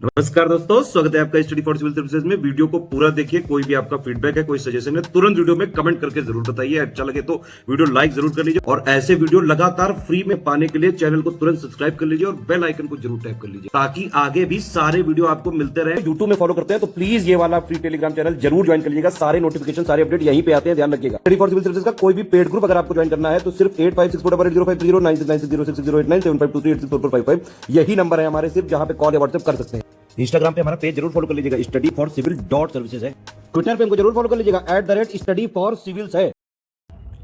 नमस्कार दोस्तों, स्वागत है आपका स्टडी फॉर सिविल सर्विसेज में। वीडियो को पूरा देखिए। कोई भी आपका फीडबैक है, कोई सजेशन है, तुरंत वीडियो में कमेंट करके जरूर बताइए। अच्छा लगे तो वीडियो लाइक जरूर कर लीजिए और ऐसे वीडियो लगातार फ्री में पाने के लिए चैनल को तुरंत सब्सक्राइब कर लीजिए और बेल आइकन को जरूर टैप कर लीजिए ताकि आगे भी सारे वीडियो आपको मिलते रहे। यूट्यूब में फॉलो करते हैं तो प्लीज ये वाला फ्री टेलीग्राम चैनल जरूर ज्वाइन कर लीजिएगा। सारे नोटिफिकेशन, सारे अपडेट यहीं पे आते हैं, ध्यान रखिएगा। स्टडी फॉर सिविल सर्विसेज का कोई भी पेड ग्रुप अगर आपको ज्वाइन करना है तो सिर्फ 856480560660897523864455 यही नंबर है हमारे, सिर्फ जहां पे कॉल या व्हाट्सएप कर सकते हैं। इंस्टाग्राम पे हमारा पेज जरूर फॉलो कर लीजिएगा, studyforcivil.services है। ट्विटर पे हमको जरूर फॉलो कर लीजिएगा, @studyforcivils है।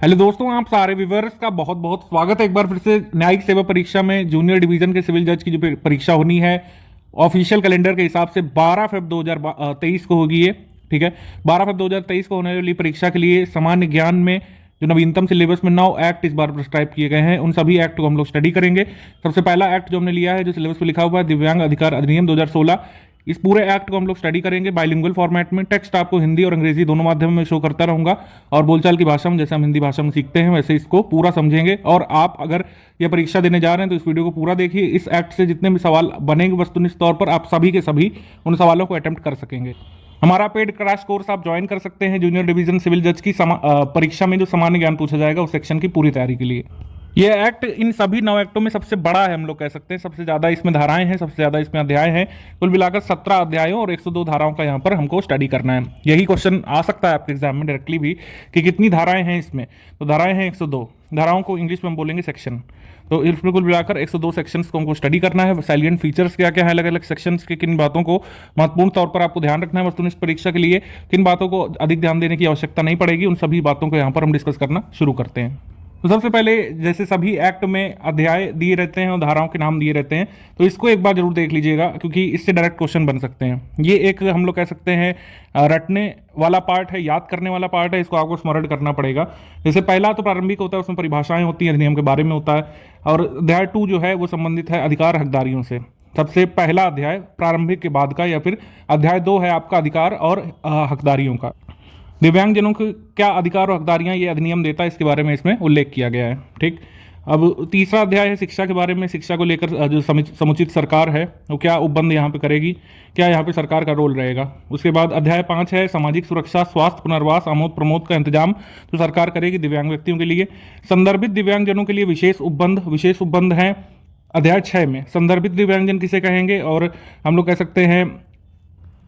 हेलो दोस्तों, आप सारे व्यूअर्स का बहुत बहुत स्वागत है एक बार फिर से न्यायिक सेवा परीक्षा में। जूनियर डिवीजन के सिविल जज की जो परीक्षा होनी है ऑफिशियल कैलेंडर के हिसाब से 12 फरवरी 2023 को होगी ये, ठीक है। 12 फरवरी 2023 को होने वाली परीक्षा के लिए सामान्य ज्ञान में जो नवीनतम सिलेबस में 9 एक्ट इस बार प्रिस्क्राइब किए गए हैं, उन सभी एक्ट को हम लोग स्टडी करेंगे। सबसे पहला एक्ट जो हमने लिया है, जो सिलेबस पे लिखा हुआ है, दिव्यांग अधिकार अधिनियम 2016। इस पूरे एक्ट को हम लोग स्टडी करेंगे बाइलिंगुअल फॉर्मेट में। टेक्स्ट आपको हिंदी और अंग्रेजी दोनों माध्यम में शो करता रहूंगा और बोलचाल की भाषा में, जैसे हम हिंदी भाषा में सीखते हैं वैसे इसको पूरा समझेंगे। और आप अगर यह परीक्षा देने जा रहे हैं तो इस वीडियो को पूरा देखिए। इस एक्ट से जितने भी सवाल बनेंगे वस्तुनिष्ठ तौर पर आप सभी के सभी उन सवालों को अटेम्प्ट कर सकेंगे। हमारा पेड क्रैश कोर्स आप ज्वाइन कर सकते हैं जूनियर डिवीजन सिविल जज की परीक्षा में जो सामान्य ज्ञान पूछा जाएगा उस सेक्शन की पूरी तैयारी के लिए। यह एक्ट इन सभी 9 एक्टों में सबसे बड़ा है, हम लोग कह सकते हैं। सबसे ज्यादा इसमें धाराएं हैं, सबसे ज्यादा इसमें अध्याय हैं। कुल मिलाकर 17 अध्यायों और 102 धाराओं का यहाँ पर हमको स्टडी करना है। यही क्वेश्चन आ सकता है आपके एग्जाम में डायरेक्टली भी कि कितनी धाराएं हैं इसमें। तो धाराएं हैं 102। धाराओं को इंग्लिश में हम बोलेंगे सेक्शन। तो इसमें कुल मिलाकर 102 सेक्शंस को हमको स्टडी करना है। सैलिएंट फीचर्स क्या क्या है अलग अलग सेक्शंस के, किन बातों को महत्वपूर्ण तौर पर आपको ध्यान रखना है वस्तुनिष्ठ परीक्षा के लिए, किन बातों को अधिक ध्यान देने की आवश्यकता नहीं पड़ेगी, उन सभी बातों को यहाँ पर हम डिस्कस करना शुरू करते हैं। तो सबसे पहले, जैसे सभी एक्ट में अध्याय दिए रहते हैं और धाराओं के नाम दिए रहते हैं, तो इसको एक बार जरूर देख लीजिएगा क्योंकि इससे डायरेक्ट क्वेश्चन बन सकते हैं। ये एक हम लोग कह सकते हैं रटने वाला पार्ट है, याद करने वाला पार्ट है। इसको आपको स्मरण करना पड़ेगा। जैसे पहला तो प्रारंभिक होता है, उसमें परिभाषाएं होती हैं, अधिनियम के बारे में होता है। और अध्याय 2 जो है वो संबंधित है अधिकार हकदारियों से। सबसे पहला अध्याय प्रारंभिक के बाद का, या फिर अध्याय 2 है आपका अधिकार और हकदारियों का। दिव्यांगजनों को क्या अधिकार और हकदारियां ये अधिनियम देता है, इसके बारे में इसमें उल्लेख किया गया है, ठीक। अब तीसरा अध्याय है शिक्षा के बारे में। शिक्षा को लेकर जो समुचित सरकार है वो क्या उपबंध यहाँ पे करेगी, क्या यहाँ पे सरकार का रोल रहेगा। उसके बाद अध्याय 5 है सामाजिक सुरक्षा, स्वास्थ्य, पुनर्वास, आमोद प्रमोद का इंतजाम तो सरकार करेगी दिव्यांग व्यक्तियों के लिए। संदर्भित दिव्यांगजनों के लिए विशेष उपबंध हैं अध्याय 6 में। संदर्भित दिव्यांगजन किसे कहेंगे और हम लोग कह सकते हैं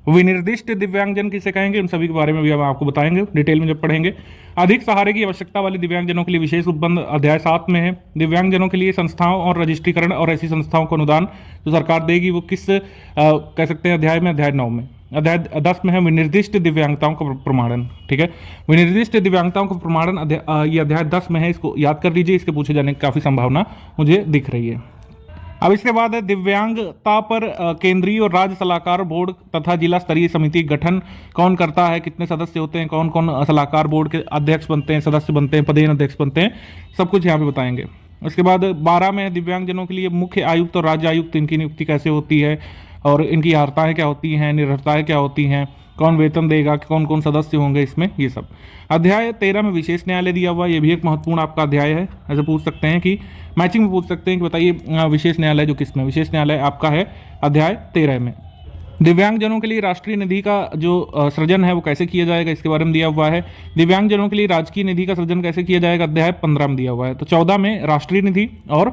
विनिर्दिष्ट दिव्यांगजन किसे कहेंगे, उन सभी के बारे में भी हम आपको बताएंगे डिटेल में जब पढ़ेंगे। अधिक सहारे की आवश्यकता वाले दिव्यांगजनों के लिए विशेष उपबंध अध्याय 7 में है। दिव्यांगजनों के लिए संस्थाओं और रजिस्ट्रीकरण और ऐसी संस्थाओं को अनुदान जो सरकार देगी वो किस कह सकते हैं अध्याय में, अध्याय 9 में। अध्याय 10 में है विनिर्दिष्ट दिव्यांगताओं का प्रमाणन, ठीक है। विनिर्दिष्ट दिव्यांगताओं का प्रमाणन ये अध्याय 10 में है। इसको याद कर लीजिए, इसके पूछे जाने की काफी संभावना मुझे दिख रही है। अब इसके बाद है दिव्यांगता पर केंद्रीय और राज्य सलाहकार बोर्ड तथा जिला स्तरीय समिति गठन कौन करता है, कितने सदस्य होते हैं, कौन कौन सलाहकार बोर्ड के अध्यक्ष बनते हैं, सदस्य बनते हैं, पदेन अध्यक्ष बनते हैं, सब कुछ यहाँ पे बताएंगे। उसके बाद 12 में दिव्यांगजनों के लिए मुख्य आयुक्त और राज्य आयुक्त, इनकी नियुक्ति कैसे होती है और इनकी अर्हताएं क्या होती हैं, निरर्हताएं क्या होती हैं, कौन वेतन देगा, कौन कौन सदस्य होंगे इसमें, ये सब। अध्याय 13 में विशेष न्यायालय दिया हुआ, ये भी एक महत्वपूर्ण आपका अध्याय है। ऐसे पूछ सकते हैं कि मैचिंग में पूछ सकते हैं कि बताइए विशेष न्यायालय जो किसमें, विशेष न्यायालय आपका है अध्याय 13 में। दिव्यांगजनों के लिए राष्ट्रीय निधि का जो सृजन है वो कैसे किया जाएगा, इसके बारे में दिया हुआ है। दिव्यांगजनों के लिए राजकीय निधि का सृजन कैसे किया जाएगा, अध्याय 15 में दिया हुआ है। तो 14 में राष्ट्रीय निधि और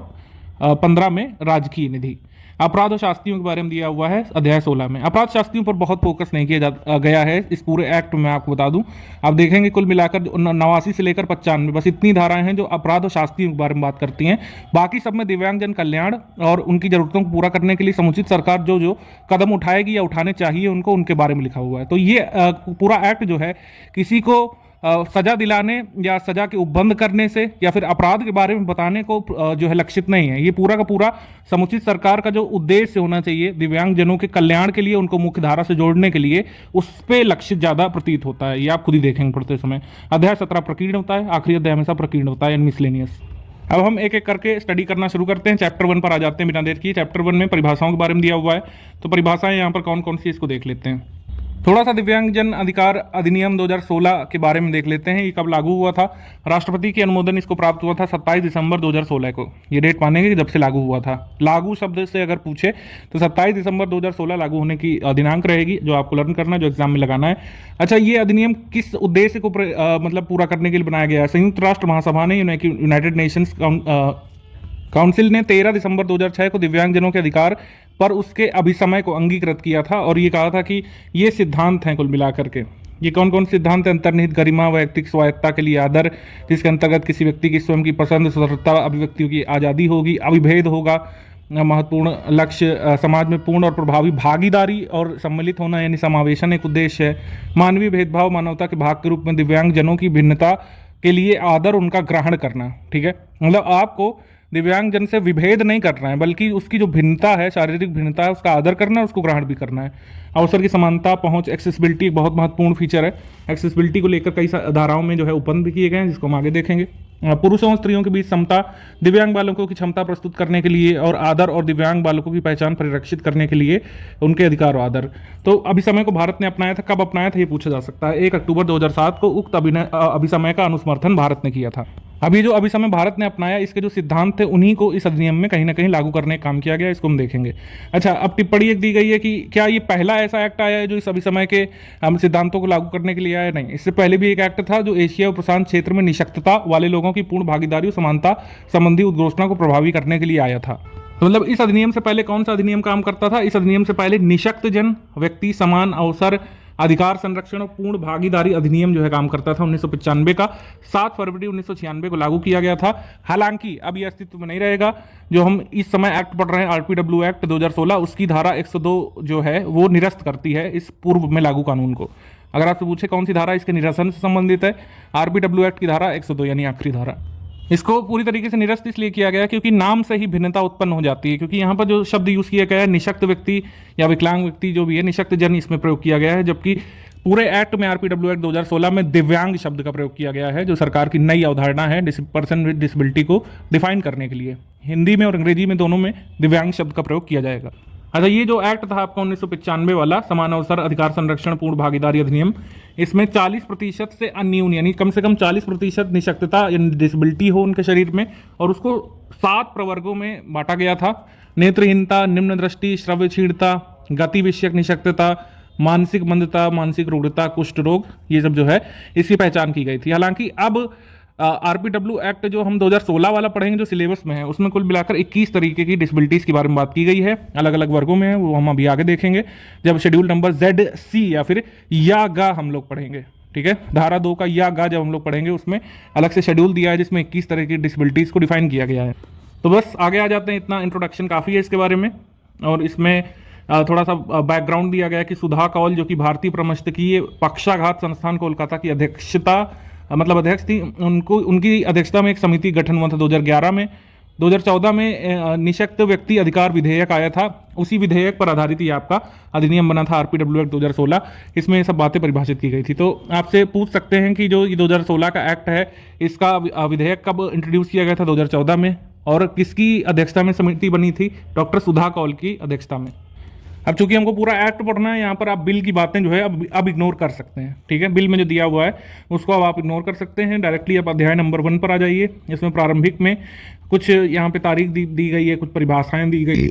15 में राजकीय निधि। अपराध और शास्तियों के बारे में दिया हुआ है अध्याय 16 में। अपराध शास्तियों पर बहुत फोकस नहीं किया गया है इस पूरे एक्ट में, आपको बता दूं। आप देखेंगे कुल मिलाकर 89 से लेकर 95 बस इतनी धाराएं हैं जो अपराध और शास्तियों के बारे में बात करती हैं। बाकी सब में दिव्यांगजन कल्याण और उनकी जरूरतों को पूरा करने के लिए समुचित सरकार जो जो कदम उठाएगी या उठाने चाहिए उनको, उनके बारे में लिखा हुआ है। तो ये पूरा एक्ट जो है किसी को सजा दिलाने या सजा के उपबंध करने से या फिर अपराध के बारे में बताने को जो है लक्षित नहीं है। ये पूरा का पूरा समुचित सरकार का जो उद्देश्य होना चाहिए दिव्यांगजनों के कल्याण के लिए, उनको मुख्य धारा से जोड़ने के लिए, उस पे लक्षित ज्यादा प्रतीत होता है। ये आप खुद ही देखेंगे पढ़ते समय। अध्याय 17 प्रकीर्ण होता है, आखिरी अध्याय हमेशा प्रकीर्ण होता है, मिसलेनियस। अब हम एक एक करके स्टडी करना शुरू करते हैं। चैप्टर 1 पर आ जाते हैं बिना देर किए। चैप्टर 1 में परिभाषाओं के बारे में दिया हुआ है, तो परिभाषाएं यहाँ पर कौन कौन सी इसको देख लेते हैं। थोड़ा सा दिव्यांगजन अधिकार अधिनियम 2016 के बारे में देख लेते हैं। ये कब लागू हुआ था? राष्ट्रपति के अनुमोदन इसको प्राप्त हुआ था 27 दिसंबर 2016 को। ये डेट मानेंगे कि जब से लागू हुआ था। लागू शब्द से अगर पूछे तो 27 दिसंबर 2016 लागू होने की दिनांक रहेगी, जो आपको लर्न करना है, जो एग्जाम में लगाना है। अच्छा, ये अधिनियम किस उद्देश्य को मतलब पूरा करने के लिए बनाया गया है? संयुक्त राष्ट्र महासभा ने, यूनाइटेड नेशंस काउंसिल ने 13 दिसंबर 2006 को दिव्यांगजनों के अधिकार पर उसके अभिसमय को अंगीकृत किया था और ये कहा था कि ये सिद्धांत हैं कुल मिलाकर के। ये कौन कौन सिद्धांत हैं? अंतर्निहित गरिमा, वैयक्तिक स्वायत्ता के लिए आदर, जिसके अंतर्गत किसी व्यक्ति की स्वयं की पसंद, स्वतंत्रता, अभिव्यक्तियों की आज़ादी होगी, अविभेद होगा, महत्वपूर्ण लक्ष्य समाज में पूर्ण और प्रभावी भागीदारी और सम्मिलित होना यानी समावेशन एक उद्देश्य है, मानवीय भेदभाव मानवता के भाग के रूप में दिव्यांगजनों की भिन्नता के लिए आदर, उनका ग्रहण करना। ठीक है, मतलब आपको दिव्यांगजन से विभेद नहीं करना है, बल्कि उसकी जो भिन्नता है, शारीरिक भिन्नता है, उसका आदर करना है, उसको ग्रहण भी करना है। अवसर की समानता, पहुंच, एक्सेसिबिलिटी एक बहुत महत्वपूर्ण फीचर है। एक्सेसिबिलिटी को लेकर कई धाराओं में जो है उपबंध भी किए गए हैं, जिसको हम आगे देखेंगे। पुरुषों और स्त्रियों के बीच समता, दिव्यांग बालकों की क्षमता प्रस्तुत करने के लिए और आदर, और दिव्यांग बालकों की पहचान परिरक्षित करने के लिए उनके अधिकार और आदर। तो अभिसमय को भारत ने अपनाया था। कब अपनाया था ये पूछा जा सकता है। 1 अक्टूबर 2007 को उक्त अभिसमय का अनुसमर्थन भारत ने किया था। अभी जो अभिसमय भारत ने अपनाया, इसके जो सिद्धांत थे उन्हीं को इस अधिनियम में कहीं ना कहीं लागू करने का काम किया गया, इसको हम देखेंगे। अच्छा, अब टिप्पणी एक दी गई है कि क्या ये पहला ऐसा एक्ट आया है जो इस अभिसमय के सिद्धांतों को लागू करने के लिए आया? नहीं, इससे पहले भी एक एक्ट था जो एशिया और प्रशांत क्षेत्र में निशक्तता वाले लोगों की पूर्ण भागीदारी और समानता संबंधी उद्घोषणा को प्रभावी करने के लिए आया था। तो मतलब इस अधिनियम से पहले कौन सा अधिनियम काम करता था? इस अधिनियम से पहले निशक्त जन व्यक्ति समान अवसर अधिकार संरक्षण और पूर्ण भागीदारी अधिनियम जो है काम करता था। 1995 का 7 फरवरी 1996 को लागू किया गया था। हालांकि अब यह अस्तित्व में नहीं रहेगा। जो हम इस समय एक्ट पढ़ रहे हैं, आरपीडब्ल्यू एक्ट 2016, उसकी धारा 102 जो है वो निरस्त करती है इस पूर्व में लागू कानून को। अगर आपसे पूछे कौन सी धारा इसके निरसन से संबंधित है, आरपीडब्ल्यू एक्ट की धारा 102 यानी आखिरी धारा। इसको पूरी तरीके से निरस्त इसलिए किया गया क्योंकि नाम से ही भिन्नता उत्पन्न हो जाती है। क्योंकि यहाँ पर जो शब्द यूज किया गया है निशक्त व्यक्ति या विकलांग व्यक्ति जो भी है, निशक्त जन इसमें प्रयोग किया गया है, जबकि पूरे एक्ट में आरपीडब्ल्यू एक्ट 2016 में दिव्यांग शब्द का प्रयोग किया गया है, जो सरकार की नई अवधारणा है पर्सन विद डिसेबिलिटी को डिफाइन करने के लिए। हिंदी में और अंग्रेजी में दोनों में दिव्यांग शब्द का प्रयोग किया जाएगा। अच्छा, ये जो एक्ट था आपका 1995 वाला समान अवसर अधिकार संरक्षण पूर्ण भागीदारी अधिनियम, इसमें 40% से अन्यून यानी कम से कम 40% निशक्तता यानी डिसेबिलिटी हो उनके शरीर में, और उसको 7 प्रवर्गों में बांटा गया था। नेत्रहीनता, निम्न दृष्टि, श्रव्य क्षीणता, गति विषयक निशक्तता, मानसिक मंदता, मानसिक रूढ़ता, कुष्ठ रोग, ये सब जो है इसकी पहचान की गई थी। हालांकि अब आरपीडब्ल्यू एक्ट जो हम 2016 वाला पढ़ेंगे जो सिलेबस में है, उसमें कुल मिलाकर 21 तरीके की डिसेबिलिटीज के बारे में बात की गई है, अलग अलग वर्गों में है, वो हम अभी आगे देखेंगे जब शेड्यूल नंबर ZC या फिर या गा हम लोग पढ़ेंगे। ठीक है, धारा 2 का या गा जब हम लोग पढ़ेंगे उसमें अलग से शेड्यूल दिया है जिसमें 21 तरह की डिसेबिलिटीज को डिफाइन किया गया है। तो बस आगे आ जाते हैं, इतना इंट्रोडक्शन काफ़ी है इसके बारे में। और इसमें थोड़ा सा बैकग्राउंड दिया गया कि सुधा कौल जो कि भारतीय प्रमस्तिकीय पक्षाघात संस्थान कोलकाता की अध्यक्ष थी, उनकी अध्यक्षता में एक समिति गठन हुआ था 2011 में। 2014 में निशक्त व्यक्ति अधिकार विधेयक आया था, उसी विधेयक पर आधारित ये आपका अधिनियम बना था आरपीडब्ल्यू एक्ट 2016। इसमें ये सब बातें परिभाषित की गई थी। तो आपसे पूछ सकते हैं कि जो 2016 का एक्ट है, इसका विधेयक कब इंट्रोड्यूस किया गया था? 2014 में। और किसकी अध्यक्षता में समिति बनी थी? डॉक्टर सुधा कौल की अध्यक्षता में। अब चूंकि हमको पूरा एक्ट पढ़ना है, यहाँ पर आप बिल की बातें जो है अब इग्नोर कर सकते हैं। ठीक है, बिल में जो दिया हुआ है उसको अब आप इग्नोर कर सकते हैं। डायरेक्टली आप अध्याय नंबर 1 पर आ जाइए। इसमें प्रारंभिक में कुछ यहाँ पे तारीख दी गई है, कुछ परिभाषाएं दी गई।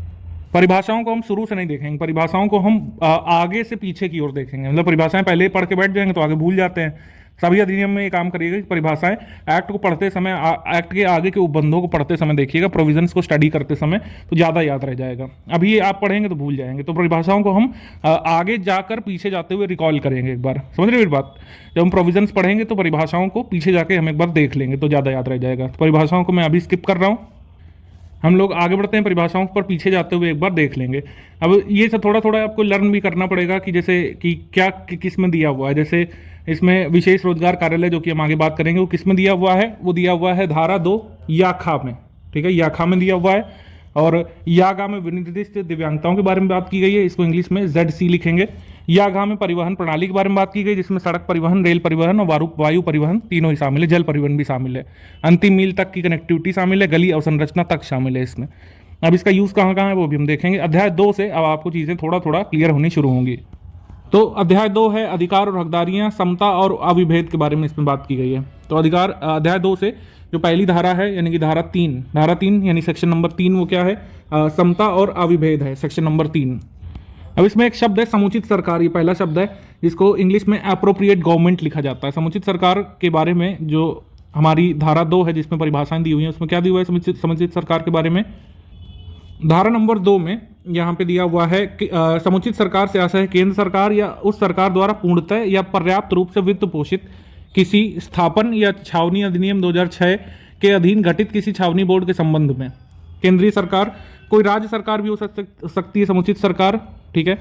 परिभाषाओं को हम शुरू से नहीं देखेंगे, परिभाषाओं को हम आगे से पीछे की ओर देखेंगे। मतलब परिभाषाएं पहले ही पढ़ के बैठ जाएंगे तो आगे भूल जाते हैं। सभी अधिनियम में ये काम करिएगा कि परिभाषाएं एक्ट को पढ़ते समय, एक्ट के आगे के उपबंधों को पढ़ते समय देखिएगा, प्रोविजंस को स्टडी करते समय, तो ज़्यादा याद रह जाएगा। अभी ये आप पढ़ेंगे तो भूल जाएंगे। तो परिभाषाओं को हम आगे जाकर पीछे जाते हुए रिकॉल करेंगे एक बार। समझ रहे हो बात? जब हम प्रोविजंस पढ़ेंगे तो परिभाषाओं को पीछे जाके हम एक बार देख लेंगे तो ज़्यादा याद रह जाएगा। तो परिभाषाओं को मैं अभी स्किप कर रहा हूँ, हम लोग आगे बढ़ते हैं। परिभाषाओं पर पीछे जाते हुए एक बार देख लेंगे। अब ये सब थोड़ा थोड़ा आपको लर्न भी करना पड़ेगा कि जैसे कि क्या किस में दिया हुआ है। जैसे इसमें विशेष रोजगार कार्यालय जो कि हम आगे बात करेंगे वो किस में दिया हुआ है? वो दिया हुआ है धारा 2 याखा में। ठीक है, याखा में दिया हुआ है। और यागा में विनिर्दिष्ट दिव्यांगताओं के बारे में बात की गई है, इसको इंग्लिश में ZC लिखेंगे। यागा में परिवहन प्रणाली के बारे में बात की गई, जिसमें सड़क परिवहन, रेल परिवहन और वायु परिवहन तीनों ही शामिल है, जल परिवहन भी शामिल है। अंतिम मील तक की कनेक्टिविटी शामिल है, गली अवसंरचना तक शामिल है इसमें। अब इसका यूज़ कहाँ कहाँ है वो भी हम देखेंगे। अध्याय 2 से अब आपको चीज़ें थोड़ा थोड़ा क्लियर होनी शुरू होंगी। तो अध्याय 2 है अधिकार और हकदारियां, समता और अविभेद के बारे में इसमें बात की गई है। तो अधिकार अध्याय 2 से जो पहली धारा है यानी कि धारा 3 यानी सेक्शन नंबर 3 वो क्या है, समता और अविभेद है, सेक्शन नंबर 3। अब इसमें एक शब्द है समुचित सरकार, ये पहला शब्द है जिसको इंग्लिश में अप्रोप्रिएट गवर्नमेंट लिखा जाता है। समुचित सरकार के बारे में जो हमारी धारा 2 है जिसमें परिभाषाएं दी हुई हैं उसमें क्या दिया हुआ है समुचित सरकार के बारे में। धारा नंबर 2 में यहाँ पे दिया हुआ है कि समुचित सरकार से आशय है केंद्र सरकार या उस सरकार द्वारा पूर्णतः या पर्याप्त रूप से वित्त पोषित किसी स्थापन या छावनी अधिनियम 2006 के अधीन गठित किसी छावनी बोर्ड के संबंध में। केंद्रीय सरकार, कोई राज्य सरकार भी हो सकती है समुचित सरकार, ठीक है।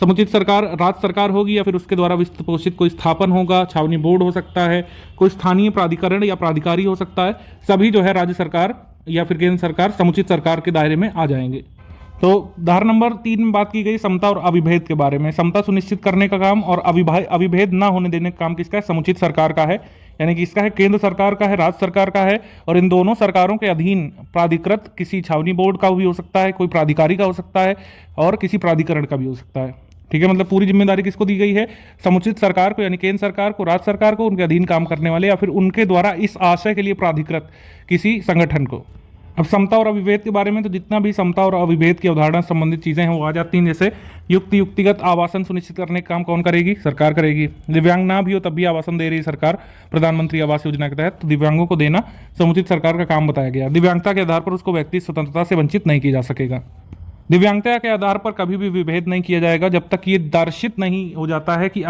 समुचित सरकार राज्य सरकार होगी या फिर उसके द्वारा वित्त पोषित कोई स्थापन होगा, छावनी बोर्ड हो सकता है, कोई स्थानीय प्राधिकरण या प्राधिकारी हो सकता है, सभी जो है राज्य सरकार या फिर केंद्र सरकार समुचित सरकार के दायरे में आ जाएंगे। तो धारा नंबर 3 में बात की गई समता और अविभेद के बारे में। समता सुनिश्चित करने का काम और अविभेद ना होने देने का काम किसका है, समुचित सरकार का है, यानी कि इसका है केंद्र सरकार का है, राज्य सरकार का है, और इन दोनों सरकारों के अधीन प्राधिकृत किसी छावनी बोर्ड का भी हो सकता है, कोई प्राधिकारी का हो सकता है और किसी प्राधिकरण का भी हो सकता है, ठीक है। मतलब पूरी जिम्मेदारी किसको दी गई है, समुचित सरकार को, यानी केंद्र सरकार को, राज्य सरकार को, उनके अधीन काम करने वाले या फिर उनके द्वारा इस आशय के लिए प्राधिकृत किसी संगठन को। अब समता और अविभेद के बारे में तो जितना भी समता और अविभेद की अवधारणा संबंधित चीजें हैं वो आ जाती हैं। जैसे युक्तिगत आवासन सुनिश्चित करने का काम कौन करेगी, सरकार करेगी। दिव्यांग ना भी हो तब भी आवासन दे रही सरकार प्रधानमंत्री आवास योजना के तहत, तो दिव्यांगों को देना समुचित सरकार का काम बताया गया। दिव्यांगता के आधार पर उसको व्यक्ति स्वतंत्रता से वंचित नहीं किया जा सकेगा। दिव्यांगता के आधार पर कभी भी विभेद नहीं किया जाएगा जब तक ये दर्शित नहीं हो जाता है कि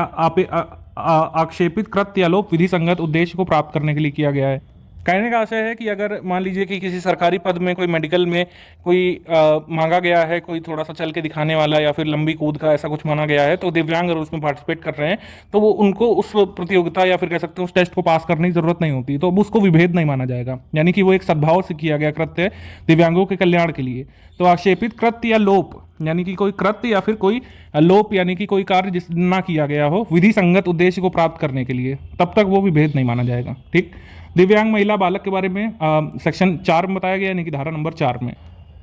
आक्षेपित कृत्य या लोप विधि संगत उद्देश्य को प्राप्त करने के लिए किया गया है। कहने का आशय है कि अगर मान लीजिए कि किसी सरकारी पद में कोई मेडिकल में कोई मांगा गया है, कोई थोड़ा सा चल के दिखाने वाला या फिर लंबी कूद का ऐसा कुछ माना गया है, तो दिव्यांग अगर उसमें पार्टिसिपेट कर रहे हैं तो वो उनको उस प्रतियोगिता या फिर कह सकते हैं उस टेस्ट को पास करने की जरूरत नहीं होती, तो अब उसको विभेद नहीं माना जाएगा, यानी कि वो एक सद्भाव से किया गया कृत्य है दिव्यांगों के कल्याण के लिए। तो आक्षेपित कृत्य या लोप यानी कि कोई कृत्य या फिर कोई लोप यानी कि कोई कार्य जिस ना किया गया हो विधि संगत उद्देश्य को प्राप्त करने के लिए, तब तक वो विभेद नहीं माना जाएगा, ठीक। दिव्यांग महिला बालक के बारे में सेक्शन 4 में बताया गया, यानी कि धारा नंबर 4 में।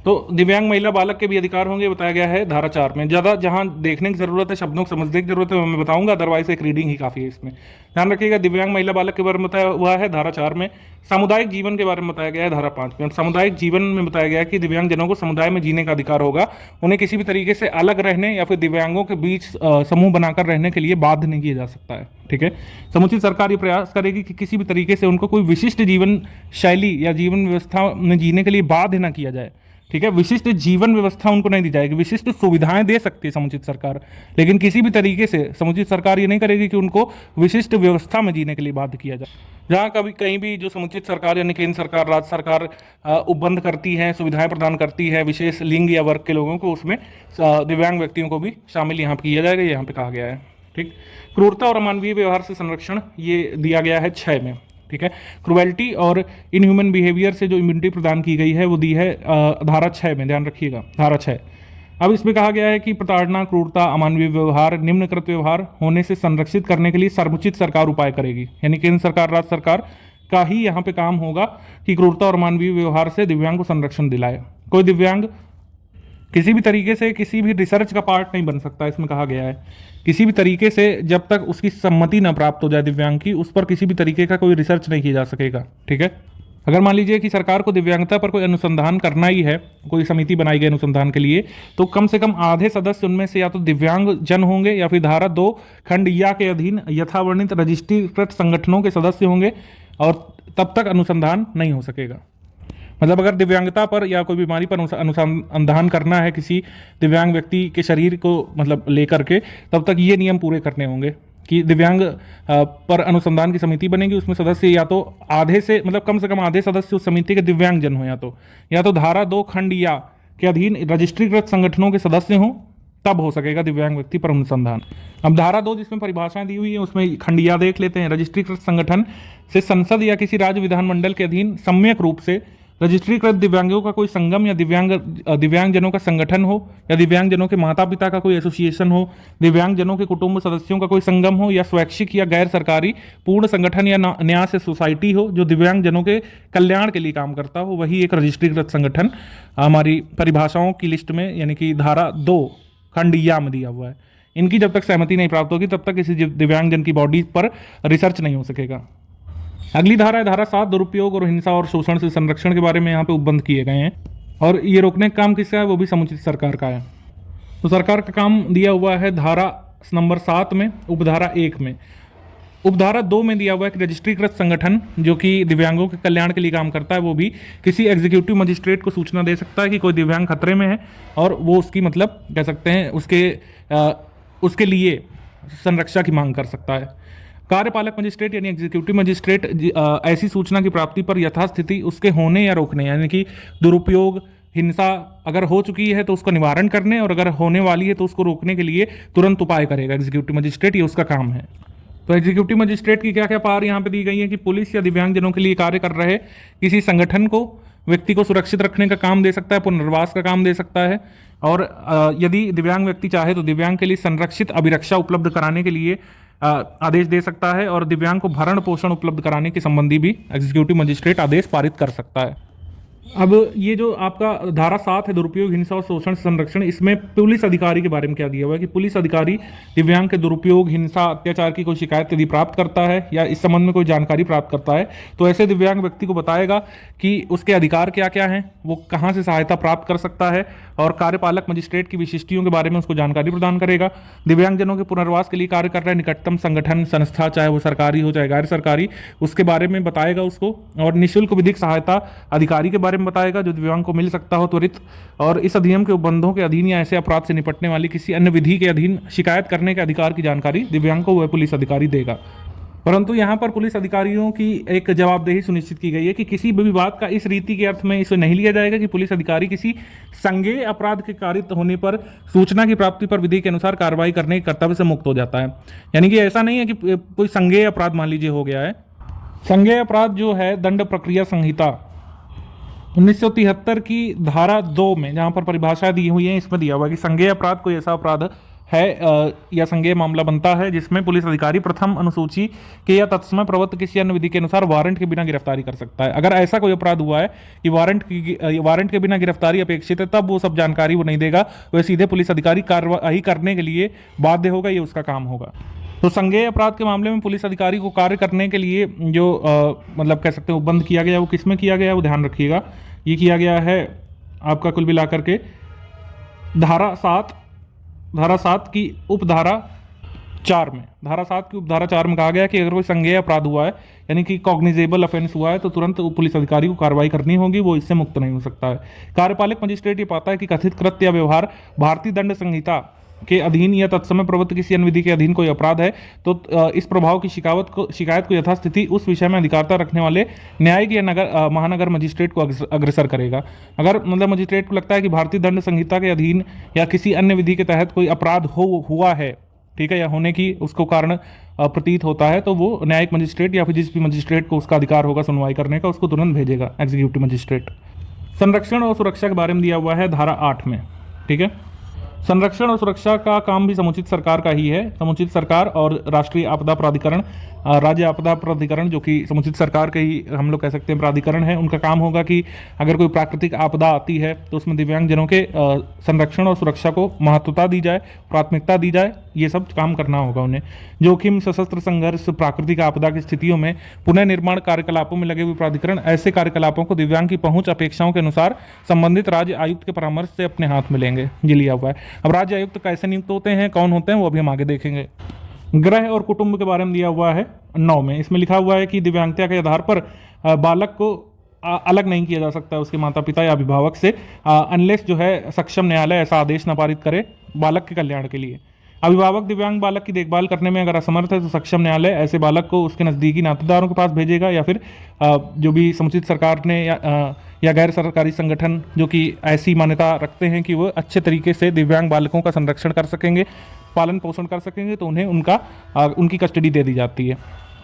तो दिव्यांग महिला बालक के भी अधिकार होंगे बताया गया है धारा 4 में। ज़्यादा जहां देखने की जरूरत है, शब्दों को समझने की जरूरत है, मैं बताऊंगा, अदरवाइज एक रीडिंग ही काफ़ी है इसमें। ध्यान रखिएगा, दिव्यांग महिला बालक के बारे में बताया हुआ है धारा 4 में। सामुदायिक जीवन के बारे में बताया गया है धारा 5 में। सामुदायिक जीवन में बताया गया है कि दिव्यांगजनों को समुदाय में जीने का अधिकार होगा, उन्हें किसी भी तरीके से अलग रहने या फिर दिव्यांगों के बीच समूह बनाकर रहने के लिए बाध्य नहीं किया जा सकता है, ठीक है। समुचित सरकार ये प्रयास करेगी कि किसी भी तरीके से उनको कोई विशिष्ट जीवन शैली या जीवन व्यवस्था में जीने के लिए बाध्य न किया जाए, ठीक है। विशिष्ट जीवन व्यवस्था उनको नहीं दी जाएगी, विशिष्ट सुविधाएं दे सकती है समुचित सरकार, लेकिन किसी भी तरीके से समुचित सरकार ये नहीं करेगी कि उनको विशिष्ट व्यवस्था में जीने के लिए बाध्य किया जाए। जहाँ कभी कहीं भी जो समुचित सरकार यानी केंद्र सरकार, राज्य सरकार उपबंध करती है, सुविधाएं प्रदान करती है विशेष लिंग या वर्ग के लोगों को, उसमें दिव्यांग व्यक्तियों को भी शामिल यहाँ पे किया जाएगा, यहाँ पे कहा गया है, ठीक। क्रूरता और अमानवीय व्यवहार से संरक्षण ये दिया गया है 6 में, ठीक है। क्रुएल्टी और इनह्यूमन बिहेवियर से जो इम्यूनिटी प्रदान की गई है वो दी है धारा 6 में, ध्यान रखिएगा धारा 6। अब इसमें कहा गया है कि प्रताड़ना, क्रूरता, अमानवीय व्यवहार, निम्नकृत व्यवहार होने से संरक्षित करने के लिए सर्वोचित सरकार उपाय करेगी, यानी केंद्र सरकार, राज्य सरकार का ही यहाँ पे काम होगा कि क्रूरता और अमानवीय व्यवहार से दिव्यांग को संरक्षण दिलाए। कोई दिव्यांग किसी भी तरीके से किसी भी रिसर्च का पार्ट नहीं बन सकता, इसमें कहा गया है किसी भी तरीके से जब तक उसकी सम्मति ना प्राप्त हो जाए दिव्यांग की, उस पर किसी भी तरीके का कोई रिसर्च नहीं किया जा सकेगा, ठीक है। अगर मान लीजिए कि सरकार को दिव्यांगता पर कोई अनुसंधान करना ही है, कोई समिति बनाई गई अनुसंधान के लिए, तो कम से कम आधे सदस्य उनमें से या तो दिव्यांग जन होंगे या फिर धारा 2 खंड या के अधीन यथावर्णित रजिस्ट्रीकृत संगठनों के सदस्य होंगे, और तब तक अनुसंधान नहीं हो सकेगा। मतलब अगर दिव्यांगता पर या कोई बीमारी पर अनुसंधान करना है किसी दिव्यांग व्यक्ति के शरीर को मतलब लेकर के, तब तक ये नियम पूरे करने होंगे कि दिव्यांग पर अनुसंधान की समिति बनेगी, उसमें सदस्य या तो आधे से मतलब कम से कम आधे सदस्य उस समिति के दिव्यांग जन हो, या तो धारा 2 खंड या के अधीन रजिस्ट्रीकृत संगठनों के सदस्य हों, तब हो सकेगा दिव्यांग व्यक्ति पर अनुसंधान। अब धारा 2 जिसमें परिभाषाएं दी हुई है उसमें खंडिया देख लेते हैं। रजिस्ट्रीकृत संगठन से संसद या किसी राज्य विधानमंडल के अधीन सम्यक रूप से रजिस्ट्रीकृत दिव्यांगों का कोई संगम या दिव्यांगजनों का संगठन हो, या दिव्यांगजनों के माता पिता का कोई एसोसिएशन हो, दिव्यांगजनों के कुटुंब सदस्यों का कोई संगम हो, या स्वैच्छिक या गैर सरकारी पूर्ण संगठन या न्यास सोसाइटी हो जो दिव्यांगजनों के कल्याण के लिए काम करता हो, वही एक रजिस्ट्रीकृत संगठन हमारी परिभाषाओं की लिस्ट में यानी कि धारा 2 खंड या में दिया हुआ है। इनकी जब तक सहमति नहीं प्राप्त होगी तब तक किसी दिव्यांगजन की बॉडी पर रिसर्च नहीं हो सकेगा। अगली धारा है धारा 7, दुरुपयोग और हिंसा और शोषण से संरक्षण के बारे में यहाँ पे उपबंध किए गए हैं, और ये रोकने का काम किसका है, वो भी समुचित सरकार का है। तो सरकार का काम दिया हुआ है धारा नंबर 7 में, उपधारा 1 में। उपधारा 2 में दिया हुआ है कि रजिस्ट्रीकृत संगठन जो कि दिव्यांगों के कल्याण के लिए काम करता है वो भी किसी एग्जीक्यूटिव मजिस्ट्रेट को सूचना दे सकता है कि कोई दिव्यांग खतरे में है, और वो उसकी मतलब कह सकते हैं उसके लिए संरक्षा की मांग कर सकता है। कार्यपालक मजिस्ट्रेट यानी एग्जीक्यूटिव मजिस्ट्रेट ऐसी सूचना की प्राप्ति पर यथास्थिति उसके होने या रोकने, यानी कि दुरुपयोग, हिंसा अगर हो चुकी है तो उसका निवारण करने, और अगर होने वाली है तो उसको रोकने के लिए तुरंत उपाय करेगा एग्जीक्यूटिव मजिस्ट्रेट, ये उसका काम है। तो एग्जीक्यूटिव मजिस्ट्रेट की क्या क्या पावर यहाँ पे दी गई है कि पुलिस या दिव्यांगजनों के लिए कार्य कर रहे किसी संगठन को व्यक्ति को सुरक्षित रखने का काम दे सकता है, पुनर्वास का काम दे सकता है, और यदि दिव्यांग व्यक्ति चाहे तो दिव्यांग के लिए संरक्षित अभिरक्षा उपलब्ध कराने के लिए आदेश दे सकता है, और दिव्यांग को भरण पोषण उपलब्ध कराने के संबंधी भी एग्जीक्यूटिव मजिस्ट्रेट आदेश पारित कर सकता है। अब ये जो आपका धारा 7 है दुरुपयोग, हिंसा और शोषण से संरक्षण, इसमें पुलिस अधिकारी के बारे में क्या दिया हुआ है कि पुलिस अधिकारी दिव्यांग के दुरुपयोग, हिंसा, अत्याचार की कोई शिकायत यदि प्राप्त करता है या इस संबंध में कोई जानकारी प्राप्त करता है तो ऐसे दिव्यांग व्यक्ति को बताएगा कि उसके अधिकार क्या क्या हैं, वो कहाँ से सहायता प्राप्त कर सकता है, और कार्यपालक मजिस्ट्रेट की विशिष्टियों के बारे में उसको जानकारी प्रदान करेगा। दिव्यांगजनों के पुनर्वास के लिए कार्य कर रहे निकटतम संगठन, संस्था, चाहे वो सरकारी हो चाहे गैर सरकारी, उसके बारे में बताएगा उसको, और निःशुल्क विधिक सहायता अधिकारी के बारे में बताएगा जो दिव्यांग को मिल सकता हो त्वरित, और इस अधिनियम के उपबंधों के अधीन या ऐसे अपराध से निपटने वाली किसी अन्य विधि के अधीन शिकायत करने के अधिकार की जानकारी दिव्यांग को वह पुलिस अधिकारी देगा। परंतु यहाँ पर पुलिस अधिकारियों की एक जवाबदेही सुनिश्चित की गई है कि किसी भी विवाद का इस रीति के अर्थ में इसे नहीं लिया जाएगा कि पुलिस अधिकारी किसी संज्ञेय अपराध के कारित होने पर सूचना की प्राप्ति पर विधि के अनुसार कार्रवाई करने के कर्तव्य से मुक्त हो जाता है। यानी कि ऐसा नहीं है कि कोई संज्ञेय अपराध मान लीजिए हो गया है। संज्ञेय अपराध जो है दंड प्रक्रिया संहिता 1973 की धारा 2 में जहां पर परिभाषा दी हुई है, इसमें दिया हुआ है कि संज्ञेय अपराध कोई ऐसा अपराध है या संज्ञेय मामला बनता है जिसमें पुलिस अधिकारी प्रथम अनुसूची के या तत्समय प्रवृत्त किसी अन्य विधि के अनुसार वारंट के बिना गिरफ्तारी कर सकता है। अगर ऐसा कोई अपराध हुआ है कि वारंट के बिना गिरफ्तारी अपेक्षित है, तब वो सब जानकारी वो नहीं देगा, वह सीधे पुलिस अधिकारी कार्रवाई करने के लिए बाध्य होगा, ये उसका काम होगा। तो संज्ञेय अपराध के मामले में पुलिस अधिकारी को कार्य करने के लिए जो मतलब कह सकते हैं उपबंध किया गया, वो किसमें किया गया वो ध्यान रखिएगा। ये किया गया है आपका कुल मिलाकर के धारा 7 की उपधारा 4 में। धारा 7 की उपधारा 4 में कहा गया कि अगर कोई संज्ञेय अपराध हुआ है यानी कि कॉग्निजेबल ऑफेंस हुआ है तो तुरंत पुलिस अधिकारी को कार्रवाई करनी होगी, वो इससे मुक्त नहीं हो सकता है। कार्यपालक मजिस्ट्रेट ये पाता है कि कथित कृत्य या व्यवहार भारतीय दंड संहिता के अधीन या तत्समय प्रवृत्त किसी अन्य विधि के अधीन कोई अपराध है तो इस प्रभाव की शिकायत को यथास्थिति उस विषय में अधिकारता रखने वाले न्यायिक या महानगर मजिस्ट्रेट को अग्रसर करेगा। अगर मतलब मजिस्ट्रेट को लगता है कि भारतीय दंड संहिता के अधीन या किसी अन्य विधि के तहत कोई अपराध हुआ है, ठीक है, या होने की उसको कारण प्रतीत होता है, तो वो न्यायिक मजिस्ट्रेट या फिर जिस भी मजिस्ट्रेट को उसका अधिकार होगा सुनवाई करने का, उसको तुरंत भेजेगा एग्जीक्यूटिव मजिस्ट्रेट। संरक्षण और सुरक्षा के बारे में दिया हुआ है धारा 8 में, ठीक है। संरक्षण और सुरक्षा का काम भी समुचित सरकार का ही है। समुचित सरकार और राष्ट्रीय आपदा प्राधिकरण, राज्य आपदा प्राधिकरण जो कि समुचित सरकार के ही हम लोग कह सकते हैं प्राधिकरण है, उनका काम होगा कि अगर कोई प्राकृतिक आपदा आती है तो उसमें दिव्यांगजनों के संरक्षण और सुरक्षा को महत्वता दी जाए, प्राथमिकता दी जाए, ये सब काम करना होगा उन्हें। जोखिम, सशस्त्र संघर्ष, प्राकृतिक आपदा की स्थितियों में पुनः निर्माण कार्यकलापों में लगे हुए प्राधिकरण ऐसे कार्यकलापों को दिव्यांग की पहुंच अपेक्षाओं के अनुसार संबंधित राज्य आयुक्त के परामर्श से अपने हाथ में लेंगे, ये लिया हुआ है। अब राज्य आयुक्त कैसे नियुक्त होते हैं, कौन होते हैं, वो अभी हम आगे देखेंगे। गृह और कुटुंब के बारे में दिया हुआ है 9 में। इसमें लिखा हुआ है कि दिव्यांगता के आधार पर बालक को अलग नहीं किया जा सकता उसके माता पिता या अभिभावक से, अनलेस जो है सक्षम न्यायालय ऐसा आदेश न पारित करे बालक के कल्याण के लिए। अभिभावक दिव्यांग बालक की देखभाल करने में अगर असमर्थ है तो सक्षम न्यायालय ऐसे बालक को उसके नज़दीकी नातेदारों के पास भेजेगा, या फिर जो भी समुचित सरकार ने या गैर सरकारी संगठन जो कि ऐसी मान्यता रखते हैं कि वो अच्छे तरीके से दिव्यांग बालकों का संरक्षण कर सकेंगे, पालन पोषण कर सकेंगे, तो उन्हें उनकी कस्टडी दे दी जाती है।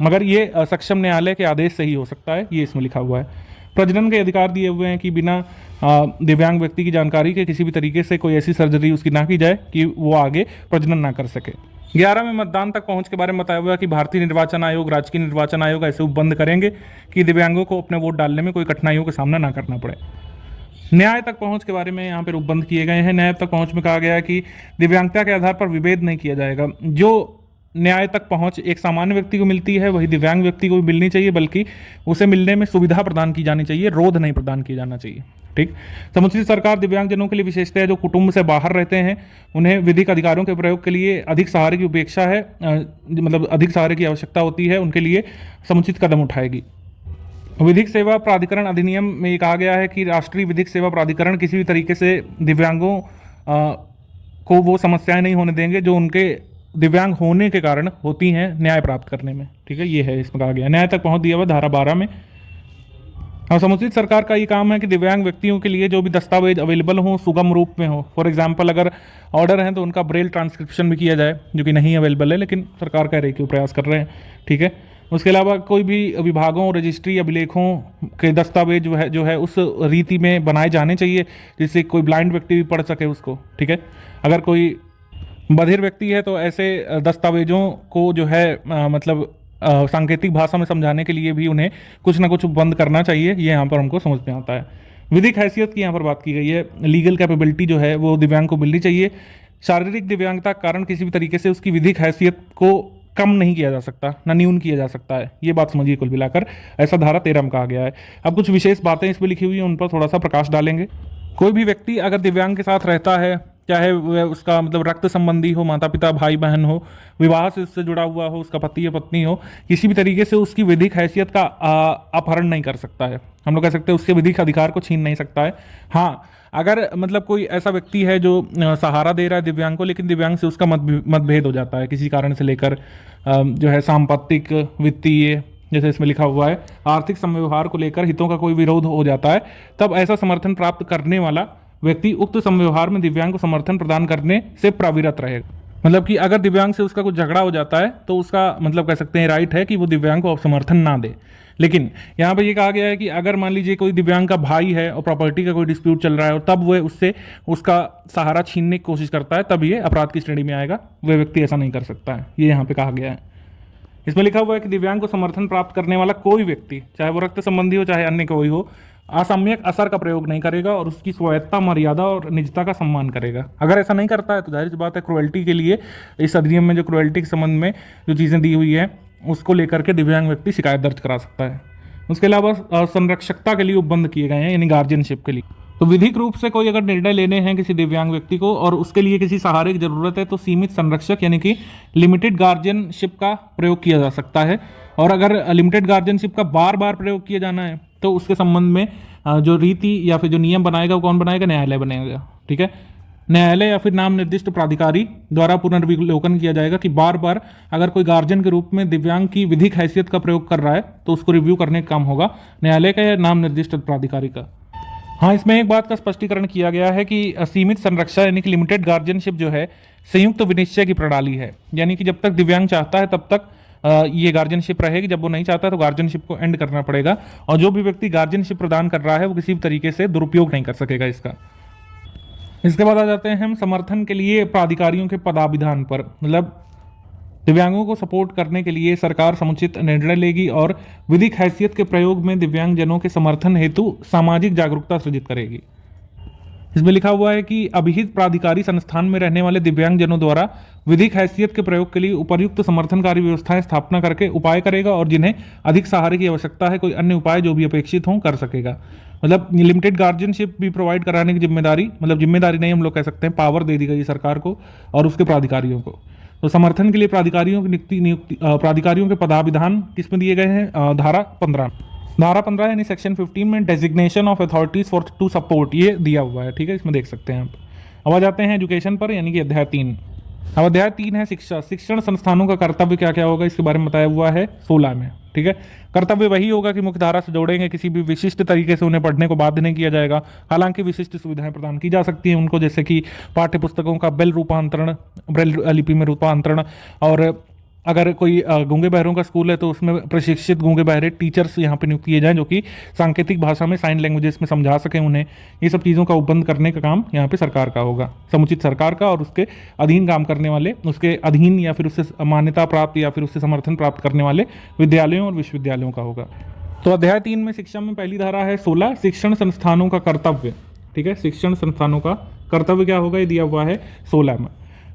मगर ये सक्षम न्यायालय के आदेश से ही हो सकता है, ये इसमें लिखा हुआ है। प्रजनन के अधिकार दिए हुए हैं कि बिना दिव्यांग व्यक्ति की जानकारी के किसी भी तरीके से कोई ऐसी सर्जरी उसकी ना की जाए कि वो आगे प्रजनन ना कर सके। 11 में मतदान तक पहुंच के बारे में बताया हुआ है कि भारतीय निर्वाचन आयोग, राजकीय निर्वाचन आयोग ऐसे उपबंध करेंगे कि दिव्यांगों को अपने वोट डालने में कोई कठिनाइयों का सामना ना करना पड़े। न्याय तक पहुंच के बारे में यहाँ पे रूप बंद किए गए हैं। न्याय तक पहुंच में कहा गया है कि दिव्यांगता के आधार पर विभेद नहीं किया जाएगा। जो न्याय तक पहुंच एक सामान्य व्यक्ति को मिलती है वही दिव्यांग व्यक्ति को भी मिलनी चाहिए, बल्कि उसे मिलने में सुविधा प्रदान की जानी चाहिए, रोध नहीं प्रदान किया जाना चाहिए। ठीक। समुचित सरकार दिव्यांगजनों के लिए विशेषतः जो कुटुंब से बाहर रहते हैं उन्हें विधिक अधिकारों के प्रयोग के लिए अधिक सहारे की उपेक्षा है, मतलब अधिक सहारे की आवश्यकता होती है, उनके लिए समुचित कदम उठाएगी। विधिक सेवा प्राधिकरण अधिनियम में ये कहा गया है कि राष्ट्रीय विधिक सेवा प्राधिकरण किसी भी तरीके से दिव्यांगों को वो समस्याएं नहीं होने देंगे जो उनके दिव्यांग होने के कारण होती हैं न्याय प्राप्त करने में। ठीक है, ये है इसमें कहा गया। न्याय तक पहुंच दिया हुआ धारा 12 में। अब समुचित सरकार का ये काम है कि दिव्यांग व्यक्तियों के लिए जो भी दस्तावेज अवेलेबल हो सुगम रूप में हो। फॉर एग्जांपल अगर ऑर्डर है तो उनका ब्रेल ट्रांसक्रिप्शन भी किया जाए, जो कि नहीं अवेलेबल है, लेकिन सरकार कह रही है कि वो प्रयास कर रहे हैं। ठीक है, उसके अलावा कोई भी विभागों, रजिस्ट्री, अभिलेखों के दस्तावेज जो है उस रीति में बनाए जाने चाहिए जिससे कोई ब्लाइंड व्यक्ति भी पढ़ सके उसको। ठीक है, अगर कोई बधिर व्यक्ति है तो ऐसे दस्तावेजों को जो है मतलब सांकेतिक भाषा में समझाने के लिए भी उन्हें कुछ ना कुछ बंद करना चाहिए। ये यहाँ पर हमको समझ में आता है। विधिक हैसियत की यहाँ पर बात की गई है। लीगल कैपेबिलिटी जो है वो दिव्यांग को मिलनी चाहिए। शारीरिक दिव्यांगता के कारण किसी भी तरीके से उसकी विधिक हैसियत को कम नहीं किया जा सकता, ना न्यून किया जा सकता है। ये बात समझिए कुल मिलाकर, ऐसा धारा 13 में कहा गया है। अब कुछ विशेष बातें इसमें लिखी हुई हैं, उन पर थोड़ा सा प्रकाश डालेंगे। कोई भी व्यक्ति अगर दिव्यांग के साथ रहता है, चाहे वह उसका मतलब रक्त संबंधी हो, माता पिता, भाई बहन हो, विवाह से उससे जुड़ा हुआ हो, उसका पति या पत्नी हो, किसी भी तरीके से उसकी विधिक हैसियत का अपहरण नहीं कर सकता है। हम लोग कह सकते हैं उसके विधिक अधिकार को छीन नहीं सकता है। हाँ, अगर मतलब कोई ऐसा व्यक्ति है जो सहारा दे रहा है दिव्यांग को, लेकिन दिव्यांग से उसका मतभेद हो जाता है किसी कारण से लेकर, जो है सांपत्तिक, वित्तीय, जैसे इसमें लिखा हुआ है, आर्थिक समव्यवहार को लेकर हितों का कोई विरोध हो जाता है, तब ऐसा समर्थन प्राप्त करने वाला व्यक्ति उक्त समव्यवहार में दिव्यांग को समर्थन प्रदान करने से प्रवृत्त रहेगा। मतलब कि अगर दिव्यांग से उसका कुछ झगड़ा हो जाता है तो उसका मतलब कह सकते हैं राइट है कि वो दिव्यांग को समर्थन ना दे। लेकिन यहाँ पे ये कहा गया है कि अगर मान लीजिए कोई दिव्यांग का भाई है और प्रॉपर्टी का कोई डिस्प्यूट चल रहा है और तब वह उससे उसका सहारा छीनने की कोशिश करता है, तब ये अपराध की श्रेणी में आएगा। वह व्यक्ति ऐसा नहीं कर सकता है, ये यहाँ पे कहा गया है। इसमें लिखा हुआ है कि दिव्यांग को समर्थन प्राप्त करने वाला कोई व्यक्ति, चाहे वो रक्त संबंधी हो चाहे अन्य कोई हो, असम्यक असर का प्रयोग नहीं करेगा और उसकी स्वायत्ता, मर्यादा और निजता का सम्मान करेगा। अगर ऐसा नहीं करता है तो जाहिर सी बात है क्रुएल्टी के लिए इस अधिनियम में जो क्रुएल्टी के संबंध में जो चीज़ें दी हुई है उसको लेकर के दिव्यांग व्यक्ति शिकायत दर्ज करा सकता है। उसके अलावा संरक्षकता के लिए उपबंध किए गए हैं, यानी गार्जियनशिप के लिए। तो विधिक रूप से कोई अगर निर्णय लेने हैं किसी दिव्यांग व्यक्ति को और उसके लिए किसी सहारे की जरूरत है तो सीमित संरक्षक यानी कि लिमिटेड गार्जियनशिप का प्रयोग किया जा सकता है। और अगर लिमिटेड गार्जियनशिप का बार बार प्रयोग किया जाना है तो उसके संबंध में जो रीति या फिर जो नियम बनाएगा वो कौन बनाएगा? न्यायालय बनाएगा। ठीक है, न्यायालय या फिर नाम निर्दिष्ट प्राधिकारी द्वारा पुनर्विलोकन किया जाएगा कि बार बार अगर कोई गार्जियन के रूप में दिव्यांग की विधिक हैसियत का प्रयोग कर रहा है तो उसको रिव्यू करने का काम होगा न्यायालय का या नाम निर्दिष्ट प्राधिकारी का। हाँ, इसमें एक बात का स्पष्टीकरण किया गया है कि सीमित संरक्षा यानी कि लिमिटेड गार्जियनशिप जो है संयुक्त विनिश्चय की प्रणाली है, यानी कि जब तक दिव्यांग चाहता है तब तक ये गार्जियनशिप रहेगी, जब वो नहीं चाहता तो गार्जियनशिप को एंड करना पड़ेगा। और जो भी व्यक्ति गार्जियनशिप प्रदान कर रहा है वो किसी भी तरीके से दुरुपयोग नहीं कर सकेगा इसका। इसके बाद आ जाते हैं हम समर्थन के लिए प्राधिकारियों के पदाविधान पर। मतलब दिव्यांगों को सपोर्ट करने के लिए सरकार समुचित निर्णय लेगी और विधिक हैसियत के प्रयोग में दिव्यांगजनों के समर्थन हेतु सामाजिक जागरूकता सृजित करेगी। इसमें लिखा हुआ है कि अभिहित प्राधिकारी संस्थान में रहने वाले दिव्यांगजनों द्वारा विधिक हैसियत के प्रयोग के लिए उपर्युक्त समर्थनकारी व्यवस्थाएं स्थापना करके उपाय करेगा और जिन्हें अधिक सहारे की आवश्यकता है कोई अन्य उपाय जो भी अपेक्षित हों कर सकेगा। मतलब लिमिटेड गार्जियनशिप भी प्रोवाइड कराने की जिम्मेदारी, मतलब जिम्मेदारी नहीं हम लोग कह सकते हैं, पावर दे दी गई सरकार को और उसके प्राधिकारियों को। तो समर्थन के लिए प्राधिकारियों की नियुक्ति प्राधिकारियों के पदाविधान किसमें दिए गए हैं? धारा 15 यानी सेक्शन 15 में designation of authorities for to support ये दिया हुआ है। ठीक है, इसमें देख सकते हैं आप। अब आ जाते हैं एजुकेशन पर, यानी कि अध्याय 3। अब अध्याय 3 है शिक्षा। शिक्षण संस्थानों का कर्तव्य क्या क्या होगा इसके बारे में बताया हुआ है 16 में। ठीक है, कर्तव्य वही होगा कि मुख्य धारा से जोड़ेंगे, किसी भी विशिष्ट तरीके से उन्हें पढ़ने को बाध्य नहीं किया जाएगा। हालांकि विशिष्ट सुविधाएं प्रदान की जा सकती हैं उनको, जैसे कि पाठ्य पुस्तकों का ब्रेल लिपि में रूपांतरण, और अगर कोई गूंगे बहरों का स्कूल है तो उसमें प्रशिक्षित गूंगे बहरे टीचर्स यहाँ पे नियुक्त किए जाएं जो कि सांकेतिक भाषा में, साइन लैंग्वेजेस में समझा सकें उन्हें। ये सब चीज़ों का उपबंध करने का काम यहाँ पे सरकार का होगा, समुचित सरकार का, और उसके अधीन काम करने वाले, उसके अधीन या फिर उससे मान्यता प्राप्त या फिर उससे समर्थन प्राप्त करने वाले विद्यालयों और विश्वविद्यालयों का होगा। तो अध्याय 3 में शिक्षा में पहली धारा है 16 शिक्षण संस्थानों का कर्तव्य। ठीक है, शिक्षण संस्थानों का कर्तव्य क्या होगा, ये दिया हुआ है 16 में।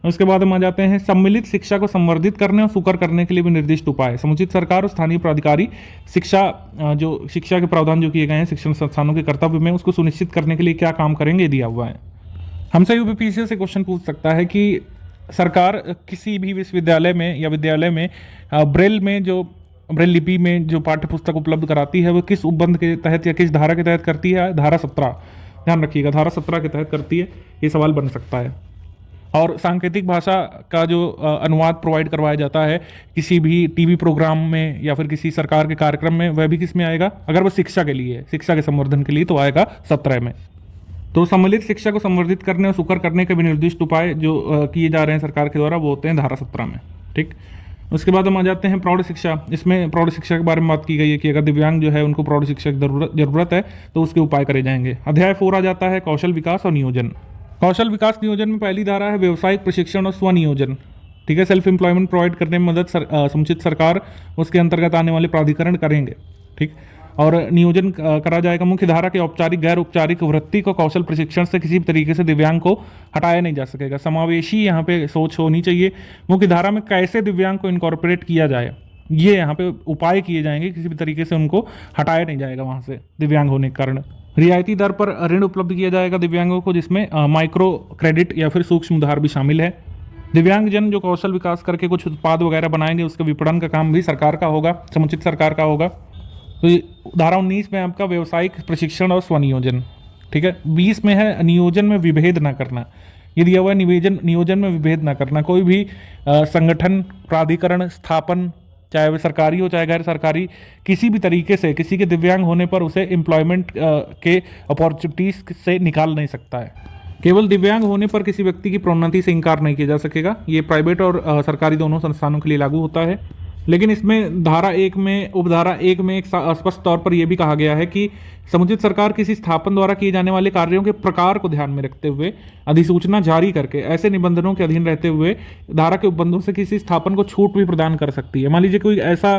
उसके बाद हम आ जाते हैं सम्मिलित शिक्षा को संवर्धित करने और सुकर करने के लिए भी निर्दिष्ट उपाय। समुचित सरकार और स्थानीय प्राधिकारी शिक्षा जो शिक्षा के प्रावधान जो किए गए हैं शिक्षण संस्थानों के कर्तव्य में, उसको सुनिश्चित करने के लिए क्या काम करेंगे, दिया हुआ है। हमसे यूपीपीएससी से क्वेश्चन पूछ सकता है कि सरकार किसी भी विश्वविद्यालय में या विद्यालय में ब्रेल में जो ब्रेल लिपि में जो पाठ्य पुस्तक उपलब्ध कराती है वो किस उपबंध के तहत या किस धारा के तहत करती है, धारा 17, ध्यान रखिएगा, धारा 17 के तहत करती है, ये सवाल बन सकता है। और सांकेतिक भाषा का जो अनुवाद प्रोवाइड करवाया जाता है किसी भी टीवी प्रोग्राम में या फिर किसी सरकार के कार्यक्रम में, वह भी किस में आएगा, अगर वो शिक्षा के लिए है, शिक्षा के संवर्धन के लिए, तो आएगा 17 में। तो सम्मिलित शिक्षा को संवर्धित करने और सुकर करने के भी निर्दिष्ट उपाय जो किए जा रहे हैं सरकार के द्वारा, वो होते हैं धारा 17 में। ठीक, उसके बाद हम आ जाते हैं प्रौढ़ शिक्षा। इसमें प्रौढ़ शिक्षा के बारे में बात की गई है कि अगर दिव्यांग जो है उनको प्रौढ़ शिक्षा की जरूरत है तो उसके उपाय करे जाएंगे। अध्याय 4 आ जाता है कौशल विकास और नियोजन। कौशल विकास नियोजन में पहली धारा है व्यावसायिक प्रशिक्षण और स्वनियोजन। ठीक है, सेल्फ एम्प्लॉयमेंट प्रोवाइड करने में मदद समुचित सरकार उसके अंतर्गत आने वाले प्राधिकरण करेंगे। ठीक, और नियोजन करा जाएगा। मुख्य धारा के औपचारिक गैर औपचारिक वृत्ति को कौशल प्रशिक्षण से किसी भी तरीके से दिव्यांग को हटाया नहीं जा सकेगा। समावेशी यहाँ पे सोच होनी चाहिए। मुख्य धारा में कैसे दिव्यांग को इनकॉर्पोरेट किया जाए, ये यहाँ पे उपाय किए जाएंगे, किसी भी तरीके से उनको हटाया नहीं जाएगा वहाँ से दिव्यांग होने के कारण। रियायती दर पर ऋण उपलब्ध किया जाएगा दिव्यांगों को, जिसमें माइक्रो क्रेडिट या फिर सूक्ष्म उधार भी शामिल है। दिव्यांगजन जो कौशल विकास करके कुछ उत्पाद वगैरह बनाएंगे, उसके विपणन का काम भी सरकार का होगा, समुचित सरकार का होगा। तो धारा 19 में आपका व्यावसायिक प्रशिक्षण और स्वनियोजन। ठीक है, 20 में है नियोजन में विभेद ना करना। ये दिया हुआ है नियोजन में विभेद ना करना। कोई भी संगठन, प्राधिकरण, स्थापन, चाहे वह सरकारी हो चाहे गैर सरकारी, किसी भी तरीके से किसी के दिव्यांग होने पर उसे एम्प्लॉयमेंट के अपॉर्चुनिटीज से निकाल नहीं सकता है। केवल दिव्यांग होने पर किसी व्यक्ति की प्रोन्नति से इनकार नहीं किया जा सकेगा। ये प्राइवेट और सरकारी दोनों संस्थानों के लिए लागू होता है। लेकिन इसमें धारा 1 में उपधारा 1 में एक स्पष्ट तौर पर यह भी कहा गया है कि समुचित सरकार किसी स्थापन द्वारा किए जाने वाले कार्यों के प्रकार को ध्यान में रखते हुए अधिसूचना जारी करके ऐसे निबंधनों के अधीन रहते हुए धारा के उपबंधों से किसी स्थापन को छूट भी प्रदान कर सकती है। मान लीजिए कोई ऐसा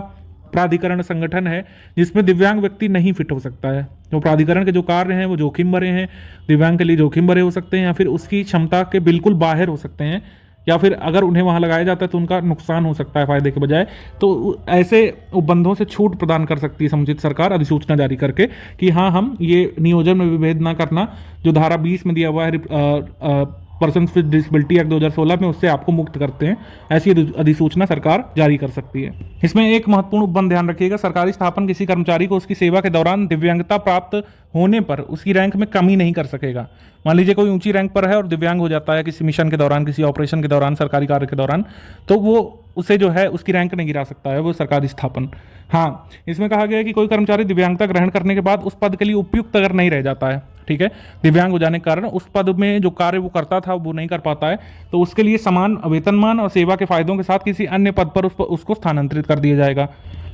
प्राधिकरण संगठन है जिसमें दिव्यांग व्यक्ति नहीं फिट हो सकता है, तो प्राधिकरण के जो कार्य हैं वो जोखिम भरे हैं, दिव्यांग के लिए जोखिम भरे हो सकते हैं, या फिर उसकी क्षमता के बिल्कुल बाहर हो सकते हैं, या फिर अगर उन्हें वहां लगाया जाता है तो उनका नुकसान हो सकता है फायदे के बजाय। तो ऐसे उपबंधों से छूट प्रदान कर सकती है समुचित सरकार अधिसूचना जारी करके कि हाँ, हम ये नियोजन में विभेद ना करना जो धारा 20 में दिया हुआ है पर्सन विद डिसेबिलिटी एक्ट 2016 में, उससे आपको मुक्त करते हैं। ऐसी अधिसूचना सरकार जारी कर सकती है। इसमें एक महत्वपूर्ण उपबंध ध्यान रखिएगा, सरकारी स्थापन किसी कर्मचारी को उसकी सेवा के दौरान दिव्यांगता प्राप्त होने पर उसकी रैंक में कमी नहीं कर सकेगा। मान लीजिए कोई ऊंची रैंक पर है और दिव्यांग हो जाता है किसी मिशन के दौरान, किसी ऑपरेशन के दौरान, सरकारी कार्य के दौरान, तो वो उसे जो है उसकी रैंक नहीं गिरा सकता है वो सरकारी स्थापन। हाँ, इसमें कहा गया है कि कोई कर्मचारी दिव्यांगता ग्रहण करने के बाद उस पद के लिए उपयुक्त अगर नहीं रह जाता है, ठीक है, दिव्यांग हो जाने के कारण उस पद में जो कार्य वो करता था वो नहीं कर पाता है, तो उसके लिए समान वेतनमान और सेवा के फायदों के साथ किसी अन्य पद पर उसको स्थानांतरित कर दिया जाएगा।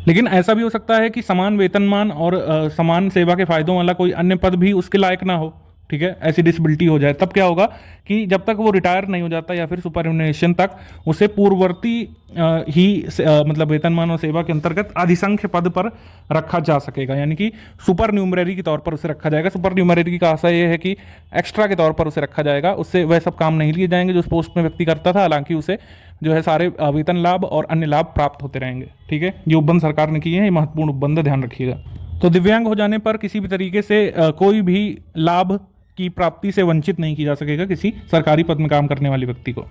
लेकिन ऐसा भी हो सकता है कि समान वेतनमान और समान सेवा के फायदों वाला कोई अन्य पद भी उसके लायक ना हो, ठीक है, ऐसी डिसेबिलिटी हो जाए। तब क्या होगा कि जब तक वो रिटायर नहीं हो जाता या फिर सुपरएनुमेरेशन तक उसे पूर्ववर्ती मतलब वेतनमान और सेवा के अंतर्गत अधिसंख्य पद पर रखा जा सकेगा, यानी कि सुपर न्यूमररी के तौर पर उसे रखा जाएगा। सुपर न्यूमररी का आशय ये है कि एक्स्ट्रा के तौर पर उसे रखा जाएगा, उससे वह सब काम नहीं लिए जाएंगे जो उस पोस्ट में व्यक्ति करता था, हालांकि उसे जो है सारे वेतन लाभ और अन्य लाभ प्राप्त होते रहेंगे। ठीक है, ये उपबंध सरकार ने किए हैं, ये महत्वपूर्ण उपबंध, ध्यान रखिएगा। तो दिव्यांग हो जाने पर किसी भी तरीके से कोई भी लाभ की प्राप्ति से वंचित नहीं किया जा सकेगा किसी सरकारी पद में काम करने वाले व्यक्ति को।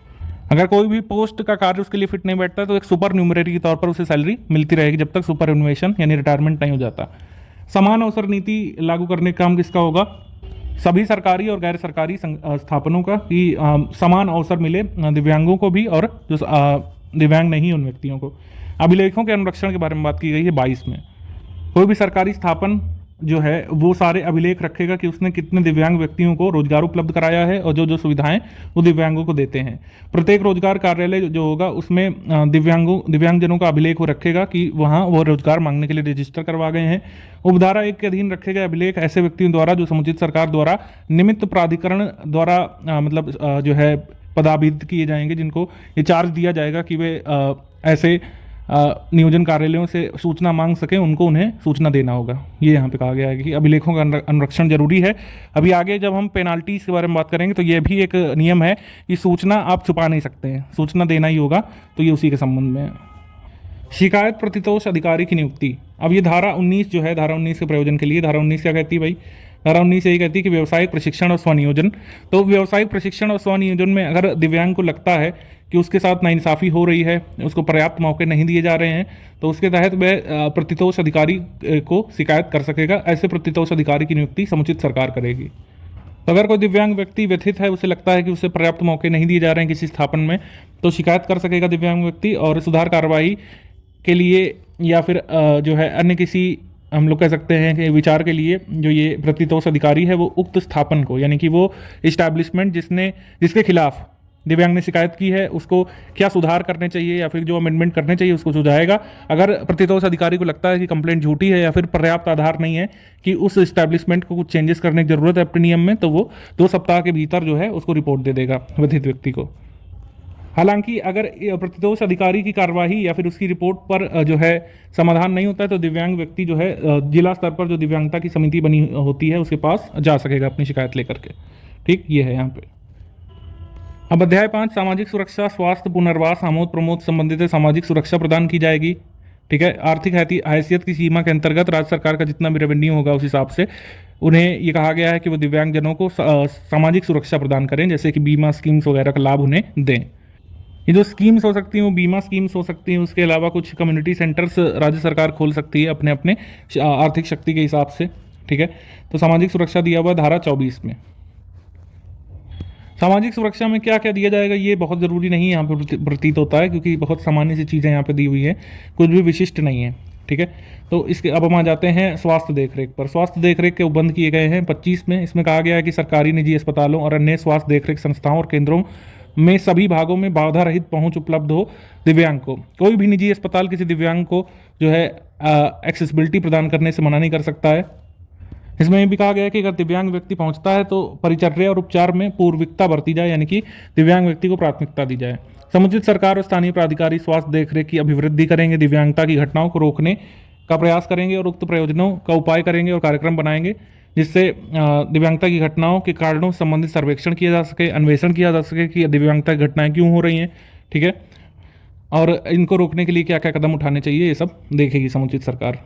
अगर कोई भी पोस्ट का कार्य उसके लिए फिट नहीं बैठता तो एक सुपर न्यूमररी के तौर पर उसे सैलरी मिलती रहेगी जब तक सुपर एनुमेशन यानी रिटायरमेंट नहीं हो जाता। समान अवसर नीति लागू करने का काम किसका होगा? सभी सरकारी और गैर सरकारी स्थापनों का, कि समान अवसर मिले दिव्यांगों को भी और जो दिव्यांग नहीं उन व्यक्तियों को। अभिलेखों के अनुरक्षण के बारे में बात की गई है 22 में। कोई भी सरकारी स्थापन जो है वो सारे अभिलेख रखेगा कि उसने कितने दिव्यांग व्यक्तियों को रोजगार उपलब्ध कराया है और जो जो सुविधाएं वो दिव्यांगों को देते हैं। प्रत्येक रोजगार कार्यालय जो होगा उसमें दिव्यांगजनों का अभिलेख वो रखेगा कि वहाँ वो रोजगार मांगने के लिए रजिस्टर करवा गए हैं। उपधारा 1 के अधीन रखे गए अभिलेख ऐसे व्यक्तियों द्वारा जो समुचित सरकार द्वारा निमित्त प्राधिकरण द्वारा जो है पदाभित किए जाएंगे, जिनको ये चार्ज दिया जाएगा कि वे ऐसे नियोजन कार्यालयों से सूचना मांग सकें, उनको उन्हें सूचना देना होगा। ये यहाँ पे कहा गया है कि अभिलेखों का अनुरक्षण जरूरी है। अभी आगे जब हम पेनाल्टीज के बारे में बात करेंगे तो ये भी एक नियम है कि सूचना आप छुपा नहीं सकते हैं, सूचना देना ही होगा। तो ये उसी के संबंध में है। शिकायत प्रतितोष अधिकारी की नियुक्ति। अब ये धारा 19 जो है, धारा 19 के प्रयोजन के लिए धारा 19 क्या कहती है भाई? धारा 19 यही कहती है कि व्यावसायिक प्रशिक्षण और स्वनियोजन। तो व्यावसायिक प्रशिक्षण और स्वनियोजन में अगर दिव्यांग को लगता है कि उसके साथ नाइंसाफ़ी हो रही है, उसको पर्याप्त मौके नहीं दिए जा रहे हैं, तो उसके तहत वह प्रतितोष अधिकारी को शिकायत कर सकेगा। ऐसे प्रतितोष अधिकारी की नियुक्ति समुचित सरकार करेगी। तो अगर कोई दिव्यांग व्यक्ति व्यथित है, उसे लगता है कि उसे पर्याप्त मौके नहीं दिए जा रहे हैं किसी स्थापन में, तो शिकायत कर सकेगा दिव्यांग व्यक्ति। और सुधार कार्रवाई के लिए या फिर जो है अन्य किसी, हम लोग कह सकते हैं कि विचार के लिए, जो ये प्रतितोष अधिकारी है वो उक्त स्थापन को, यानी कि वो इस्टेब्लिशमेंट जिसके खिलाफ दिव्यांग ने शिकायत की है, उसको क्या सुधार करने चाहिए या फिर जो अमेंडमेंट करने चाहिए उसको सुझाएगा। अगर प्रतितोष अधिकारी को लगता है कि कंप्लेंट झूठी है या फिर पर्याप्त आधार नहीं है कि उस इस्टेब्लिशमेंट को कुछ चेंजेस करने की जरूरत है अपने नियम में, तो वो 2 सप्ताह के भीतर जो है उसको रिपोर्ट दे देगा व्यथित व्यक्ति को। हालांकि अगर प्रतितोष अधिकारी की कार्यवाही या फिर उसकी रिपोर्ट पर जो है समाधान नहीं होता है, तो दिव्यांग व्यक्ति जो है जिला स्तर पर जो दिव्यांगता की समिति बनी होती है उसके पास जा सकेगा अपनी शिकायत लेकर के। ठीक, ये है यहाँ पे। अब अध्याय 5 सामाजिक सुरक्षा, स्वास्थ्य, पुनर्वास, आमोद प्रमोद संबंधित सामाजिक सुरक्षा प्रदान की जाएगी। ठीक है, आर्थिक हैसियत की सीमा के अंतर्गत राज्य सरकार का जितना भी रेवेन्यू होगा उस हिसाब से उन्हें ये कहा गया है कि वो दिव्यांगजनों को सामाजिक सुरक्षा प्रदान करें, जैसे कि बीमा स्कीम्स वगैरह का लाभ उन्हें दें। ये जो स्कीम्स हो सकती हैं वो बीमा स्कीम्स हो सकती हैं, उसके अलावा कुछ कम्युनिटी सेंटर्स राज्य सरकार खोल सकती है अपने अपने आर्थिक शक्ति के हिसाब से। ठीक है, तो सामाजिक सुरक्षा दिया हुआ धारा 24 में। सामाजिक सुरक्षा में क्या क्या दिया जाएगा ये बहुत ज़रूरी नहीं यहाँ पे प्रतीत होता है, क्योंकि बहुत सामान्य सी चीज़ें यहाँ पे दी हुई है, कुछ भी विशिष्ट नहीं है। ठीक है, तो इसके अब हम आ जाते हैं स्वास्थ्य देखरेख पर। स्वास्थ्य देखरेख के उपबंध किए गए हैं 25 में। इसमें कहा गया है कि सरकारी, निजी अस्पतालों और अन्य स्वास्थ्य देखरेख संस्थाओं और केंद्रों में सभी भागों में बाधा रहित पहुंच उपलब्ध हो दिव्यांग को। कोई भी निजी अस्पताल किसी दिव्यांग को जो है एक्सेसिबिलिटी प्रदान करने से मना नहीं कर सकता है। इसमें यह भी कहा गया है कि अगर दिव्यांग व्यक्ति पहुंचता है तो परिचर्या और उपचार में पूर्विकता बरती जाए, यानी कि दिव्यांग व्यक्ति को प्राथमिकता दी जाए। समुचित सरकार और स्थानीय प्राधिकारी स्वास्थ्य देखरेख की अभिवृद्धि करेंगे, दिव्यांगता की घटनाओं को रोकने का प्रयास करेंगे और उक्त प्रयोजनों का उपाय करेंगे और कार्यक्रम बनाएंगे, जिससे दिव्यांगता की घटनाओं के कारणों से संबंधित सर्वेक्षण किया जा सके, अन्वेषण किया जा सके कि दिव्यांगता की घटनाएं क्यों हो रही हैं। ठीक है, और इनको रोकने के लिए क्या क्या कदम उठाने चाहिए, ये सब देखेगी समुचित सरकार।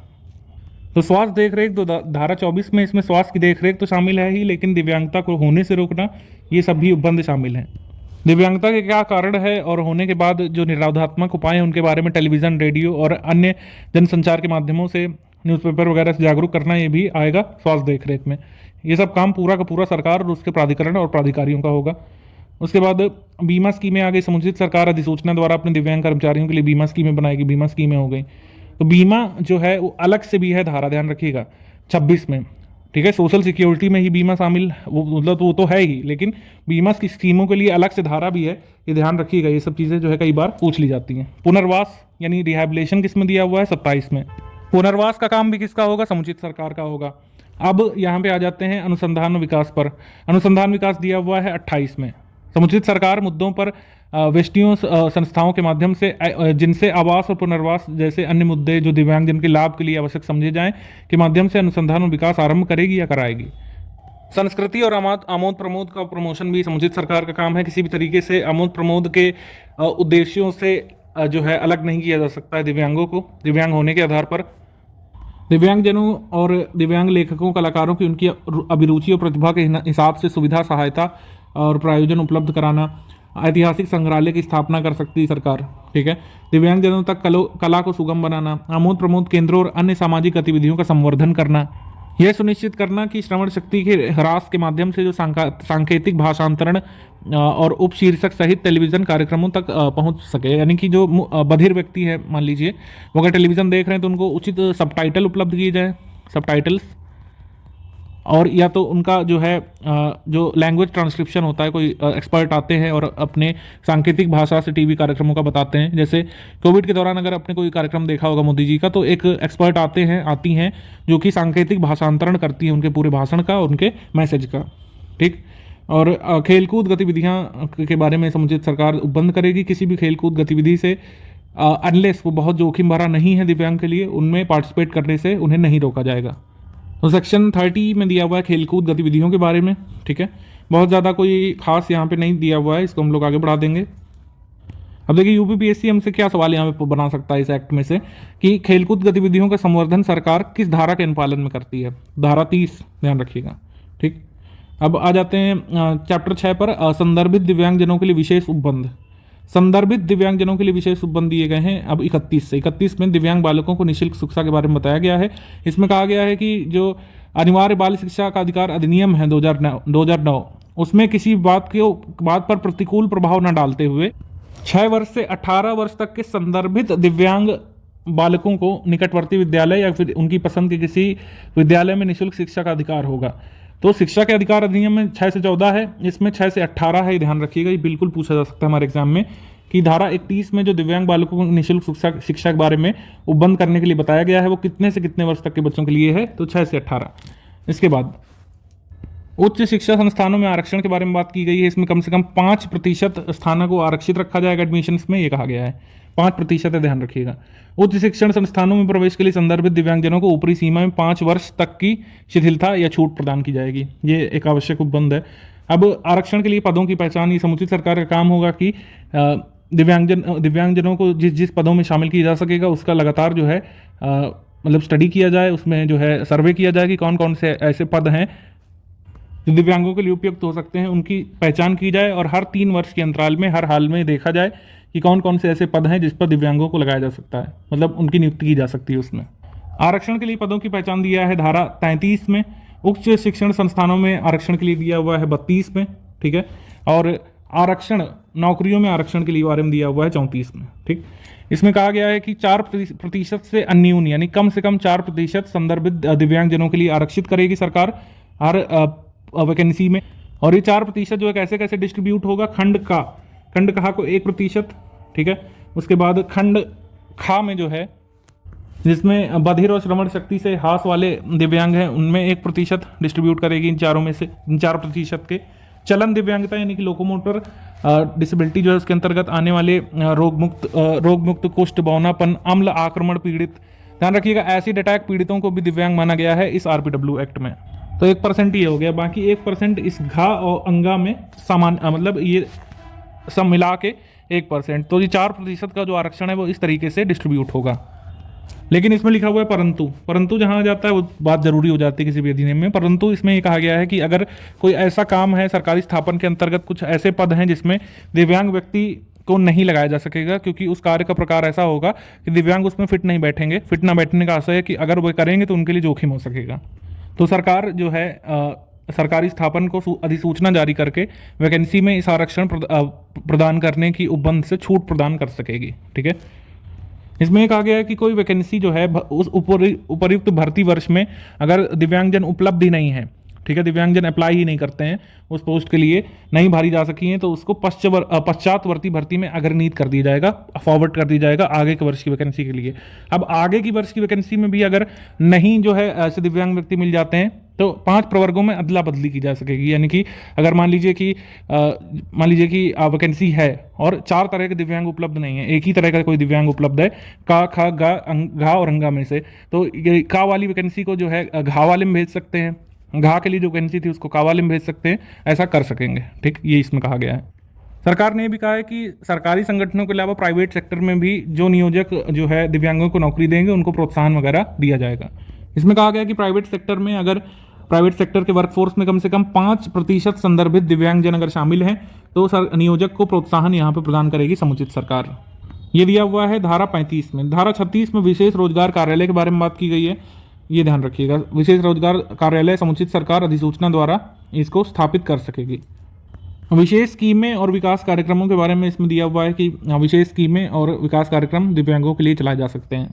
तो स्वास्थ्य देखरेख तो धारा 24 में, इसमें स्वास्थ्य की देखरेख तो शामिल है ही, लेकिन दिव्यांगता को होने से रोकना, ये सब भी उपबंध शामिल हैं। दिव्यांगता के क्या कारण है और होने के बाद जो निरोधात्मक उपाय हैं उनके बारे में टेलीविज़न, रेडियो और अन्य जनसंचार के माध्यमों से, न्यूज़पेपर वगैरह से जागरूक करना, ये भी आएगा स्वास्थ्य देखरेख में। ये सब काम पूरा का पूरा सरकार और उसके प्राधिकरण और प्राधिकारियों का होगा। उसके बाद बीमा स्कीमें आ गई। समुचित सरकार अधिसूचना द्वारा अपने दिव्यांग कर्मचारियों के लिए बीमा स्कीमें बनाएगी। बीमा स्कीमें हो गई। तो बीमा जो है वो अलग से भी है धारा, ध्यान रखिएगा 26 में। ठीक है, सोशल सिक्योरिटी में ही बीमा शामिल, वो मतलब वो तो है ही, लेकिन बीमा की स्कीमों के लिए अलग से धारा भी है, ये ध्यान रखिएगा। ये सब चीज़ें जो है कई बार पूछ ली जाती हैं। पुनर्वास यानी रिहैबिलिटेशन किस में दिया हुआ है? 27 में। पुनर्वास का काम भी किसका होगा? समुचित सरकार का होगा। अब यहाँ पे आ जाते हैं अनुसंधान और विकास पर। अनुसंधान विकास दिया हुआ है 28 में। समुचित सरकार मुद्दों पर वेस्टियों संस्थाओं के माध्यम से, जिनसे आवास और पुनर्वास जैसे अन्य मुद्दे जो दिव्यांगजन के लाभ के लिए आवश्यक समझे जाएं, के माध्यम से अनुसंधान और विकास आरंभ करेगी या कराएगी। संस्कृति और आमोद प्रमोद का प्रमोशन भी समुचित सरकार का काम है। किसी भी तरीके से आमोद प्रमोद के उद्देश्यों से जो है अलग नहीं किया जा सकता है दिव्यांगों को, दिव्यांग होने के आधार पर। दिव्यांगजनों और दिव्यांग लेखकों, कलाकारों की उनकी अभिरुचि और प्रतिभा के हिसाब से सुविधा, सहायता और प्रायोजन उपलब्ध कराना। ऐतिहासिक संग्रहालय की स्थापना कर सकती है सरकार। ठीक है, दिव्यांगजनों तक कला को सुगम बनाना। आमोद प्रमोद केंद्रों और अन्य सामाजिक गतिविधियों का संवर्धन करना। यह सुनिश्चित करना कि श्रवण शक्ति के ह्रास के माध्यम से जो सांकेतिक भाषांतरण और उपशीर्षक सहित टेलीविज़न कार्यक्रमों तक पहुंच सके, यानी कि जो बधिर व्यक्ति है, मान लीजिए वो अगर टेलीविज़न देख रहे हैं तो उनको उचित सबटाइटल उपलब्ध किए जाए, सबटाइटल्स, और या तो उनका जो है जो लैंग्वेज ट्रांसक्रिप्शन होता है, कोई एक्सपर्ट आते हैं और अपने सांकेतिक भाषा से टीवी कार्यक्रमों का बताते हैं। जैसे कोविड के दौरान अगर आपने कोई कार्यक्रम देखा होगा मोदी जी का, तो एक एक्सपर्ट आती हैं जो कि सांकेतिक भाषांतरण करती हैं उनके पूरे भाषण का, उनके मैसेज का। ठीक, और खेलकूद गतिविधियाँ के बारे में समुचित सरकार उपबंध करेगी। किसी भी खेलकूद गतिविधि से अनलेस वो बहुत जोखिम भरा नहीं है दिव्यांग के लिए, उनमें पार्टिसिपेट करने से उन्हें नहीं रोका जाएगा। तो सेक्शन 30 में दिया हुआ है खेलकूद गतिविधियों के बारे में, ठीक है। बहुत ज़्यादा कोई खास यहाँ पे नहीं दिया हुआ है, इसको हम लोग आगे बढ़ा देंगे। अब देखिए यूपीपीएससी हमसे क्या सवाल यहाँ पे बना सकता है इस एक्ट में से कि खेलकूद गतिविधियों का संवर्धन सरकार किस धारा के अनुपालन में करती है। धारा 30 ध्यान रखिएगा, ठीक। अब आ जाते हैं चैप्टर 6 पर, संदर्भित दिव्यांगजनों के लिए विशेष उपबंध। संदर्भित दिव्यांगजनों के लिए विशेष उपबंध दिए गए हैं अब 31 में दिव्यांग बालकों को निःशुल्क शिक्षा के बारे में बताया गया है। इसमें कहा गया है कि जो अनिवार्य बाल शिक्षा का अधिकार अधिनियम है 2009 उसमें किसी बात पर प्रतिकूल प्रभाव न डालते हुए 6 वर्ष से 18 वर्ष तक के संदर्भित दिव्यांग बालकों को निकटवर्ती विद्यालय या फिर उनकी पसंद के किसी विद्यालय में निःशुल्क शिक्षा का अधिकार होगा। तो शिक्षा के अधिकार अधिनियम में 6 से 14 है, इसमें 6 से 18 है, ध्यान रखिएगा। ये बिल्कुल पूछा जा सकता है हमारे एग्जाम में कि धारा 31 में जो दिव्यांग बालकों को निःशुल्क शिक्षा के बारे में उपबंध करने के लिए बताया गया है वो कितने से कितने वर्ष तक के बच्चों के लिए है, तो 6 से 18। इसके बाद उच्च शिक्षा संस्थानों में आरक्षण के बारे में बात की गई है। इसमें कम से कम 5% स्थानों को आरक्षित रखा जाएगा एडमिशन्स में, ये कहा गया है 5% है, ध्यान रखिएगा। उच्च शिक्षण संस्थानों में प्रवेश के लिए संदर्भित दिव्यांगजनों को ऊपरी सीमा में 5 वर्ष तक की शिथिलता या छूट प्रदान की जाएगी, ये एक आवश्यक उपबंध है। अब आरक्षण के लिए पदों की पहचान, ये समुचित सरकार का काम होगा कि दिव्यांगजनों को जिस पदों में शामिल किया जा सकेगा उसका लगातार जो है मतलब स्टडी किया जाए, उसमें जो है सर्वे किया जाए कि कौन कौन से ऐसे पद हैं जो दिव्यांगों के लिए उपयुक्त हो सकते हैं, उनकी पहचान की जाए और हर 3 वर्ष के अंतराल में हर हाल में देखा जाए कि कौन कौन से ऐसे पद हैं जिस पर दिव्यांगों को लगाया जा सकता है, मतलब उनकी नियुक्ति की जा सकती है उसमें। आरक्षण के लिए पदों की पहचान दिया है धारा 33 में। उच्च शिक्षण संस्थानों में आरक्षण के लिए दिया हुआ है 32 में, ठीक है। और आरक्षण नौकरियों में आरक्षण के लिए बारे में दिया हुआ है 34 में, ठीक। इसमें कहा गया है कि 4% से अन्यून यानी कम से कम 4% संदर्भित दिव्यांगजनों के लिए आरक्षित करेगी सरकार हर वैकेंसी में। और ये 4% जो है कैसे कैसे डिस्ट्रीब्यूट होगा, खंड का को 1%, ठीक है। उसके बाद खंड खा में जो है जिसमें बधिर और श्रवण शक्ति से हास वाले दिव्यांग हैं उनमें 1% डिस्ट्रीब्यूट करेगी इन चारों में से, इन 4% के। चलन दिव्यांगता यानी कि लोकोमोटर डिसेबिलिटी जो है उसके अंतर्गत आने वाले रोग मुक्त कुष्ठ बौनापन अम्ल आक्रमण पीड़ित, ध्यान रखिएगा एसिड अटैक पीड़ितों को भी दिव्यांग माना गया है इस आरपीडब्ल्यू एक्ट में। तो 1% ये हो गया, बाकी 1% इस घा और अंगा में सामान्य मतलब ये सब मिला के 1%। तो ये 4% का जो आरक्षण है वो इस तरीके से डिस्ट्रीब्यूट होगा। लेकिन इसमें लिखा हुआ है परंतु जहां जाता है वो बात जरूरी हो जाती है किसी भी अधिनियम में। परंतु इसमें ये कहा गया है कि अगर कोई ऐसा काम है सरकारी स्थापन के अंतर्गत कुछ ऐसे पद हैं जिसमें दिव्यांग व्यक्ति को नहीं लगाया जा सकेगा, क्योंकि उस कार्य का प्रकार ऐसा होगा कि दिव्यांग उसमें फिट नहीं बैठेंगे। फिट ना बैठने का आशय है कि अगर वो करेंगे तो उनके लिए जोखिम हो सकेगा। तो सरकार जो है सरकारी स्थापन को अधिसूचना जारी करके वैकेंसी में इस आरक्षण प्रदान करने की उपबंध से छूट प्रदान कर सकेगी, ठीक है। इसमें कहा गया है कि कोई वैकेंसी जो है उस उपयुक्त भर्ती वर्ष में अगर दिव्यांगजन उपलब्ध ही नहीं है, ठीक है, दिव्यांगजन अप्लाई ही नहीं करते हैं उस पोस्ट के लिए, नहीं भरी जा सकी हैं, तो उसको पश्चातवर्ती भर्ती में अग्रनीत कर दिया जाएगा, फॉरवर्ड कर दिया जाएगा आगे के वर्ष की वैकेंसी के लिए। अब आगे की वर्ष की वैकेंसी में भी अगर नहीं जो है ऐसे दिव्यांग व्यक्ति मिल जाते हैं तो 5 प्रवर्गों में अदला बदली की जा सकेगी। यानी कि अगर मान लीजिए कि वैकेंसी है और 4 तरह के दिव्यांग उपलब्ध नहीं है, एक ही तरह का कोई दिव्यांग उपलब्ध है का खा घा और अंगा में से, तो का वाली वैकेंसी को जो है घा वाले में भेज सकते हैं, घा के लिए जो वैकेंसी थी उसको का वाले में भेज सकते हैं, ऐसा कर सकेंगे, ठीक। ये इसमें कहा गया है। सरकार ने भी कहा है कि सरकारी संगठनों के अलावा प्राइवेट सेक्टर में भी जो नियोजक जो है दिव्यांगों को नौकरी देंगे उनको प्रोत्साहन वगैरह दिया जाएगा। इसमें कहा गया कि प्राइवेट सेक्टर में अगर प्राइवेट सेक्टर के वर्कफोर्स में कम से कम 5% संदर्भित दिव्यांगजन अगर शामिल हैं तो नियोजक को प्रोत्साहन यहाँ पर प्रदान करेगी समुचित सरकार। ये दिया हुआ है धारा 35 में। धारा 36 में विशेष रोजगार कार्यालय के बारे में बात की गई है, ये ध्यान रखिएगा। विशेष रोजगार कार्यालय समुचित सरकार अधिसूचना द्वारा इसको स्थापित कर सकेगी। विशेष स्कीमें और विकास कार्यक्रमों के बारे में इसमें दिया हुआ है कि विशेष स्कीमें और विकास कार्यक्रम दिव्यांगों के लिए चलाए जा सकते हैं।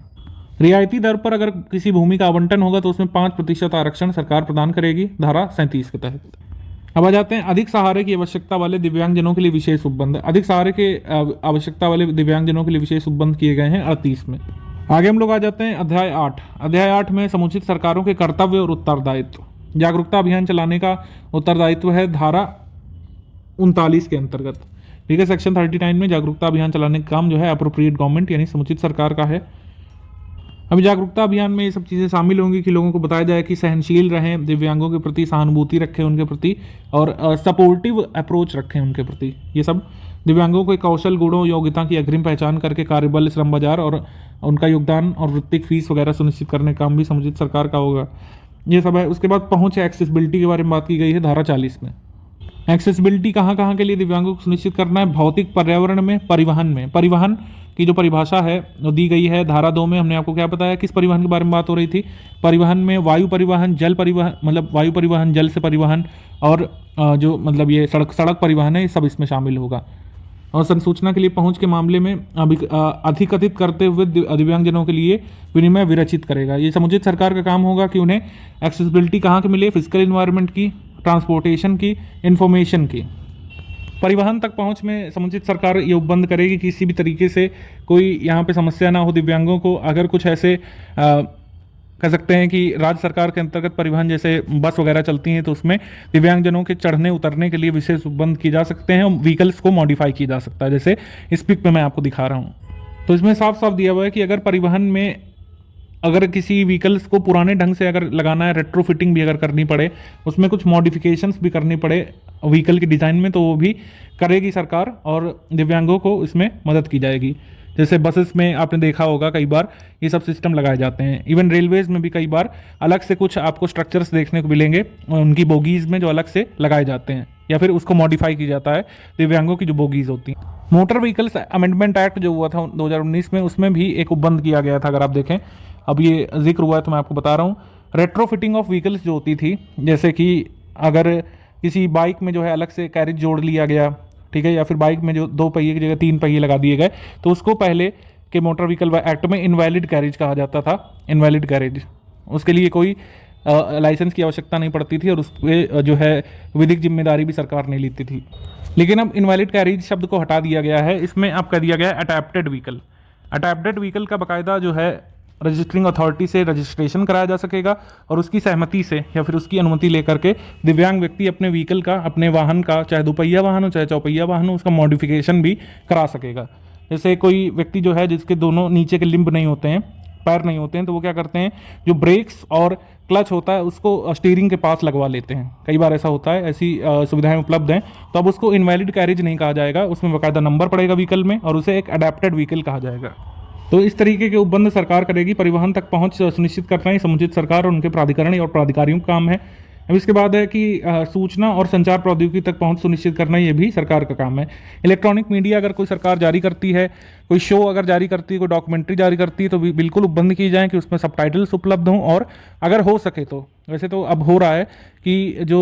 रियायती दर पर अगर किसी भूमि का आवंटन होगा तो उसमें 5% आरक्षण सरकार प्रदान करेगी धारा 37 के तहत। अब आ जाते हैं अधिक सहारे की आवश्यकता वाले दिव्यांगजनों के लिए विशेष उपबंध। अधिक सहारे के आवश्यकता वाले दिव्यांगजनों के लिए विशेष उपबंध किए गए हैं 38 में। आगे हम लोग आ जाते हैं अध्याय 8। अध्याय 8 में समुचित सरकारों के कर्तव्य और उत्तरदायित्व। जागरूकता अभियान चलाने का उत्तरदायित्व है धारा 39 के अंतर्गत। ठीक है। सेक्शन 39 में जागरूकता अभियान चलाने का काम जो है अप्रोप्रिएट गवर्नमेंट यानी समुचित सरकार का है। अभी जागरूकता अभियान में ये सब चीज़ें शामिल होंगी कि लोगों को बताया जाए कि सहनशील रहें, दिव्यांगों के प्रति सहानुभूति रखें उनके प्रति, और सपोर्टिव अप्रोच रखें उनके प्रति। ये सब दिव्यांगों के कौशल, गुणों, योग्यता की अग्रिम पहचान करके कार्यबल, श्रम बाजार और उनका योगदान और वृत्तिक फीस वगैरह सुनिश्चित करने का काम भी समुचित सरकार का होगा। ये सब है। उसके बाद पहुंच एक्सेसिबिलिटी के बारे में बात की गई है धारा 40 में। एक्सेसिबिलिटी कहाँ के लिए दिव्यांगों को सुनिश्चित करना है? भौतिक पर्यावरण में, परिवहन में। परिवहन की जो परिभाषा है वो दी गई है धारा 2 में। हमने आपको क्या बताया, किस परिवहन के बारे में बात हो रही थी? परिवहन में वायु परिवहन, जल परिवहन, मतलब वायु परिवहन, जल से परिवहन, और जो मतलब ये सड़क परिवहन है, ये सब इसमें शामिल होगा। और संसूचना के लिए पहुंच के मामले में अधिकथित करते हुए दिव्यांगजनों के लिए विनिमय विरचित करेगा। ये समुचित सरकार का काम होगा कि उन्हें एक्सेसिबिलिटी कहाँ की मिले? फिजिकल इन्वायरमेंट की, ट्रांसपोर्टेशन की, इंफॉर्मेशन की। परिवहन तक पहुंच में समुचित सरकार ये उपबंध करेगी कि किसी भी तरीके से कोई यहाँ पे समस्या ना हो दिव्यांगों को। अगर कुछ ऐसे कह सकते हैं कि राज्य सरकार के अंतर्गत परिवहन जैसे बस वगैरह चलती हैं तो उसमें दिव्यांगजनों के चढ़ने उतरने के लिए विशेष उपबंध किए जा सकते हैं, व्हीकल्स को मॉडिफाई किया जा सकता है, जैसे इस पिक में मैं आपको दिखा रहा हूँ। तो इसमें साफ साफ दिया हुआ है कि अगर परिवहन में अगर किसी व्हीकल्स को पुराने ढंग से अगर लगाना है, रेट्रोफिटिंग भी अगर करनी पड़े, उसमें कुछ मॉडिफिकेशंस भी करनी पड़े व्हीकल की डिज़ाइन में, तो वो भी करेगी सरकार और दिव्यांगों को इसमें मदद की जाएगी। जैसे बसेस में आपने देखा होगा कई बार ये सब सिस्टम लगाए जाते हैं। इवन रेलवेज़ में भी कई बार अलग से कुछ आपको स्ट्रक्चर्स देखने को मिलेंगे उनकी बोगीज़ में, जो अलग से लगाए जाते हैं, या फिर उसको मॉडिफाई किया जाता है दिव्यांगों की जो बोगीज़ होती हैं। मोटर व्हीकल्स अमेंडमेंट एक्ट जो हुआ था 2019 में, उसमें भी एक उपबंध किया गया था। अगर आप देखें, अब ये जिक्र हुआ है तो मैं आपको बता रहा हूँ। रेट्रोफिटिंग ऑफ व्हीकल्स जो होती थी, जैसे कि अगर किसी बाइक में जो है अलग से कैरेज जोड़ लिया गया, ठीक है, या फिर बाइक में जो 2 पहिए की जगह 3 पहिए लगा दिए गए, तो उसको पहले के मोटर व्हीकल एक्ट में इनवैलिड कैरेज कहा जाता था। इनवैलिड कैरेज, उसके लिए कोई लाइसेंस की आवश्यकता नहीं पड़ती थी और उस पर जो है विधिक जिम्मेदारी भी सरकार नहीं लेती थी। लेकिन अब इनवैलिड कैरेज शब्द को हटा दिया गया है, इसमें अब कह दिया गया है अडैप्टेड व्हीकल। अडैप्टेड व्हीकल का बाकायदा जो है रजिस्टरिंग अथॉरिटी से रजिस्ट्रेशन कराया जा सकेगा और उसकी सहमति से या फिर उसकी अनुमति लेकर के दिव्यांग व्यक्ति अपने व्हीकल का, अपने वाहन का, चाहे 2 पहिया वाहन हो चाहे 4 पहिया वाहन हो, उसका मॉडिफिकेशन भी करा सकेगा। जैसे कोई व्यक्ति जो है जिसके दोनों नीचे के लिम्ब नहीं होते हैं, पैर नहीं होते हैं, तो वो क्या करते हैं, जो ब्रेक्स और क्लच होता है उसको स्टीयरिंग के पास लगवा लेते हैं। कई बार ऐसा होता है, ऐसी सुविधाएं उपलब्ध हैं। तो अब उसको इनवैलिड कैरेज नहीं कहा जाएगा, उसमें बाकायदा नंबर पड़ेगा व्हीकल में और उसे एक अडैप्टेड व्हीकल कहा जाएगा। तो इस तरीके के उपबंध सरकार करेगी। परिवहन तक पहुंच सुनिश्चित करना ही समुचित सरकार और उनके प्राधिकरण और प्राधिकारियों का काम है। अब इसके बाद है कि सूचना और संचार प्रौद्योगिकी तक पहुंच सुनिश्चित करना, ये भी सरकार का काम है। इलेक्ट्रॉनिक मीडिया अगर कोई सरकार जारी करती है, कोई शो अगर जारी करती है, कोई डॉक्यूमेंट्री जारी करती है, तो बिल्कुल उपबंध की जाए कि उसमें सबटाइटल्स उपलब्ध हों, और अगर हो सके तो, वैसे तो अब हो रहा है कि जो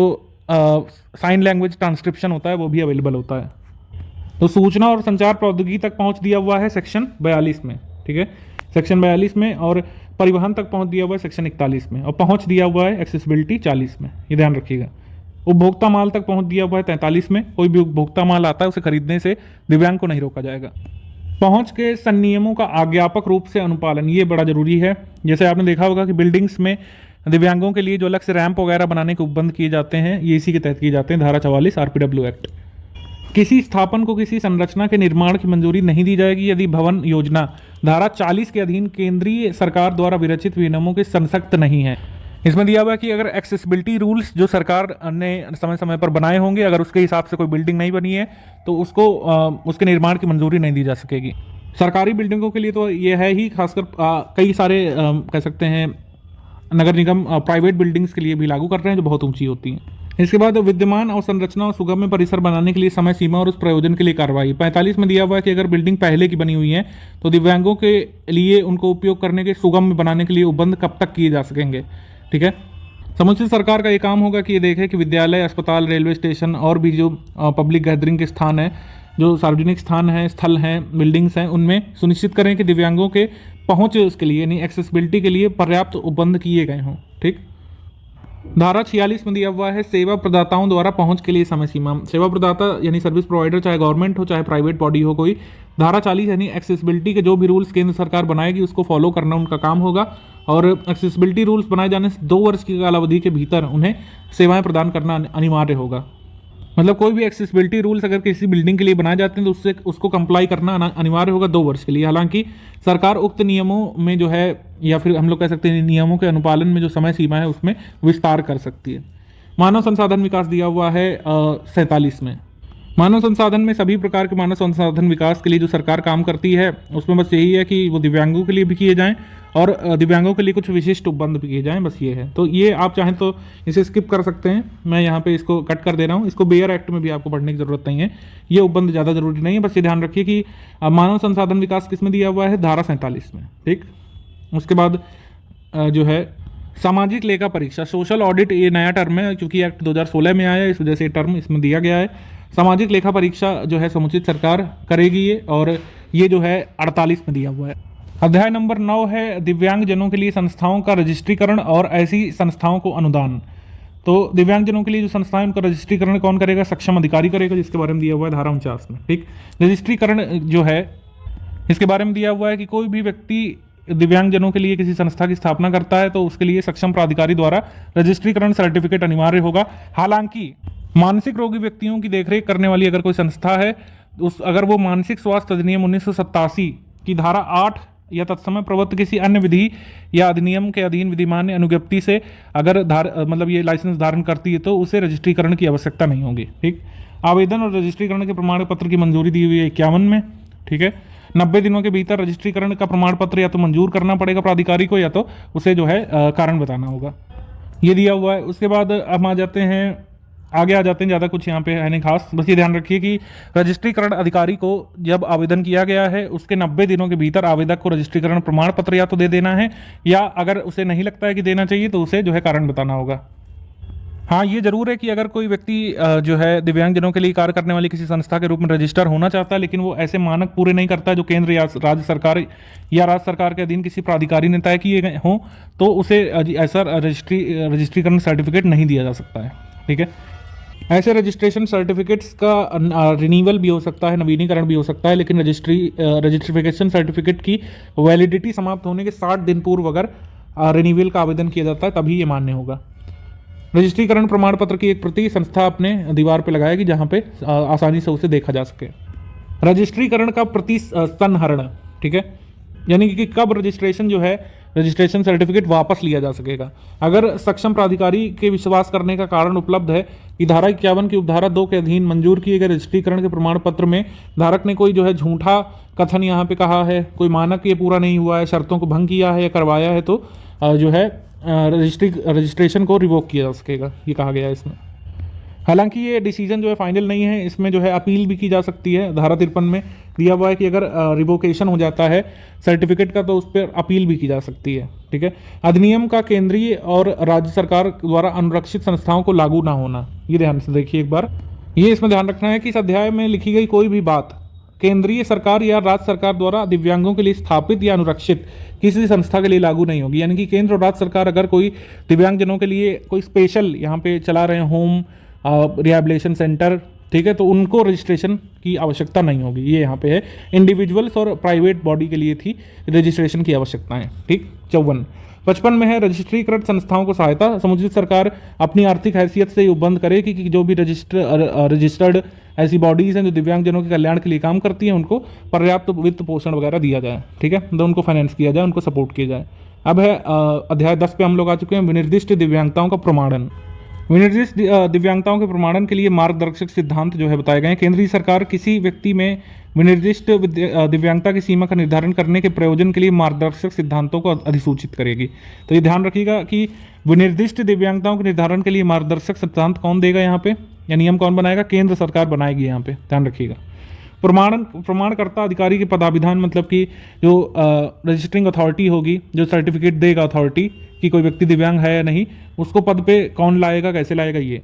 साइन लैंग्वेज ट्रांसक्रिप्शन होता है वो भी अवेलेबल होता है। तो सूचना और संचार प्रौद्योगिकी तक पहुंच दिया हुआ है सेक्शन 42 में, ठीक है, सेक्शन 42 में, और परिवहन तक पहुंच दिया हुआ है सेक्शन 41 में, और पहुंच दिया हुआ है एक्सेसिबिलिटी 40 में, ये ध्यान रखिएगा। उपभोक्ता माल तक पहुंच दिया हुआ है 43 में। कोई भी उपभोक्ता माल आता है उसे खरीदने से दिव्यांग को नहीं रोका जाएगा। पहुंच के संनियमों का आज्ञापक रूप से अनुपालन, ये बड़ा जरूरी है। जैसे आपने देखा होगा कि बिल्डिंग्स में दिव्यांगों के लिए जो अलग से रैंप वगैरह बनाने के उपबंध किए जाते हैं, ये इसी के तहत किए जाते हैं, धारा 44 RPW एक्ट। किसी स्थापन को किसी संरचना के निर्माण की मंजूरी नहीं दी जाएगी यदि भवन योजना धारा 40 के अधीन केंद्रीय सरकार द्वारा विरचित विनियमों के संसक्त नहीं है। इसमें दिया हुआ है कि अगर एक्सेसिबिलिटी रूल्स जो सरकार ने समय समय पर बनाए होंगे, अगर उसके हिसाब से कोई बिल्डिंग नहीं बनी है तो उसको उसके निर्माण की मंजूरी नहीं दी जा सकेगी। सरकारी बिल्डिंगों के लिए तो ये है ही, खासकर कई सारे कह सकते हैं नगर निगम प्राइवेट बिल्डिंग्स के लिए भी लागू कर रहे हैं जो बहुत ऊंची होती हैं। इसके बाद विद्यमान अवसंरचना और सुगम्य परिसर बनाने के लिए समय सीमा और उस प्रयोजन के लिए कार्रवाई। 45 में दिया हुआ है कि अगर बिल्डिंग पहले की बनी हुई है तो दिव्यांगों के लिए उनको उपयोग करने के सुगम्य बनाने के लिए उपबंध कब तक किए जा सकेंगे, ठीक है। समुचित सरकार का ये काम होगा कि ये देखे कि विद्यालय, अस्पताल, रेलवे स्टेशन और भी जो पब्लिक गैदरिंग के स्थान है, जो सार्वजनिक स्थान हैं, स्थल हैं, बिल्डिंग्स हैं, उनमें सुनिश्चित करें कि दिव्यांगों के पहुँच उसके लिए यानी एक्सेसिबिलिटी के लिए पर्याप्त उपबंध किए गए हों, ठीक। धारा 46 में दिया हुआ है सेवा प्रदाताओं द्वारा पहुंच के लिए समय सीमा। सेवा प्रदाता यानी सर्विस प्रोवाइडर, चाहे गवर्नमेंट हो चाहे प्राइवेट बॉडी हो कोई, धारा 40 यानी एक्सेसिबिलिटी के जो भी रूल्स केंद्र सरकार बनाएगी उसको फॉलो करना उनका काम होगा। और एक्सेसिबिलिटी रूल्स बनाए जाने से 2 वर्ष की कालावधि के भीतर उन्हें सेवाएं प्रदान करना अनिवार्य होगा। मतलब कोई भी एक्सेसिबिलिटी रूल्स अगर किसी बिल्डिंग के लिए बनाए जाते हैं तो उससे उसको कंप्लाई करना अनिवार्य होगा 2 वर्ष के लिए। हालांकि सरकार उक्त नियमों में जो है, या फिर हम लोग कह सकते हैं नियमों के अनुपालन में जो समय सीमा है उसमें विस्तार कर सकती है। मानव संसाधन विकास दिया हुआ है 47 में। मानव संसाधन में सभी प्रकार के मानव संसाधन विकास के लिए जो सरकार काम करती है उसमें बस यही है कि वो दिव्यांगों के लिए भी किए जाएं और दिव्यांगों के लिए कुछ विशिष्ट उपबंध भी किए जाएं, बस ये है। तो ये आप चाहें तो इसे स्किप कर सकते हैं, मैं यहाँ पे इसको कट कर दे रहा हूँ। इसको बेयर एक्ट में भी आपको पढ़ने की जरूरत नहीं है, ये उपबंध ज़्यादा जरूरी नहीं है। बस ये ध्यान रखिए कि मानव संसाधन विकास किस में दिया हुआ है, धारा 47 में। ठीक, उसके बाद जो है सामाजिक लेखा परीक्षा, सोशल ऑडिट, ये नया टर्म है क्योंकि एक्ट 2016 में आया है, इस वजह से टर्म इसमें दिया गया है। सामाजिक लेखा परीक्षा जो है समुचित सरकार करेगी ये, और ये जो है 48 में दिया हुआ है। अध्याय नंबर 9 है दिव्यांगजनों के लिए संस्थाओं का रजिस्ट्रीकरण और ऐसी संस्थाओं को अनुदान। तो दिव्यांगजनों के लिए जो संस्थाएं उनका रजिस्ट्रीकरण कौन करेगा, सक्षम अधिकारी करेगा, जिसके बारे में दिया हुआ है धारा 49 में। ठीक, रजिस्ट्रीकरण जो है इसके बारे में दिया हुआ है कि कोई भी व्यक्ति दिव्यांगजनों के लिए किसी संस्था की स्थापना करता है तो उसके लिए सक्षम प्राधिकारी द्वारा रजिस्ट्रीकरण सर्टिफिकेट अनिवार्य होगा। हालांकि मानसिक रोगी व्यक्तियों की देखरेख करने वाली अगर कोई संस्था है, अगर वो मानसिक स्वास्थ्य अधिनियम 1987 की धारा 8 या तत्समय प्रवृत्त किसी अन्य विधि या अधिनियम के अधीन विधिमान्य अनुज्ञप्ति से अगर मतलब ये लाइसेंस धारण करती है तो उसे रजिस्ट्रीकरण की आवश्यकता नहीं होगी। ठीक, आवेदन और रजिस्ट्रीकरण के प्रमाण पत्र की मंजूरी दी हुई है 51 में। ठीक है, 90 दिनों के भीतर रजिस्ट्रीकरण का प्रमाण पत्र या तो मंजूर करना पड़ेगा प्राधिकारी को, या तो उसे जो है कारण बताना होगा, ये दिया हुआ है। उसके बाद अब आगे आ जाते हैं, ज़्यादा कुछ यहाँ पे है नहीं खास। बस ये ध्यान रखिए कि रजिस्ट्रीकरण अधिकारी को जब आवेदन किया गया है उसके 90 दिनों के भीतर आवेदक को रजिस्ट्रीकरण प्रमाण पत्र या तो दे देना है, या अगर उसे नहीं लगता है कि देना चाहिए तो उसे जो है कारण बताना होगा। हाँ, ये जरूर है कि अगर कोई व्यक्ति जो है दिव्यांगजनों के लिए कार्य करने वाली किसी संस्था के रूप में रजिस्टर होना चाहता है, लेकिन वो ऐसे मानक पूरे नहीं करता है जो केंद्र या राज्य सरकार या राज्य सरकार के अधीन किसी प्राधिकारी ने तय किए गए हों, तो उसे ऐसा रजिस्ट्रीकरण सर्टिफिकेट नहीं दिया जा सकता है। ठीक है, ऐसे रजिस्ट्रेशन सर्टिफिकेट्स का रिन्यूअल भी हो सकता है, नवीनीकरण भी हो सकता है, लेकिन रजिस्ट्रिफिकेशन सर्टिफिकेट की वैलिडिटी समाप्त होने के 60 दिन पूर्व अगर रिन्यूअल का आवेदन किया जाता है तभी ये मान्य होगा। रजिस्ट्रीकरण प्रमाण पत्र की एक प्रति संस्था अपने दीवार पे लगाएगी जहां पे आसानी से उसे देखा जा सके। रजिस्ट्रीकरण का प्रति संहरण, ठीक है, यानी कि कब रजिस्ट्रेशन जो है रजिस्ट्रेशन सर्टिफिकेट वापस लिया जा सकेगा। अगर सक्षम प्राधिकारी के विश्वास करने का कारण उपलब्ध है कि धारा 51 की उपधारा 2 के अधीन मंजूर किए गए रजिस्ट्रीकरण के प्रमाण पत्र में धारक ने कोई जो है झूठा कथन यहाँ पे कहा है, कोई मानक ये पूरा नहीं हुआ है, शर्तों को भंग किया है या करवाया है, तो जो है रजिस्ट्रेशन को रिवोक किया जा सकेगा, ये कहा गया है इसमें। हालांकि ये डिसीजन जो है फाइनल नहीं है, इसमें जो है अपील भी की जा सकती है। धारा 53 में दिया हुआ है कि अगर रिवोकेशन हो जाता है सर्टिफिकेट का तो उस पर अपील भी की जा सकती है। ठीक है, अधिनियम का केंद्रीय और राज्य सरकार द्वारा अनुरक्षित संस्थाओं को लागू ना होना, ये ध्यान से देखिए एक बार। ये इसमें ध्यान रखना है कि इस अध्याय में लिखी गई कोई भी बात केंद्रीय सरकार या राज्य सरकार द्वारा दिव्यांगों के लिए स्थापित या अनुरक्षित किसी संस्था के लिए लागू नहीं होगी। यानी कि केंद्र और राज्य सरकार अगर कोई दिव्यांगजनों के लिए कोई स्पेशल यहाँ पे चला रहे हैं होम रिहैबिलिटेशन सेंटर, ठीक है, तो उनको रजिस्ट्रेशन की आवश्यकता नहीं होगी। ये यहाँ पे है, इंडिविजुअल्स और प्राइवेट बॉडी के लिए थी रजिस्ट्रेशन की आवश्यकताएं। ठीक, 55 में है रजिस्ट्रीकृत संस्थाओं को सहायता। समुचित सरकार अपनी आर्थिक हैसियत से उपबंध करे कि जो भी रजिस्टर्ड ऐसी बॉडीज हैं जो दिव्यांगजनों के कल्याण के लिए काम करती हैं उनको पर्याप्त वित्त पोषण वगैरह दिया जाए। ठीक है, तो उनको फाइनेंस किया जाए, उनको सपोर्ट किया जाए। अब है अध्याय 10 पे हम लोग आ चुके हैं, विनिर्दिष्ट दिव्यांगताओं का प्रमाणन। विनिर्दिष्ट दिव्यांगताओं के प्रमाणन के लिए मार्गदर्शक सिद्धांत जो है बताए गए हैं। केंद्रीय सरकार किसी व्यक्ति में विनिर्दिष्ट दिव्यांगता की सीमा का निर्धारण करने के प्रयोजन के लिए मार्गदर्शक सिद्धांतों को अधिसूचित करेगी। तो ये ध्यान रखिएगा कि विनिर्दिष्ट दिव्यांगताओं के निर्धारण के लिए मार्गदर्शक सिद्धांत कौन देगा यहाँ पे, या नियम कौन बनाएगा, केंद्र सरकार बनाएगी। यहाँ पे ध्यान रखिएगा। प्रमाणकर्ता अधिकारी के पदाभिधान, मतलब कि जो रजिस्टरिंग अथॉरिटी होगी, जो सर्टिफिकेट देगा अथॉरिटी कि कोई व्यक्ति दिव्यांग है या नहीं, उसको पद पे कौन लाएगा, कैसे लाएगा, ये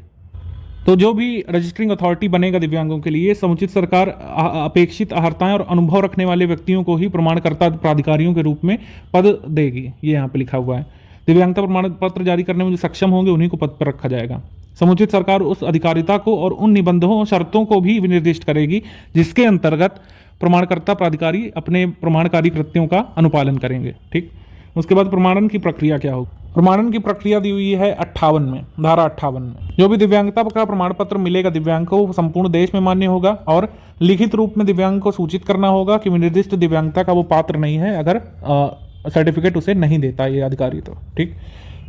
तो जो भी रजिस्टरिंग अथॉरिटी बनेगा दिव्यांगों के लिए समुचित सरकार अपेक्षित अर्हताएं और अनुभव रखने वाले व्यक्तियों को ही प्रमाणकर्ता प्राधिकारियों के रूप में पद देगी। ये यहाँ पे लिखा हुआ है। दिव्यांगता प्रमाण पत्र जारी करने में जो सक्षम होंगे उन्हीं को पद पर रखा जाएगा। समुचित सरकार उस अधिकारिता को और उन निबंधों और शर्तों को भी विनिर्दिष्ट करेगी जिसके अंतर्गत प्रमाणकर्ता प्राधिकारी अपने प्रमाणकारी कृत्यों का अनुपालन करेंगे। ठीक, उसके बाद प्रमाणन की प्रक्रिया क्या होगी। प्रमाणन की प्रक्रिया दी हुई है 58 में, धारा 58 में। जो भी दिव्यांगता का प्रमाण पत्र मिलेगा दिव्यांग को, वो संपूर्ण देश में मान्य होगा और लिखित रूप में दिव्यांग को सूचित करना होगा कि निर्दिष्ट दिव्यांगता का वो पात्र नहीं है अगर सर्टिफिकेट उसे नहीं देता ये अधिकारी तो। ठीक,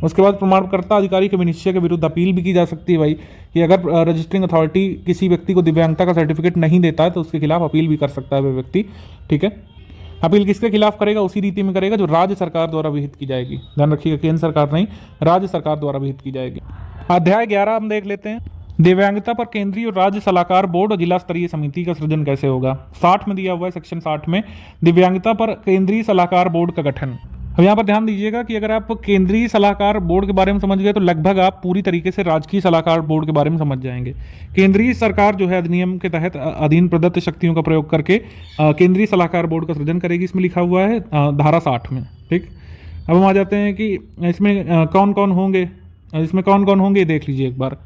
उसके बाद प्रमाणकर्ता अधिकारी के विनिश्चय के विरुद्ध अपील भी की जा सकती है भाई, कि अगर रजिस्टरिंग अथॉरिटी किसी व्यक्ति को दिव्यांगता का सर्टिफिकेट नहीं देता है तो उसके खिलाफ अपील भी कर सकता है वह व्यक्ति। ठीक है, अपील किसके खिलाफ करेगा? उसी रीति में करेगा जो राज्य सरकार द्वारा विहित की जाएगी। ध्यान रखिएगा, केंद्र सरकार नहीं, राज्य सरकार द्वारा विहित की जाएगी। अध्याय 11 हम देख लेते हैं। दिव्यांगता पर केंद्रीय और राज्य सलाहकार बोर्ड और जिला स्तरीय समिति का सृजन कैसे होगा। 60 में दिया हुआ है, सेक्शन 60 में दिव्यांगता पर केंद्रीय सलाहकार बोर्ड का गठन। अब यहाँ पर ध्यान दीजिएगा कि अगर आप केंद्रीय सलाहकार बोर्ड के बारे में समझ गए तो लगभग आप पूरी तरीके से राजकीय सलाहकार बोर्ड के बारे में समझ जाएंगे। केंद्रीय सरकार जो है अधिनियम के तहत अधीन प्रदत्त शक्तियों का प्रयोग करके केंद्रीय सलाहकार बोर्ड का सृजन करेगी, इसमें लिखा हुआ है धारा 60 में। ठीक, अब हम आ जाते हैं कि इसमें कौन कौन होंगे, देख लीजिए एक बार।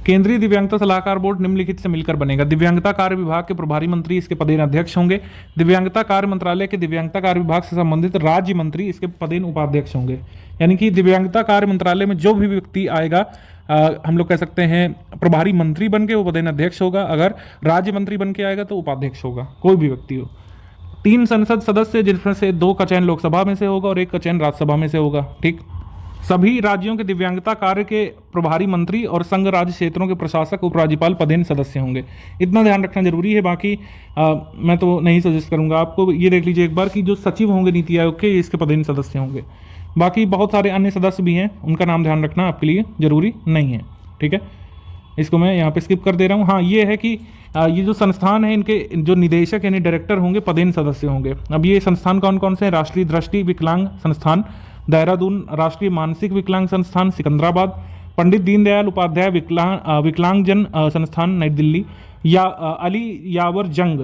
केंद्रीय दिव्यांगता सलाहकार बोर्ड निम्नलिखित से मिलकर बनेगा। दिव्यांगता कार्य विभाग के प्रभारी मंत्री इसके पदेन अध्यक्ष होंगे। दिव्यांगता कार्य मंत्रालय के दिव्यांगता कार्य विभाग से संबंधित राज्य मंत्री इसके पदेन उपाध्यक्ष होंगे। यानी कि दिव्यांगता कार्य मंत्रालय में जो भी व्यक्ति आएगा, हम लोग कह सकते हैं प्रभारी मंत्री बन के वो पदेन अध्यक्ष होगा, अगर राज्य मंत्री बन के आएगा तो उपाध्यक्ष होगा, कोई भी व्यक्ति हो। 3 संसद सदस्य, जिसमें से 2 का चयन लोकसभा में से होगा और 1 का चयन राज्यसभा में से होगा। ठीक, सभी राज्यों के दिव्यांगता कार्य के प्रभारी मंत्री और संघ राज्य क्षेत्रों के प्रशासक उपराज्यपाल पदेन सदस्य होंगे। इतना ध्यान रखना जरूरी है, बाकी मैं तो नहीं सजेस्ट करूंगा आपको। ये देख लीजिए एक बार कि जो सचिव होंगे नीति आयोग के, इसके पदेन सदस्य होंगे। बाकी बहुत सारे अन्य सदस्य भी हैं, उनका नाम ध्यान रखना आपके लिए जरूरी नहीं है। ठीक है, इसको मैं यहाँ पे स्किप कर दे रहा हूँ। हाँ, ये है कि ये जो संस्थान है, इनके जो निदेशक यानी डायरेक्टर होंगे पदेन सदस्य होंगे। अब ये संस्थान कौन कौन से हैं? राष्ट्रीय दृष्टि विकलांग संस्थान देहरादून, राष्ट्रीय मानसिक विकलांग संस्थान सिकंदराबाद, पंडित दीनदयाल उपाध्याय विकलांगजन संस्थान नई दिल्ली, या अली यावर जंग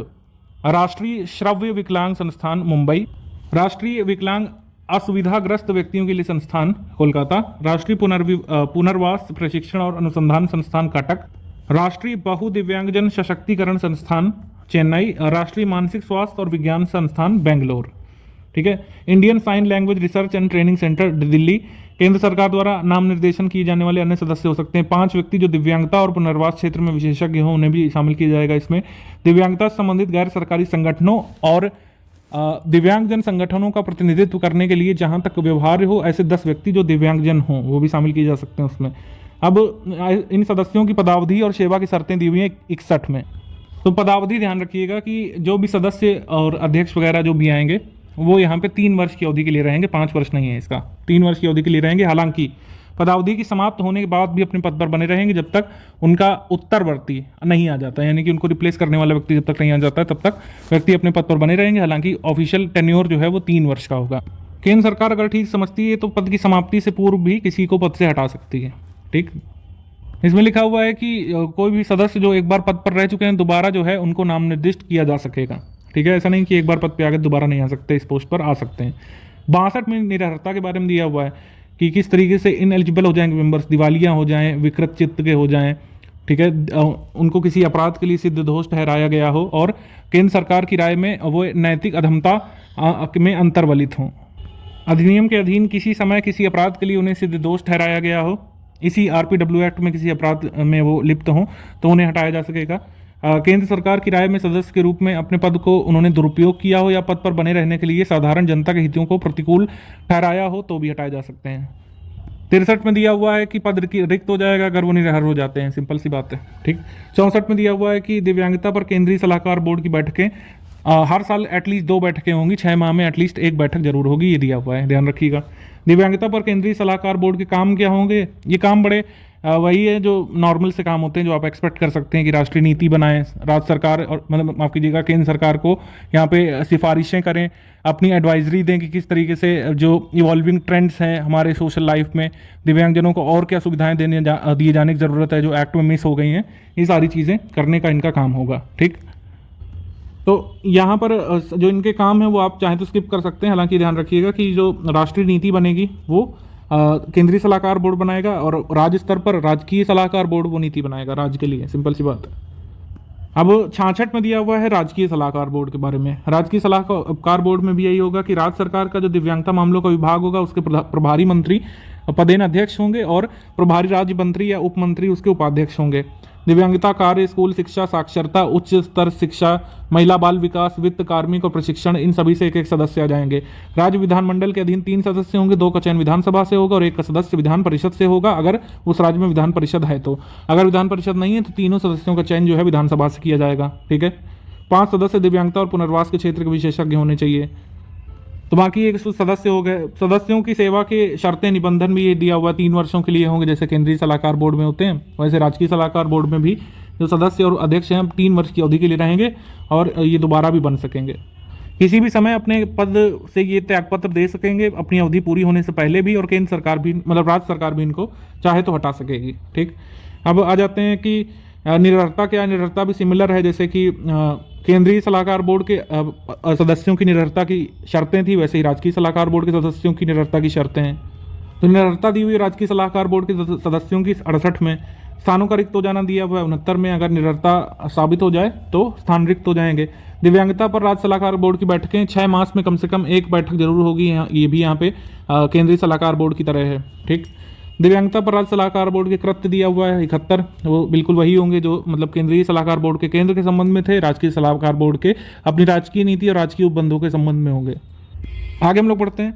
राष्ट्रीय श्रव्य विकलांग संस्थान मुंबई, राष्ट्रीय विकलांग असुविधाग्रस्त व्यक्तियों के लिए संस्थान कोलकाता, राष्ट्रीय पुनर्वास प्रशिक्षण और अनुसंधान संस्थान कटक, राष्ट्रीय बहु दिव्यांगजन सशक्तिकरण संस्थान चेन्नई, राष्ट्रीय मानसिक स्वास्थ्य और विज्ञान संस्थान बेंगलोर। ठीक है, Indian sign language research and training centre Delhi. केंद्र सरकार द्वारा नाम निर्देशन किए जाने वाले अन्य सदस्य हो सकते हैं 5 व्यक्ति जो दिव्यांगता और पुनर्वास क्षेत्र में विशेषज्ञ हों, उन्हें भी शामिल किया जाएगा इसमें। दिव्यांगता से संबंधित गैर सरकारी संगठनों और दिव्यांगजन संगठनों का प्रतिनिधित्व करने के लिए जहां तक व्यवहार्य हो ऐसे 10 व्यक्ति जो दिव्यांगजन हों वो भी शामिल किए जा सकते हैं उसमें। अब इन सदस्यों की पदावधि और सेवा की शर्तें दी हुई हैं 61 में। तो पदावधि ध्यान रखिएगा कि जो भी सदस्य और अध्यक्ष वगैरह जो भी आएंगे वो यहाँ पे 3 वर्ष की अवधि के लिए रहेंगे, 5 वर्ष नहीं है इसका, 3 वर्ष की अवधि के लिए रहेंगे। हालांकि पदावधि की समाप्त होने के बाद भी अपने पद पर बने रहेंगे जब तक उनका उत्तरवर्ती नहीं आ जाता, यानी कि उनको रिप्लेस करने वाला व्यक्ति जब तक नहीं आ जाता है तब तक व्यक्ति अपने पद पर बने रहेंगे। हालांकि ऑफिशियल टेन्योर जो है वो 3 वर्ष का होगा। केंद्र सरकार अगर ठीक समझती है तो पद की समाप्ति से पूर्व भी किसी को पद से हटा सकती है। ठीक, इसमें लिखा हुआ है कि कोई भी सदस्य जो एक बार पद पर रह चुके हैं दोबारा जो है उनको नाम निर्दिष्ट किया जा सकेगा। ठीक है, ऐसा नहीं कि एक बार पद पे आगे दोबारा नहीं आ सकते, इस पोस्ट पर आ सकते हैं। 62 में निरर्हता के बारे में दिया हुआ है कि किस तरीके से इनएलिजिबल हो जाएंगे मेंबर्स, दिवालिया हो जाएं, विकृत चित्त के हो जाएं। ठीक है, उनको किसी अपराध के लिए सिद्ध दोष ठहराया गया हो और केंद्र सरकार की राय में वो नैतिक अधमता में अंतर्वलित हों। अधिनियम के अधीन किसी समय किसी अपराध के लिए उन्हें सिद्ध दोष ठहराया गया हो, इसी RPW एक्ट में किसी अपराध में वो लिप्त हों तो उन्हें हटाया जा सकेगा। केंद्र सरकार की राय में सदस्य के रूप में अपने पद को उन्होंने दुरुपयोग किया हो या पद पर बने रहने के लिए साधारण जनता के हितों को प्रतिकूल ठहराया हो तो भी हटाए जा सकते हैं। 63 में दिया हुआ है कि पद रिक्त हो जाएगा अगर वो निरर्हर हो जाते हैं, सिंपल सी बात है। ठीक, 64 में दिया हुआ है कि दिव्यांगता पर केंद्रीय सलाहकार बोर्ड की बैठकें हर साल एटलीस्ट 2 बैठकें होंगी, 6 माह में एटलीस्ट 1 बैठक जरूर होगी, ये दिया हुआ है, ध्यान रखिएगा। दिव्यांगता पर केंद्रीय सलाहकार बोर्ड के काम क्या होंगे? ये काम बड़े वही है जो नॉर्मल से काम होते हैं जो आप एक्सपेक्ट कर सकते हैं कि राष्ट्रीय नीति बनाएं, राज्य सरकार और मतलब माफ कीजिएगा केंद्र सरकार को यहाँ पे सिफारिशें करें, अपनी एडवाइजरी दें कि किस तरीके से जो इवॉल्विंग ट्रेंड्स हैं हमारे सोशल लाइफ में दिव्यांगजनों को और क्या सुविधाएं दिए जाने की ज़रूरत है जो एक्ट में मिस हो गई हैं, ये सारी चीज़ें करने का इनका काम होगा। ठीक, तो यहाँ पर जो इनके काम है वो आप चाहें तो स्किप कर सकते हैं। हालांकि ध्यान रखिएगा कि जो राष्ट्रीय नीति बनेगी वो केंद्रीय सलाहकार बोर्ड बनाएगा और राज्य स्तर पर राजकीय सलाहकार बोर्ड वो नीति बनाएगा राज्य के लिए, सिंपल सी बात है। अब 66 में दिया हुआ है राजकीय सलाहकार बोर्ड के बारे में। राजकीय सलाहकार बोर्ड में भी यही होगा कि राज्य सरकार का जो दिव्यांगता मामलों का विभाग होगा उसके प्रभारी मंत्री पदेन अध्यक्ष होंगे और प्रभारी राज्य मंत्री या उप मंत्री उसके उपाध्यक्ष होंगे। दिव्यांगता कार्य, स्कूल शिक्षा, साक्षरता, उच्च स्तर शिक्षा, महिला बाल विकास, वित्त, कार्मिक और प्रशिक्षण, इन सभी से एक एक सदस्य आ जाएंगे। राज्य विधानमंडल के अधीन 3 सदस्य होंगे, 2 का चयन विधानसभा से होगा और 1 का सदस्य विधान परिषद से होगा, अगर उस राज्य में विधान परिषद है तो। अगर विधान परिषद नहीं है तो तीनों सदस्यों का चयन जो है विधानसभा से किया जाएगा। ठीक है। 5 सदस्य दिव्यांगता और पुनर्वास के क्षेत्र के विशेषज्ञ होने चाहिए। तो बाकी एक सदस्य हो गए। सदस्यों की सेवा के शर्तें, निबंधन भी ये दिया हुआ 3 वर्षों के लिए होंगे, जैसे केंद्रीय सलाहकार बोर्ड में होते हैं, वैसे राजकीय सलाहकार बोर्ड में भी जो सदस्य और अध्यक्ष हैं 3 वर्ष की अवधि के लिए रहेंगे और ये दोबारा भी बन सकेंगे। किसी भी समय अपने पद से ये त्यागपत्र दे सकेंगे अपनी अवधि पूरी होने से पहले भी, और केंद्र सरकार भी, मतलब राज्य सरकार भी इनको चाहे तो हटा सकेगी। ठीक। अब आ जाते हैं कि निरर्हता क्या है। निरर्हता भी सिमिलर है, जैसे कि केंद्रीय सलाहकार बोर्ड के सदस्यों की निरर्हता की शर्तें थी, वैसे ही राजकीय सलाहकार बोर्ड के सदस्यों की निरर्हता की शर्तें हैं। तो निरर्हता दी हुई राजकीय सलाहकार बोर्ड के सदस्यों की 68 में, स्थानों का रिक्त हो जाना दिया हुआ है 69 में। अगर निरर्हता साबित हो जाए तो स्थान रिक्त हो जाएंगे। दिव्यांगता पर राज्य सलाहकार बोर्ड की बैठकें 6 मास में कम से कम 1 बैठक जरूर होगी। ये भी यहाँ पे केंद्रीय सलाहकार बोर्ड की तरह है। ठीक। दिव्यांगता पर राज्य सलाहकार बोर्ड के कृत्य दिया हुआ है 71, वो बिल्कुल वही होंगे जो मतलब केंद्रीय सलाहकार बोर्ड के केंद्र के संबंध में थे, राजकीय सलाहकार बोर्ड के अपनी राजकीय नीति और राजकीय उपबंधों के संबंध में होंगे। आगे हम लोग पढ़ते हैं।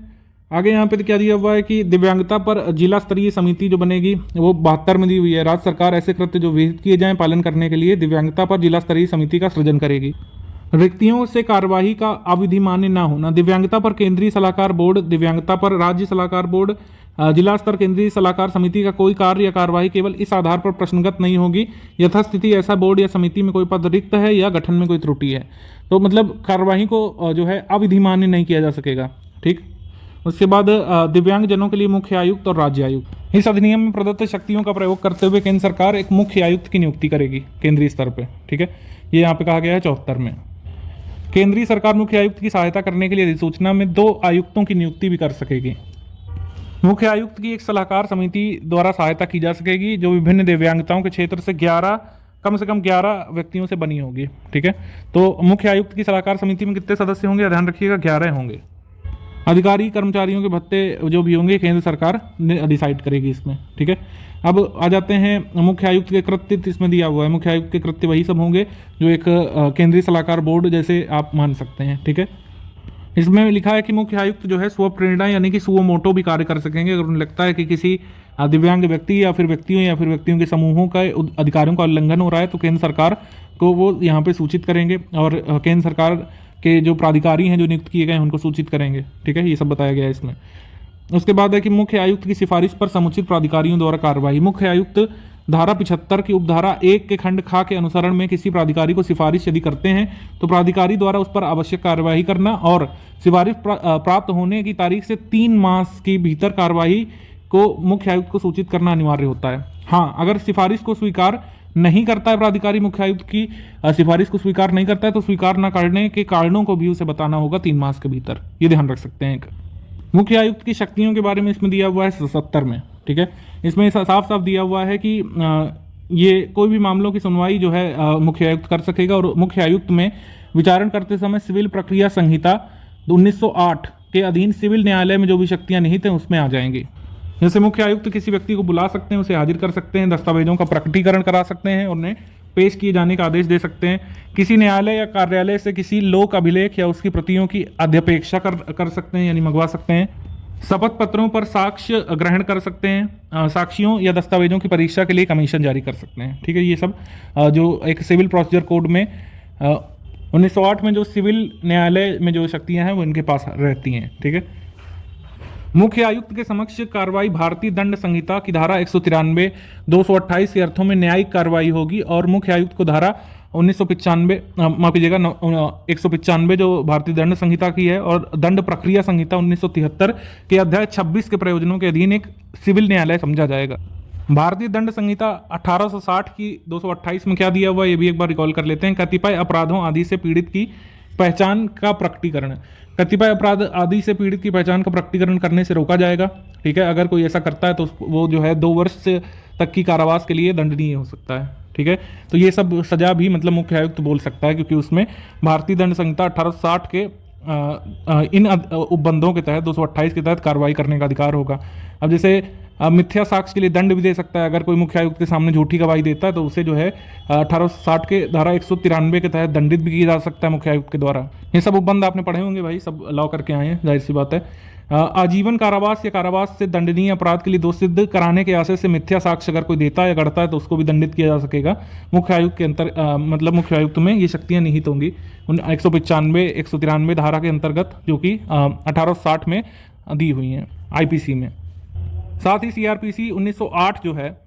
आगे यहाँ पे क्या दिया हुआ है कि दिव्यांगता पर जिला स्तरीय समिति जो बनेगी वो 72 में दी हुई है। राज्य सरकार ऐसे कृत्य जो विहित किए जाएं पालन करने के लिए दिव्यांगता पर जिला स्तरीय समिति का सृजन करेगी। रिक्तियों से कार्यवाही का अविधिमान्य न होना। दिव्यांगता पर केंद्रीय सलाहकार बोर्ड, दिव्यांगता पर राज्य सलाहकार बोर्ड, जिला स्तर केंद्रीय सलाहकार समिति का कोई कार्य या कार्यवाही केवल इस आधार पर प्रश्नगत नहीं होगी यथास्थिति ऐसा बोर्ड या समिति में कोई पद रिक्त है या गठन में कोई त्रुटि है। तो मतलब कार्यवाही को जो है अविधिमान्य नहीं किया जा सकेगा। ठीक। उसके बाद दिव्यांग जनों के लिए मुख्य आयुक्त और राज्य आयुक्त। इस अधिनियम में प्रदत्त शक्तियों का प्रयोग करते हुए केंद्र सरकार एक मुख्य आयुक्त की नियुक्ति करेगी केंद्रीय स्तर पर। ठीक है। ये यहाँ पे कहा गया है 74 में। केंद्रीय सरकार मुख्य आयुक्त की सहायता करने के लिए अधिसूचना में 2 आयुक्तों की नियुक्ति भी कर सकेगी। मुख्य आयुक्त की एक सलाहकार समिति द्वारा सहायता की जा सकेगी जो विभिन्न दिव्यांगताओं के क्षेत्र से कम से कम 11 व्यक्तियों से बनी होगी। ठीक है। तो मुख्य आयुक्त की सलाहकार समिति में कितने सदस्य होंगे, ध्यान रखिएगा, 11 होंगे। अधिकारी कर्मचारियों के भत्ते जो भी होंगे केंद्र सरकार डिसाइड करेगी इसमें। ठीक है। अब आ जाते हैं मुख्य आयुक्त के कृत्य। इसमें दिया हुआ है मुख्य आयुक्त के कृत्य वही सब होंगे जो एक केंद्रीय सलाहकार बोर्ड जैसे आप मान सकते हैं। ठीक है। इसमें लिखा है कि मुख्य आयुक्त जो है स्वप्रेरणा यानी कि सुओ मोटो भी कार्य कर सकेंगे। अगर उन्हें लगता है कि किसी दिव्यांग व्यक्ति या फिर व्यक्तियों के समूहों का अधिकारियों का उल्लंघन हो रहा है तो केंद्र सरकार को वो यहाँ पे सूचित करेंगे और केंद्र सरकार के जो प्राधिकारी हैं जो नियुक्त किए गए हैं उनको सूचित करेंगे। ठीक है। ये सब बताया गया है इसमें। उसके बाद है कि मुख्य आयुक्त की सिफारिश पर समुचित प्राधिकारियों द्वारा कार्रवाई। मुख्य आयुक्त धारा 75 की उपधारा 1 के खंड ख के अनुसरण में किसी प्राधिकारी को सिफारिश यदि करते हैं तो प्राधिकारी द्वारा उस पर आवश्यक कार्यवाही करना और सिफारिश प्राप्त होने की तारीख से 3 मास के भीतर कार्यवाही को मुख्य आयुक्त को सूचित करना अनिवार्य होता है। हाँ, अगर सिफारिश को स्वीकार नहीं करता है प्राधिकारी, मुख्य आयुक्त की सिफारिश को स्वीकार नहीं करता है तो स्वीकार न करने के कारणों को भी उसे बताना होगा 3 मास के भीतर। ये ध्यान रख सकते हैं। मुख्य आयुक्त की शक्तियों के बारे में इसमें दिया हुआ है 70 में। ठीक है। इसमें साफ साफ दिया हुआ है कि ये कोई भी मामलों की सुनवाई जो है मुख्य आयुक्त कर सकेगा और मुख्य आयुक्त में विचारण करते समय सिविल प्रक्रिया संहिता 1908 के अधीन सिविल न्यायालय में जो भी शक्तियां निहित हैं उसमें आ जाएंगी। जैसे मुख्य आयुक्त किसी व्यक्ति को बुला सकते हैं, उसे हाजिर कर सकते हैं, दस्तावेजों का प्रकटीकरण करा सकते हैं और उन्हें पेश किए जाने का आदेश दे सकते हैं। किसी न्यायालय या कार्यालय से किसी लोक अभिलेख या उसकी प्रतियों की अध्यपेक्षा कर सकते हैं यानी मंगवा सकते हैं। शपथ पत्रों पर साक्ष्य ग्रहण कर सकते हैं। साक्षियों या दस्तावेजों की परीक्षा के लिए कमीशन जारी कर सकते हैं। ठीक है। ये सब जो एक सिविल प्रोसीजर कोड में 1908 में जो सिविल न्यायालय में जो शक्तियां हैं वो इनके पास रहती हैं। ठीक है। मुख्य आयुक्त के समक्ष कार्रवाई भारतीय दंड संहिता की धारा 193, 228 के अर्थों में न्यायिक कार्रवाई होगी और मुख्य आयुक्त को धारा 1995 माफ कीजिएगा 195 जो भारतीय दंड संहिता की है और दंड प्रक्रिया संहिता 1973 के अध्याय 26 के प्रयोजनों के अधीन एक सिविल न्यायालय समझा जाएगा। भारतीय दंड संहिता 1860 की 228 में क्या दिया हुआ है ये भी एक बार रिकॉल कर लेते हैं। कतिपय अपराधों आदि से पीड़ित की पहचान का प्रकटीकरण। कतिपय अपराध आदि से पीड़ित की पहचान का प्रकटीकरण करने से रोका जाएगा। ठीक है। अगर कोई ऐसा करता है तो वो जो है 2 वर्ष तक की कारावास के लिए दंडनीय हो सकता है। ठीक है। तो ये सब सजा भी मतलब मुख्य आयुक्त बोल सकता है क्योंकि उसमें भारतीय दंड संहिता 1860 के इन उपबंधों के तहत 228 के तहत कार्रवाई करने का अधिकार होगा। अब जैसे मिथ्या साक्ष्य के लिए दंड भी दे सकता है। अगर कोई मुख्य आयुक्त के सामने झूठी गवाही देता है तो उसे जो है 1860 के धारा 193 के तहत दंडित भी किया जा सकता है मुख्य आयुक्त के द्वारा। ये सब उपबंध आपने पढ़े होंगे भाई, सब लॉ करके आए हैं, जाहिर सी बात है। आजीवन कारावास या कारावास से दंडनीय अपराध के लिए दोष सिद्ध कराने के आशय से मिथ्या साक्ष्य अगर कोई देता है या गढ़ता है तो उसको भी दंडित किया जा सकेगा। मुख्य आयुक्त के मतलब मुख्य आयुक्त में ये शक्तियां निहित होंगी 195 193 धारा के अंतर्गत, जो कि 1860 में दी हुई हैं आईपीसी में। साथ ही सीआरपीसी 1908 जो है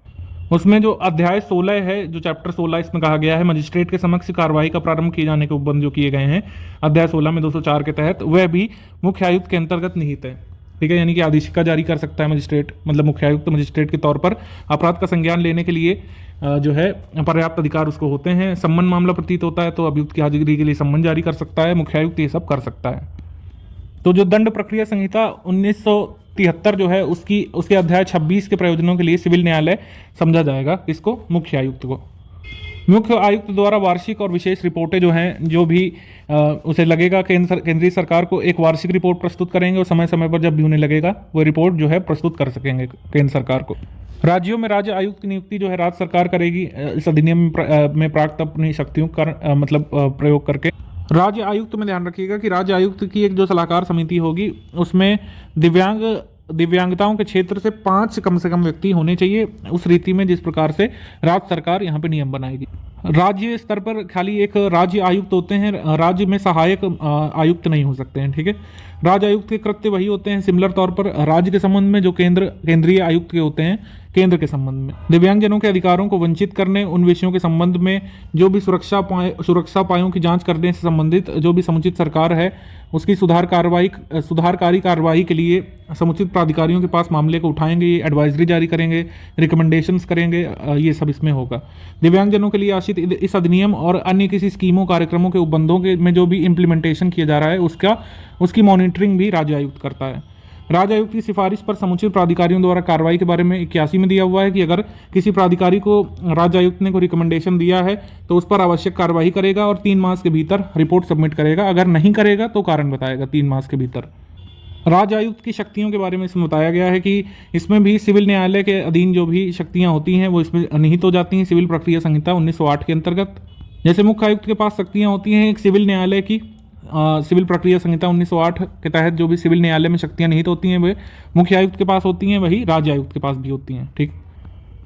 उसमें जो अध्याय 16 है, जो चैप्टर 16 इसमें कहा गया है मजिस्ट्रेट के समक्ष कार्रवाई का प्रारंभ किए जाने के उपबंध जो किए गए हैं अध्याय 16 में 204 के तहत, वह भी मुख्य आयुक्त के अंतर्गत निहित है। ठीक है, यानी कि आदेशिका जारी कर सकता है मजिस्ट्रेट, मतलब मुख्य आयुक्त मजिस्ट्रेट के तौर पर अपराध का संज्ञान लेने के लिए जो है पर्याप्त अधिकार उसको होते हैं। सम्मन मामला प्रतीत होता है तो अभियुक्त की हाजिरी के लिए सम्मन जारी कर सकता है, मुख्य आयुक्त ये सब कर सकता है। तो जो दंड प्रक्रिया संहिता 1973 जो है उसके अध्याय 26 के प्रयोजनों के लिए सिविल न्यायालय समझा जाएगा इसको, मुख्य आयुक्त को। मुख्य आयुक्त द्वारा वार्षिक और विशेष रिपोर्टें जो हैं, जो भी उसे लगेगा केंद्रीय सरकार को एक वार्षिक रिपोर्ट प्रस्तुत करेंगे और समय समय पर जब भी उन्हें लगेगा वो रिपोर्ट जो है प्रस्तुत कर सकेंगे केंद्र सरकार को। राज्यों में राज्य आयुक्त की नियुक्ति जो है राज्य सरकार करेगी इस अधिनियम में प्राप्त अपनी शक्तियों का मतलब प्रयोग करके। राज्य आयुक्त में ध्यान रखिएगा कि राज्य आयुक्त की एक जो सलाहकार समिति होगी उसमें दिव्यांगताओं के क्षेत्र से 5 कम से कम व्यक्ति होने चाहिए, उस रीति में जिस प्रकार से राज्य सरकार यहाँ पे नियम बनाएगी। राज्य स्तर पर खाली एक राज्य आयुक्त होते हैं, राज्य में सहायक आयुक्त नहीं हो सकते हैं। ठीक है, राज्य आयुक्त के कृत्य वही होते हैं सिमिलर तौर पर राज्य के संबंध में जो केंद्रीय आयुक्त के होते हैं केंद्र के संबंध में। दिव्यांगजनों के अधिकारों को वंचित करने, उन विषयों के संबंध में जो भी सुरक्षा उपायों की जांच करने से संबंधित जो भी समुचित सरकार है उसकी सुधारकारी कार्रवाई के लिए समुचित प्राधिकारियों के पास मामले को उठाएंगे, ये एडवाइजरी जारी करेंगे, रिकमेंडेशंस करेंगे, ये सब इसमें होगा। दिव्यांगजनों के लिए आशित इस अधिनियम और अन्य किसी स्कीमों कार्यक्रमों के उपबंधों के में जो भी इम्प्लीमेंटेशन किया जा रहा है उसकी मॉनिटरिंग भी राज्य आयुक्त करता है। राज्य आयुक्त की सिफारिश पर समुचित प्राधिकारियों द्वारा कार्रवाई के बारे में 81 में दिया हुआ है कि अगर किसी प्राधिकारी को राज्य आयुक्त ने कोई रिकमेंडेशन दिया है तो उस पर आवश्यक कार्रवाई करेगा और 3 मास के भीतर रिपोर्ट सबमिट करेगा, अगर नहीं करेगा तो कारण बताएगा 3 मास के भीतर। राज्य आयुक्त की शक्तियों के बारे में इसमें बताया गया है कि इसमें भी सिविल न्यायालय के अधीन जो भी शक्तियां होती हैं वो इसमें निहित हो जाती हैं सिविल प्रक्रिया संहिता 1908 के अंतर्गत। जैसे मुख्य आयुक्त के पास शक्तियां होती हैं एक सिविल न्यायालय की सिविल प्रक्रिया संहिता 1908 के तहत जो भी सिविल न्यायालय में शक्तियां निहित होती हैं वे मुख्य आयुक्त के पास होती हैं, वही राज्य आयुक्त के पास भी होती हैं। ठीक,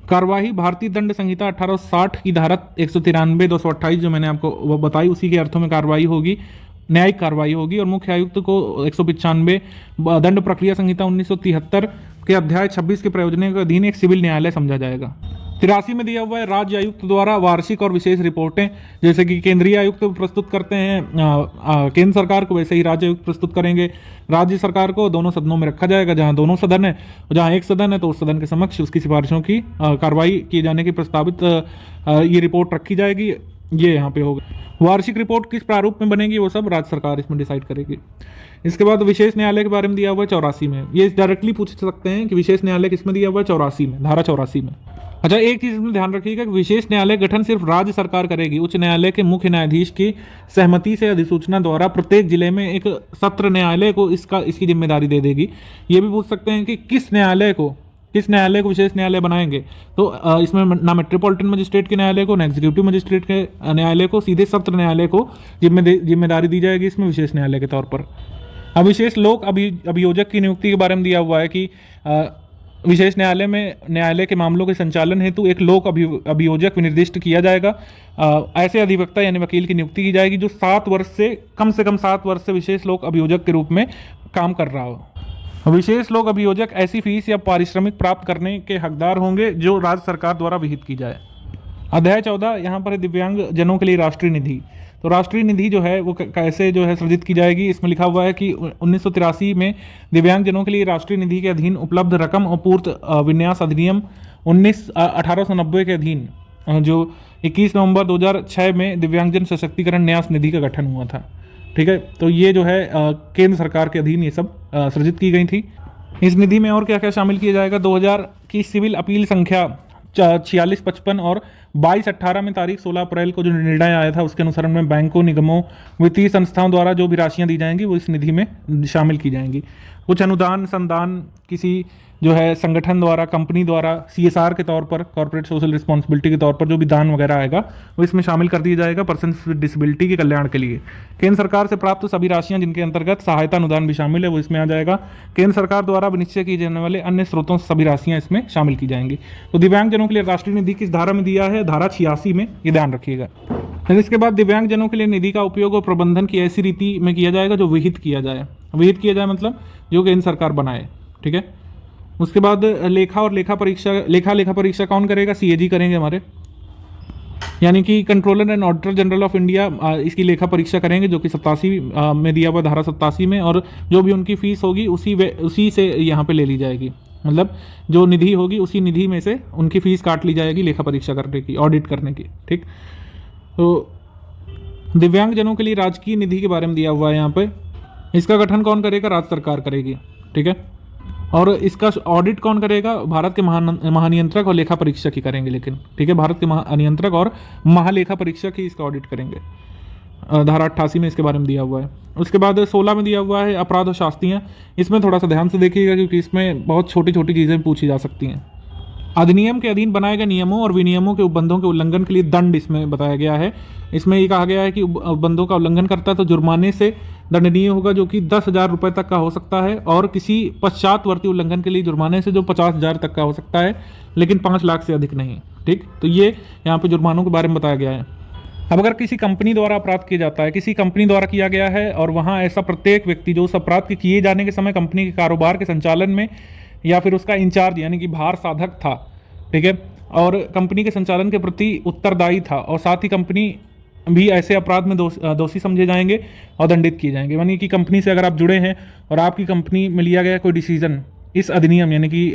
कार्यवाही भारतीय दंड संहिता 1860 की धारा 193 228 जो मैंने आपको वो बताई उसी के अर्थों में कार्रवाई होगी, न्यायिक कार्रवाई होगी। और मुख्य आयुक्त को 195 दंड प्रक्रिया संहिता 1973 के अध्याय 26 के प्रयोजनों के अधीन एक सिविल न्यायालय समझा जाएगा। 83 में दिया हुआ है राज्य आयुक्त द्वारा वार्षिक और विशेष रिपोर्टें, जैसे कि केंद्रीय आयुक्त प्रस्तुत करते हैं केंद्र सरकार को, वैसे ही राज्य आयुक्त प्रस्तुत करेंगे। राज्य सरकार को दोनों सदनों में रखा जाएगा, जहां दोनों सदन है, जहां एक सदन है तो उस सदन के समक्ष उसकी सिफारिशों की कार्रवाई किए जाने की प्रस्तावित ये रिपोर्ट रखी जाएगी। ये यहाँ पे होगा। वार्षिक रिपोर्ट किस प्रारूप में बनेगी वो सब राज्य सरकार इसमें डिसाइड करेगी। इसके बाद विशेष न्यायालय के बारे में दिया हुआ है 84 में। ये डायरेक्टली पूछ सकते हैं कि विशेष न्यायालय किसमें दिया हुआ है, 84 में, धारा 84 में। अच्छा, एक चीज इसमें ध्यान रखिएगा कि विशेष न्यायालय गठन सिर्फ राज्य सरकार करेगी। उच्च न्यायालय के मुख्य न्यायाधीश की सहमति से अधिसूचना द्वारा प्रत्येक जिले में एक सत्र न्यायालय को इसकी जिम्मेदारी दे देगी। ये भी पूछ सकते हैं कि किस न्यायालय को विशेष न्यायालय बनाएंगे, तो इसमें ना मेट्रोपॉलिटन मजिस्ट्रेट के न्यायालय को, ना एग्जीक्यूटिव मजिस्ट्रेट के न्यायालय को, सीधे सत्र न्यायालय को जिम्मेदारी दी जाएगी इसमें विशेष न्यायालय के तौर पर। अब विशेष लोक अभियोजक की नियुक्ति के बारे में दिया हुआ है कि विशेष न्यायालय में न्यायालय के मामलों के संचालन हेतु एक लोक अभियोजक निर्दिष्ट किया जाएगा। ऐसे अधिवक्ता यानी वकील की नियुक्ति की जाएगी जो कम से कम 7 वर्ष से विशेष लोक अभियोजक के रूप में काम कर रहा हो। विशेष लोक अभियोजक ऐसी फीस या पारिश्रमिक प्राप्त करने के हकदार होंगे जो राज्य सरकार द्वारा विहित की जाए। अध्याय 14 यहाँ पर दिव्यांग जनों के लिए राष्ट्रीय निधि। तो राष्ट्रीय निधि जो है वो कैसे जो है सृजित की जाएगी, इसमें लिखा हुआ है कि 1983 में दिव्यांग जनों के लिए राष्ट्रीय निधि के अधीन उपलब्ध रकम और पूर्त विन्यास अधिनियम 1890 के अधीन जो 21 नवंबर 2006 में दिव्यांगजन सशक्तिकरण न्यास निधि का गठन हुआ था। ठीक है, तो ये जो है केंद्र सरकार के अधीन ये सब सृजित की गई थी। इस निधि में और क्या क्या शामिल किया जाएगा, 2000 की सिविल अपील संख्या 4655 और 22-18 में तारीख 16 अप्रैल को जो निर्णय आया था उसके अनुसार में बैंकों, निगमों, वित्तीय संस्थाओं द्वारा जो भी राशियां दी जाएंगी वो इस निधि में शामिल की जाएंगी। कुछ अनुदान संदान किसी जो है संगठन द्वारा, कंपनी द्वारा CSR के तौर पर, कॉर्पोरेट सोशल रिस्पॉन्सिबिलिटी के तौर पर जो भी दान वगैरह आएगा वो इसमें शामिल कर दिया जाएगा पर्सन विद डिसेबिलिटी के कल्याण के लिए। केंद्र सरकार से प्राप्त सभी राशियां जिनके अंतर्गत सहायता अनुदान भी शामिल है वो इसमें आ जाएगा। केंद्र सरकार द्वारा निश्चय किए जाने वाले अन्य स्रोतों से सभी राशियां इसमें शामिल की जाएंगी। तो दिव्यांगजनों के लिए राष्ट्रीय निधि किस धारा में दिया है? धारा 86 में, ये ध्यान रखिएगा। फिर इसके बाद दिव्यांगजनों के लिए निधि का उपयोग और प्रबंधन की ऐसी रीति में किया जाएगा जो विहित किया जाए। विहित किया जाए मतलब जो केंद्र सरकार बनाए, ठीक है। उसके बाद लेखा और लेखा परीक्षा कौन करेगा? CAG करेंगे हमारे, यानी कि controller and auditor general of India इसकी लेखा परीक्षा करेंगे, जो कि 87 में दिया हुआ, धारा 87 में। और जो भी उनकी फीस होगी उसी से यहाँ पे ले ली जाएगी, मतलब जो निधि होगी उसी निधि में से उनकी फीस काट ली जाएगी लेखा परीक्षा करने की, ऑडिट करने की, ठीक। तो दिव्यांगजनों के लिए राजकीय निधि के बारे में दिया हुआ है यहाँ पे। इसका गठन कौन करेगा? राज्य सरकार करेगी, ठीक है। और इसका ऑडिट कौन करेगा? भारत के महानियंत्रक और लेखा परीक्षक ही करेंगे, लेकिन ठीक है, भारत के महानियंत्रक और महालेखा परीक्षक ही इसका ऑडिट करेंगे। धारा 88 में इसके बारे में दिया हुआ है। उसके बाद 16 में दिया हुआ है अपराध और शास्तियाँ। इसमें थोड़ा सा ध्यान से देखिएगा क्योंकि इसमें बहुत छोटी छोटी चीज़ें पूछी जा सकती हैं। अधिनियम के अधीन बनाए गए नियमों और विनियमों के उपबंधों के उल्लंघन के लिए दंड इसमें बताया गया है। इसमें ये कहा गया है कि उपबंधों का उल्लंघन करता है तो जुर्माने से दंडनीय होगा, जो कि 10,000 रुपये तक का हो सकता है, और किसी पश्चातवर्ती उल्लंघन के लिए जुर्माने से जो 50,000 तक का हो सकता है, लेकिन 5 लाख से अधिक नहीं, ठीक। तो ये यहाँ पे जुर्मानों के बारे में बताया गया है। अब अगर किसी कंपनी द्वारा अपराध किया जाता है, किसी कंपनी द्वारा किया गया है, और वहाँ ऐसा प्रत्येक व्यक्ति जो उस अपराध के किए जाने के समय कंपनी के कारोबार के संचालन में या फिर उसका इंचार्ज यानी कि भार साधक था, ठीक है, और कंपनी के संचालन के प्रति उत्तरदायी था, और साथ ही कंपनी भी ऐसे अपराध में दोषी समझे जाएंगे और दंडित किए जाएंगे। यानी कि कंपनी से अगर आप जुड़े हैं और आपकी कंपनी में लिया गया कोई डिसीजन इस अधिनियम यानी कि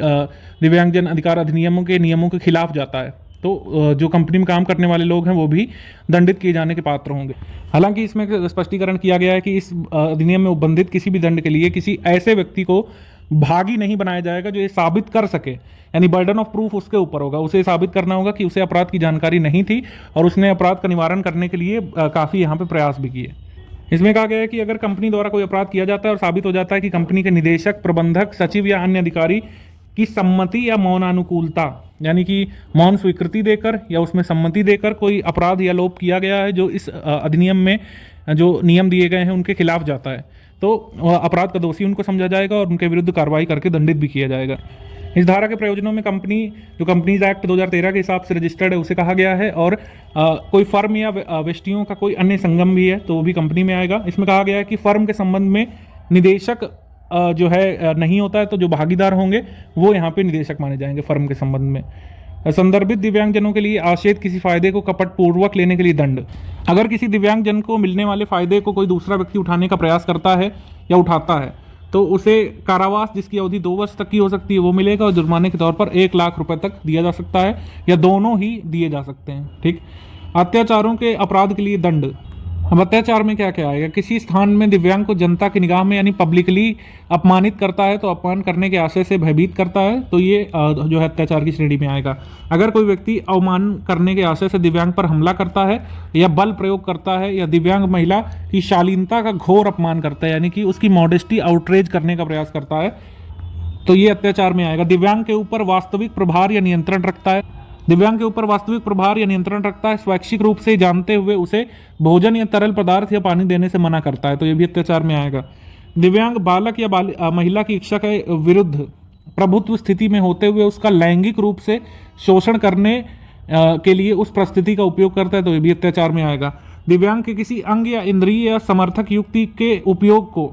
दिव्यांगजन अधिकार अधिनियमों के नियमों के खिलाफ जाता है, तो जो कंपनी में काम करने वाले लोग हैं वो भी दंडित किए जाने के पात्र होंगे। हालांकि इसमें स्पष्टीकरण किया गया है कि इस अधिनियम में उपबंधित किसी भी दंड के लिए किसी ऐसे व्यक्ति को भागी नहीं बनाया जाएगा जो ये साबित कर सके, यानी बर्डन ऑफ प्रूफ उसके ऊपर होगा, उसे साबित करना होगा कि उसे अपराध की जानकारी नहीं थी और उसने अपराध का निवारण करने के लिए काफ़ी यहाँ पे प्रयास भी किए। इसमें कहा गया है कि अगर कंपनी द्वारा कोई अपराध किया जाता है और साबित हो जाता है कि कंपनी के निदेशक, प्रबंधक, सचिव या अन्य अधिकारी की सम्मति या मौनानुकूलता, यानी कि मौन स्वीकृति देकर या उसमें सम्मति देकर कोई अपराध या लोप किया गया है जो इस अधिनियम में जो नियम दिए गए हैं उनके खिलाफ जाता है, तो अपराध का दोषी उनको समझा जाएगा और उनके विरुद्ध कार्रवाई करके दंडित भी किया जाएगा। इस धारा के प्रयोजनों में कंपनी जो कंपनीज एक्ट 2013 के हिसाब से रजिस्टर्ड है उसे कहा गया है, और कोई फर्म या व्यष्टियों का कोई अन्य संगम भी है तो वो भी कंपनी में आएगा। इसमें कहा गया है कि फर्म के संबंध में निदेशक जो है नहीं होता है, तो जो भागीदार होंगे वो यहाँ पे निदेशक माने जाएंगे फर्म के संबंध में। संदर्भित दिव्यांगजनों के लिए आशेत किसी फायदे को कपटपूर्वक लेने के लिए दंड। अगर किसी दिव्यांगजन को मिलने वाले फायदे को कोई दूसरा व्यक्ति उठाने का प्रयास करता है या उठाता है तो उसे कारावास जिसकी अवधि 2 वर्ष तक की हो सकती है वो मिलेगा, और जुर्माने के तौर पर 1 लाख रुपए तक दिया जा सकता है या दोनों ही दिए जा सकते हैं, ठीक। अत्याचारों के अपराध के लिए दंड। अब अत्याचार में क्या क्या आएगा? किसी स्थान में दिव्यांग को जनता की निगाह में यानी पब्लिकली अपमानित करता है, तो अपमान करने के आशय से भयभीत करता है, तो ये जो है अत्याचार की श्रेणी में आएगा। अगर कोई व्यक्ति अवमान करने के आशय से दिव्यांग पर हमला करता है या बल प्रयोग करता है या दिव्यांग महिला की शालीनता का घोर अपमान करता है, यानी कि उसकी मॉडेस्टी आउटरेज करने का प्रयास करता है, तो ये अत्याचार में आएगा। दिव्यांग के ऊपर वास्तविक प्रभार या नियंत्रण रखता है, दिव्यांग के ऊपर वास्तविक प्रभार या नियंत्रण रखता है, स्वैच्छिक रूप से जानते हुए उसे भोजन या तरल पदार्थ या पानी देने से मना करता है, तो ये भी अत्याचार में आएगा। दिव्यांग बालक या महिला की इच्छा के विरुद्ध प्रभुत्व स्थिति में होते हुए उसका लैंगिक रूप से शोषण करने के लिए उस परिस्थिति का उपयोग करता है, तो ये भी अत्याचार में आएगा। दिव्यांग के किसी अंग या इंद्रिय या समर्थक युक्ति के उपयोग को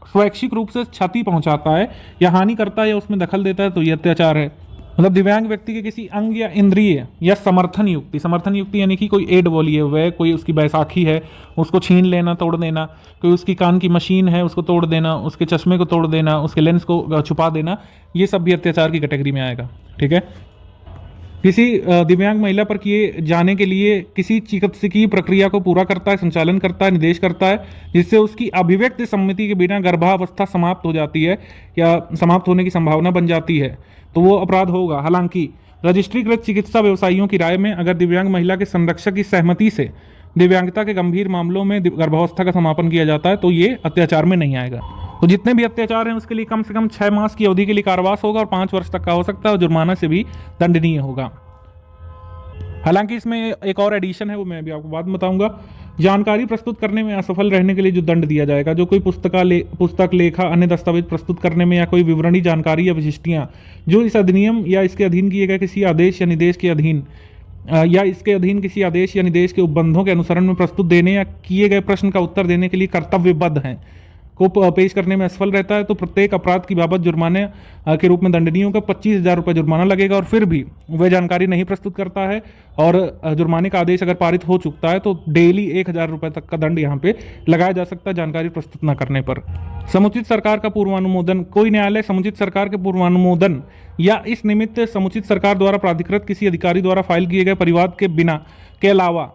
स्वैच्छिक रूप से क्षति पहुंचाता है या हानि करता है या उसमें दखल देता है, तो ये अत्याचार है। मतलब दिव्यांग व्यक्ति के किसी अंग या इंद्रिय या समर्थन युक्ति यानी कि कोई एड वो लिए हुए है, कोई उसकी बैसाखी है उसको छीन लेना, तोड़ देना, कोई उसकी कान की मशीन है उसको तोड़ देना, उसके चश्मे को तोड़ देना, उसके लेंस को छुपा देना, ये सब भी अत्याचार की कैटेगरी में आएगा, ठीक है। किसी दिव्यांग महिला पर किए जाने के लिए किसी चिकित्सकीय प्रक्रिया को पूरा करता है, संचालन करता है, निर्देश करता है, जिससे उसकी अभिव्यक्त सम्मति के बिना गर्भावस्था समाप्त हो जाती है या समाप्त होने की संभावना बन जाती है, तो वो अपराध होगा। हालांकि रजिस्ट्रीकृत चिकित्सा व्यवसायियों की राय में अगर दिव्यांग महिला के संरक्षक की सहमति से दिव्यांगता के गंभीर मामलों में गर्भावस्था का समापन किया जाता है तो ये अत्याचार में नहीं आएगा। तो जितने भी अत्याचार हैं उसके लिए कम से कम 6 मास की अवधि के लिए कारावास होगा और 5 वर्ष तक का हो सकता है और जुर्माना से भी दंडनीय होगा। हालांकि इसमें एक और एडिशन है, वो मैं अभी आपको बाद में बताऊंगा। जानकारी प्रस्तुत करने में असफल रहने के लिए जो दंड दिया जाएगा, जो कोई पुस्तक, लेखा, अन्य दस्तावेज प्रस्तुत करने में या कोई विवरणी, जानकारी या विशिष्टियां जो इस अधिनियम या इसके अधीन किए गए किसी आदेश या निर्देश के अधीन या इसके अधीन किसी आदेश या निर्देश के उपबंधों के अनुसरण में प्रस्तुत देने या किए गए प्रश्न का उत्तर देने के लिए कर्तव्यबद्ध हैं को पेश करने में असफल रहता है तो प्रत्येक अपराध की बाबत जुर्माने के रूप में दंडनीय होगा। 25,000 रुपये जुर्माना लगेगा और फिर भी वह जानकारी नहीं प्रस्तुत करता है और जुर्माने का आदेश अगर पारित हो चुका है तो डेली 1,000 रुपये तक का दंड यहाँ पे लगाया जा सकता है जानकारी प्रस्तुत न करने पर। समुचित सरकार का पूर्वानुमोदन, कोई न्यायालय समुचित सरकार के पूर्वानुमोदन या इस निमित्त समुचित सरकार द्वारा प्राधिकृत किसी अधिकारी द्वारा फाइल किए गए परिवाद के बिना के अलावा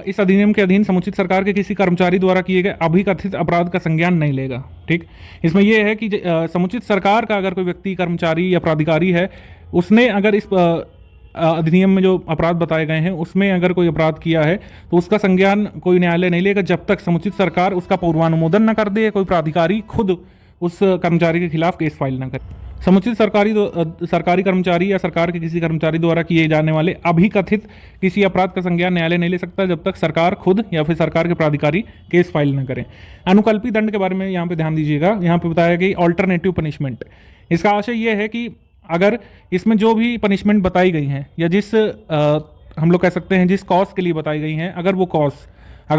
इस अधिनियम के अधीन समुचित सरकार के किसी कर्मचारी द्वारा किए गए अभिकथित अपराध का संज्ञान नहीं लेगा। ठीक, इसमें यह है कि समुचित सरकार का अगर कोई व्यक्ति, कर्मचारी या प्राधिकारी है, उसने अगर इस अधिनियम में जो अपराध बताए गए हैं उसमें अगर कोई अपराध किया है तो उसका संज्ञान कोई न्यायालय नहीं लेगा जब तक समुचित सरकार उसका पूर्वानुमोदन न कर दे, कोई प्राधिकारी खुद उस कर्मचारी के खिलाफ केस फाइल न करे। समुचित सरकारी कर्मचारी या सरकार के किसी कर्मचारी द्वारा किए जाने वाले अभिकथित किसी अपराध का संज्ञान न्यायालय नहीं ले सकता जब तक सरकार खुद या फिर सरकार के प्राधिकारी केस फाइल न करें। अनुकल्पी दंड के बारे में यहाँ पे ध्यान दीजिएगा। यहाँ पे बताया गया ऑल्टरनेटिव पनिशमेंट, इसका आशय यह है कि अगर इसमें जो भी पनिशमेंट बताई गई हैं या जिस हम लोग कह सकते हैं जिस कॉज के लिए बताई गई हैं, अगर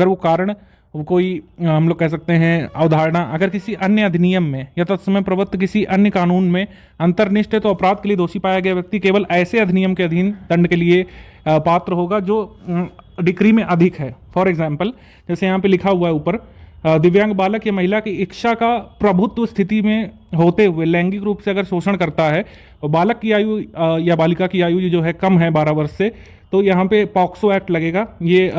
वो कारण, वो कोई हम लोग कह सकते हैं अवधारणा अगर किसी अन्य अधिनियम में या तत्समय प्रवृत्त किसी अन्य कानून में अंतर्निष्ठ है तो अपराध के लिए दोषी पाया गया व्यक्ति केवल ऐसे अधिनियम के अधीन दंड के लिए पात्र होगा जो डिक्री में अधिक है। फॉर एग्जाम्पल, जैसे यहाँ पे लिखा हुआ है ऊपर, दिव्यांग बालक या महिला की इच्छा का प्रभुत्व स्थिति में होते हुए लैंगिक रूप से अगर शोषण करता है और बालक की आयु या बालिका की आयु जो है कम है 12 वर्ष से, तो यहाँ पे पॉक्सो एक्ट लगेगा। ये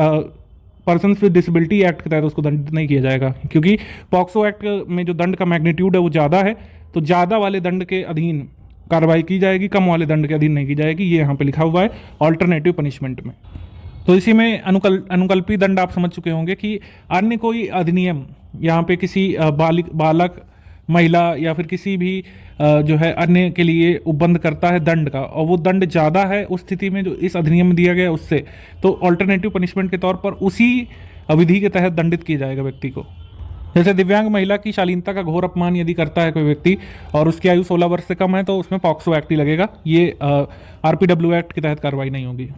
पर्सन्स विद डिसेबिलिटी एक्ट के तहत उसको दंडित नहीं किया जाएगा क्योंकि पॉक्सो एक्ट में जो दंड का मैग्नीट्यूड है वो ज़्यादा है, तो ज़्यादा वाले दंड के अधीन कार्रवाई की जाएगी, कम वाले दंड के अधीन नहीं की जाएगी। ये यहाँ पे लिखा हुआ है ऑल्टरनेटिव पनिशमेंट में। तो इसी में अनुकल्पी दंड आप समझ चुके होंगे कि अन्य कोई अधिनियम यहाँ पे किसी बालक, महिला या फिर किसी भी जो है अन्य के लिए उपबंध करता है दंड का और वो दंड ज़्यादा है उस स्थिति में जो इस अधिनियम में दिया गया उससे, तो ऑल्टरनेटिव पनिशमेंट के तौर पर उसी विधि के तहत दंडित किया जाएगा व्यक्ति को। जैसे दिव्यांग महिला की शालीनता का घोर अपमान यदि करता है कोई व्यक्ति और उसकी आयु 16 वर्ष से कम है तो उसमें पॉक्सो एक्ट ही लगेगा। ये RPW एक्ट के तहत कार्रवाई नहीं होगी।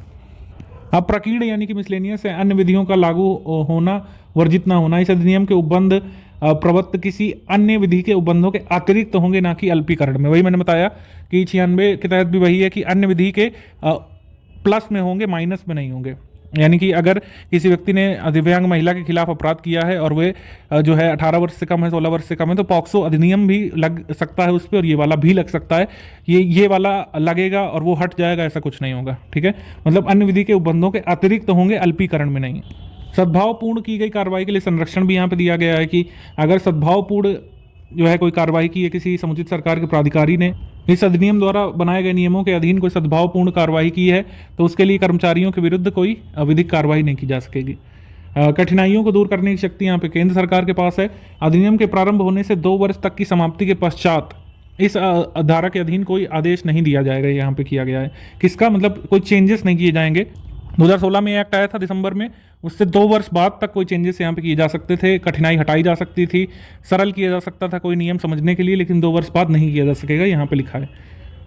अब प्रकीर्ण यानी कि मिसलेनियस है, अन्य विधियों का लागू होना, वर्जित ना होना। इस अधिनियम के उपबंध प्रवृत्त किसी अन्य विधि के उपबंधों के अतिरिक्त होंगे, ना कि अल्पीकरण में। वही मैंने बताया कि 96 के तहत भी वही है कि अन्य विधि के प्लस में होंगे, माइनस में नहीं होंगे। यानी कि अगर किसी व्यक्ति ने दिव्यांग महिला के खिलाफ अपराध किया है और वे जो है 18 वर्ष से कम है, 16 वर्ष से कम है, तो पॉक्सो अधिनियम भी लग सकता है उस पर और ये वाला भी लग सकता है। ये वाला लगेगा और वो हट जाएगा, ऐसा कुछ नहीं होगा। ठीक है, मतलब अन्य विधि के उपबंधों के अतिरिक्त होंगे, अल्पीकरण में नहीं। सद्भावपूर्ण की गई कार्रवाई के लिए संरक्षण भी यहाँ पे दिया गया है कि अगर सद्भावपूर्ण जो है कोई कार्रवाई की है किसी समुचित सरकार के प्राधिकारी ने इस अधिनियम द्वारा बनाए गए नियमों के अधीन कोई सद्भावपूर्ण कार्रवाई की है तो उसके लिए कर्मचारियों के विरुद्ध कोई विधिक कार्रवाई नहीं की जा सकेगी। कठिनाइयों को दूर करने की शक्ति यहाँ पे केंद्र सरकार के पास है। अधिनियम के प्रारंभ होने से 2 वर्ष तक की समाप्ति के पश्चात इस धारा के अधीन कोई आदेश नहीं दिया जाएगा। यहाँ पे किया गया है किसका, मतलब कोई चेंजेस नहीं किए जाएंगे। 2016 में एक्ट आया था दिसंबर में, उससे 2 वर्ष बाद तक कोई चेंजेस यहाँ पे किए जा सकते थे, कठिनाई हटाई जा सकती थी, सरल किया जा सकता था कोई नियम समझने के लिए, लेकिन 2 वर्ष बाद नहीं किया जा सकेगा, यहाँ पे लिखा है।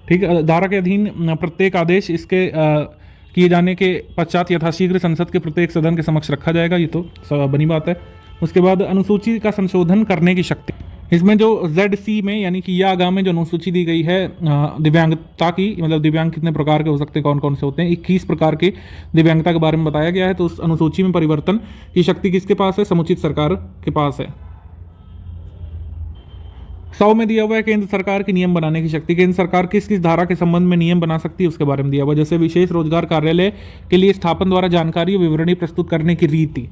ठीक है, धारा के अधीन प्रत्येक आदेश इसके किए जाने के पश्चात यथाशीघ्र संसद के प्रत्येक सदन के समक्ष रखा जाएगा, ये तो बनी बात है। उसके बाद अनुसूची का संशोधन करने की शक्ति, इसमें जो ZC में यानी कि यागा में जो अनुसूची दी गई है दिव्यांगता की, मतलब दिव्यांग कितने प्रकार के हो सकते हैं, कौन कौन से होते हैं, 21 प्रकार के दिव्यांगता के बारे में बताया गया है। तो उस अनुसूची में परिवर्तन की शक्ति किसके पास है, समुचित सरकार के पास है। 100 में दिया हुआ है केंद्र सरकार की नियम बनाने की शक्ति, केंद्र सरकार किस किस धारा के संबंध में नियम बना सकती है उसके बारे में दिया हुआ। जैसे विशेष रोजगार कार्यालय के लिए स्थापन द्वारा जानकारी और विवरणी प्रस्तुत करने की रीति।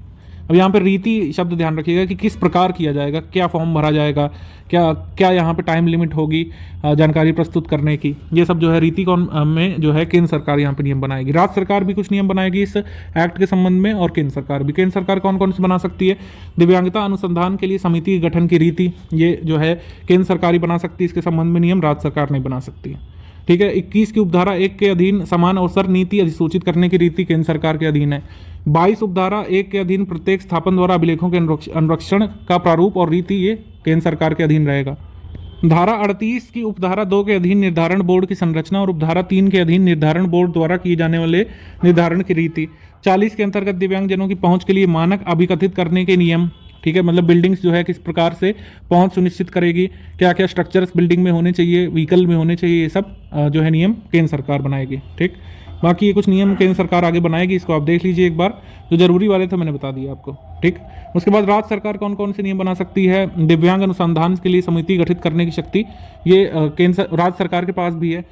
अब यहाँ पे रीति शब्द ध्यान रखिएगा कि किस प्रकार किया जाएगा, क्या फॉर्म भरा जाएगा, क्या क्या यहाँ पे टाइम लिमिट होगी जानकारी प्रस्तुत करने की, ये सब जो है रीति कौन में जो है केंद्र सरकार यहाँ पे नियम बनाएगी। राज्य सरकार भी कुछ नियम बनाएगी इस एक्ट के संबंध में, और केंद्र सरकार भी। केंद्र सरकार कौन कौन से बना सकती है? दिव्यांगता अनुसंधान के लिए समिति के गठन की रीति, ये जो है केंद्र सरकार ही बना सकती है, इसके संबंध में नियम राज्य सरकार नहीं बना सकती है। ठीक है। 21 की उपधारा 1 के अधीन समान अवसर नीति अधिसूचित करने की रीति केंद्र सरकार के अधीन है। 22 उपधारा 1 के अधीन प्रत्येक स्थापन द्वारा अभिलेखों के अनुरक्षण का प्रारूप और रीति ये केंद्र सरकार के अधीन रहेगा। धारा 38 की उपधारा 2 के अधीन निर्धारण बोर्ड की संरचना और उपधारा 3 के अधीन निर्धारण बोर्ड द्वारा किए जाने वाले निर्धारण की रीति। 40 के अंतर्गत दिव्यांगजनों की पहुंच के लिए मानक अभिकथित करने के नियम। ठीक है, मतलब बिल्डिंग्स जो है किस प्रकार से पहुंच सुनिश्चित करेगी, क्या क्या स्ट्रक्चर्स बिल्डिंग में होने चाहिए, व्हीकल में होने चाहिए, ये सब जो है नियम केंद्र सरकार बनाएगी। ठीक, बाकी ये कुछ नियम केंद्र सरकार आगे बनाएगी, इसको आप देख लीजिए एक बार, जो जरूरी वाले थे मैंने बता दिया आपको। ठीक, उसके बाद राज्य सरकार कौन कौन से नियम बना सकती है? दिव्यांग अनुसंधान के लिए समिति गठित करने की शक्ति ये राज्य सरकार के पास भी है।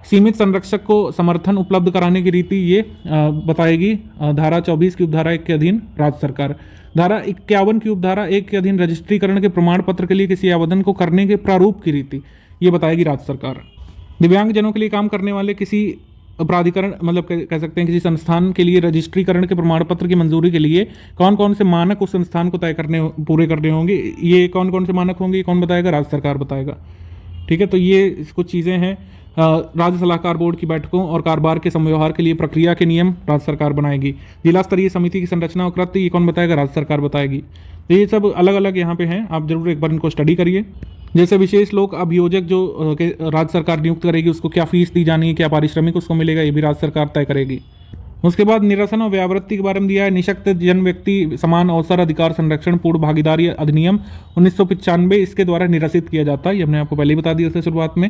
सीमित संरक्षक को समर्थन उपलब्ध कराने की रीति ये बताएगी धारा 24 की उपधारा 1 के अधीन राज्य सरकार। धारा 51 की उपधारा 1 के अधीन रजिस्ट्रीकरण के प्रमाण पत्र के लिए किसी आवेदन को करने के प्रारूप की रीति ये बताएगी राज्य सरकार। दिव्यांगजनों के लिए काम करने वाले किसी प्राधिकरण, मतलब कह सकते हैं किसी संस्थान के लिए रजिस्ट्रीकरण के प्रमाण पत्र की मंजूरी के लिए कौन कौन से मानक उस संस्थान को तय करने पूरे करने होंगे, ये कौन कौन से मानक होंगे, कौन बताएगा? राज्य सरकार बताएगा। ठीक है, तो ये कुछ चीज़ें हैं। राज्य सलाहकार बोर्ड की बैठकों और कारोबार के संव्यवहार के लिए प्रक्रिया के नियम राज्य सरकार बनाएगी। जिला स्तरीय समिति की संरचना और कृत्य ये कौन बताएगा? राज्य सरकार बताएगी। तो ये सब अलग अलग यहाँ पे हैं, आप जरूर एक बार इनको स्टडी करिए। जैसे विशेष लोक अभियोजक जो राज्य सरकार नियुक्त करेगी, उसको क्या फीस दी जानी है, क्या पारिश्रमिक उसको मिलेगा, ये भी राज्य सरकार तय करेगी। उसके बाद निरसन और व्यावृत्ति के बारे में दिया है। निशक्त जन व्यक्ति समान अवसर अधिकार संरक्षण पूर्ण भागीदारी अधिनियम 1995 इसके द्वारा निरसित किया जाता है, ये हमने आपको पहले ही बता दिया था शुरुआत में।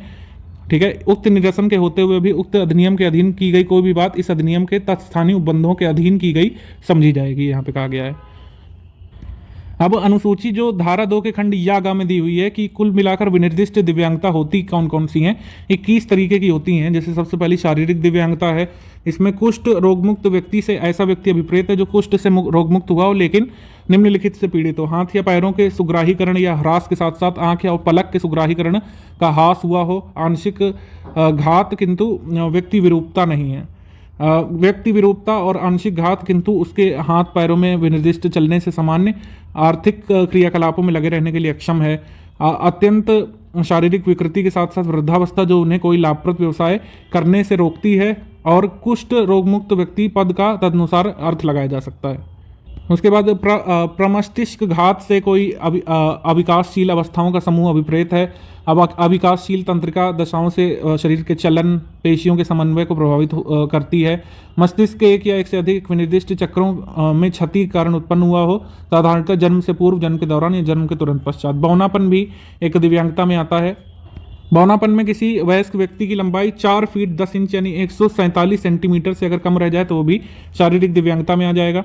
ठीक है, उक्त निरसन के होते हुए भी उक्त अधिनियम के अधीन की गई कोई भी बात इस अधिनियम के तत्स्थानीय उपबंधों के अधीन की गई समझी जाएगी, यहाँ पे कहा गया है। अब अनुसूची जो धारा 2 के खंड या गा में दी हुई है कि कुल मिलाकर विनिर्दिष्ट दिव्यांगता होती कौन कौन सी हैं? 21 तरीके की होती हैं। जैसे सबसे पहली शारीरिक दिव्यांगता है, इसमें कुष्ठ रोगमुक्त व्यक्ति से ऐसा व्यक्ति अभिप्रेत है जो कुष्ठ से रोगमुक्त हुआ हो लेकिन निम्नलिखित से पीड़ित हो। हाथ या पैरों के सुग्राहीकरण या ह्रास के साथ साथ आंख या पलक के सुग्राहीकरण का ह्रास हुआ हो। आंशिक घात किंतु व्यक्ति विरूपता नहीं है। व्यक्ति विरूपता और आंशिक घात किंतु उसके हाथ पैरों में विनिर्दिष्ट चलने से सामान्य आर्थिक क्रियाकलापों में लगे रहने के लिए अक्षम है। अत्यंत शारीरिक विकृति के साथ साथ वृद्धावस्था जो उन्हें कोई लाभप्रद व्यवसाय करने से रोकती है। और कुष्ठ रोगमुक्त व्यक्ति पद का तदनुसार अर्थ लगाया जा सकता है। उसके बाद प्रमस्तिष्क घात से कोई अविकासशील अवस्थाओं का समूह अभिप्रेत है। अब अविकासशील तंत्रिका दशाओं से शरीर के चलन पेशियों के समन्वय को प्रभावित करती है। मस्तिष्क के एक या एक से अधिक विनिर्दिष्ट चक्रों में क्षति कारण उत्पन्न हुआ हो, साधारणतः जन्म से पूर्व, जन्म के दौरान या जन्म के तुरंत पश्चात। बौनापन भी एक दिव्यांगता में आता है। बौनापन में किसी वयस्क व्यक्ति की लंबाई 4 फीट 10 इंच यानी 147 सेंटीमीटर से अगर कम रह जाए तो वो भी शारीरिक दिव्यांगता में आ जाएगा।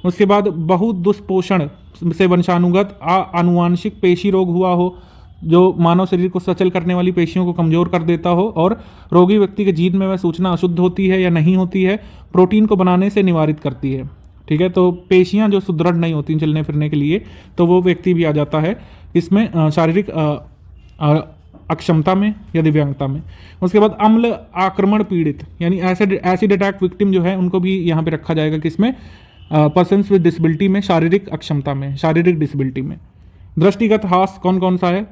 उसके बाद बहुदुष्पोषण से वंशानुगत आनुवांशिक पेशी रोग हुआ हो, जो मानव शरीर को सचल करने वाली पेशियों को कमजोर कर देता हो और रोगी व्यक्ति के जीन में वह सूचना अशुद्ध होती है या नहीं होती है, प्रोटीन को बनाने से निवारित करती है। ठीक है, तो पेशियां जो सुदृढ़ नहीं होती चलने फिरने के लिए, तो वो व्यक्ति भी आ जाता है इसमें शारीरिक अक्षमता में या दिव्यांगता में। उसके बाद अम्ल आक्रमण पीड़ित यानी एसिड अटैक विक्टिम जो है उनको भी यहाँ पे रखा जाएगा किसमें? पर्सन्स विद डिसेबिलिटी में, शारीरिक अक्षमता में, शारीरिक डिसेबिलिटी में। दृष्टिगत हास कौन कौन सा है?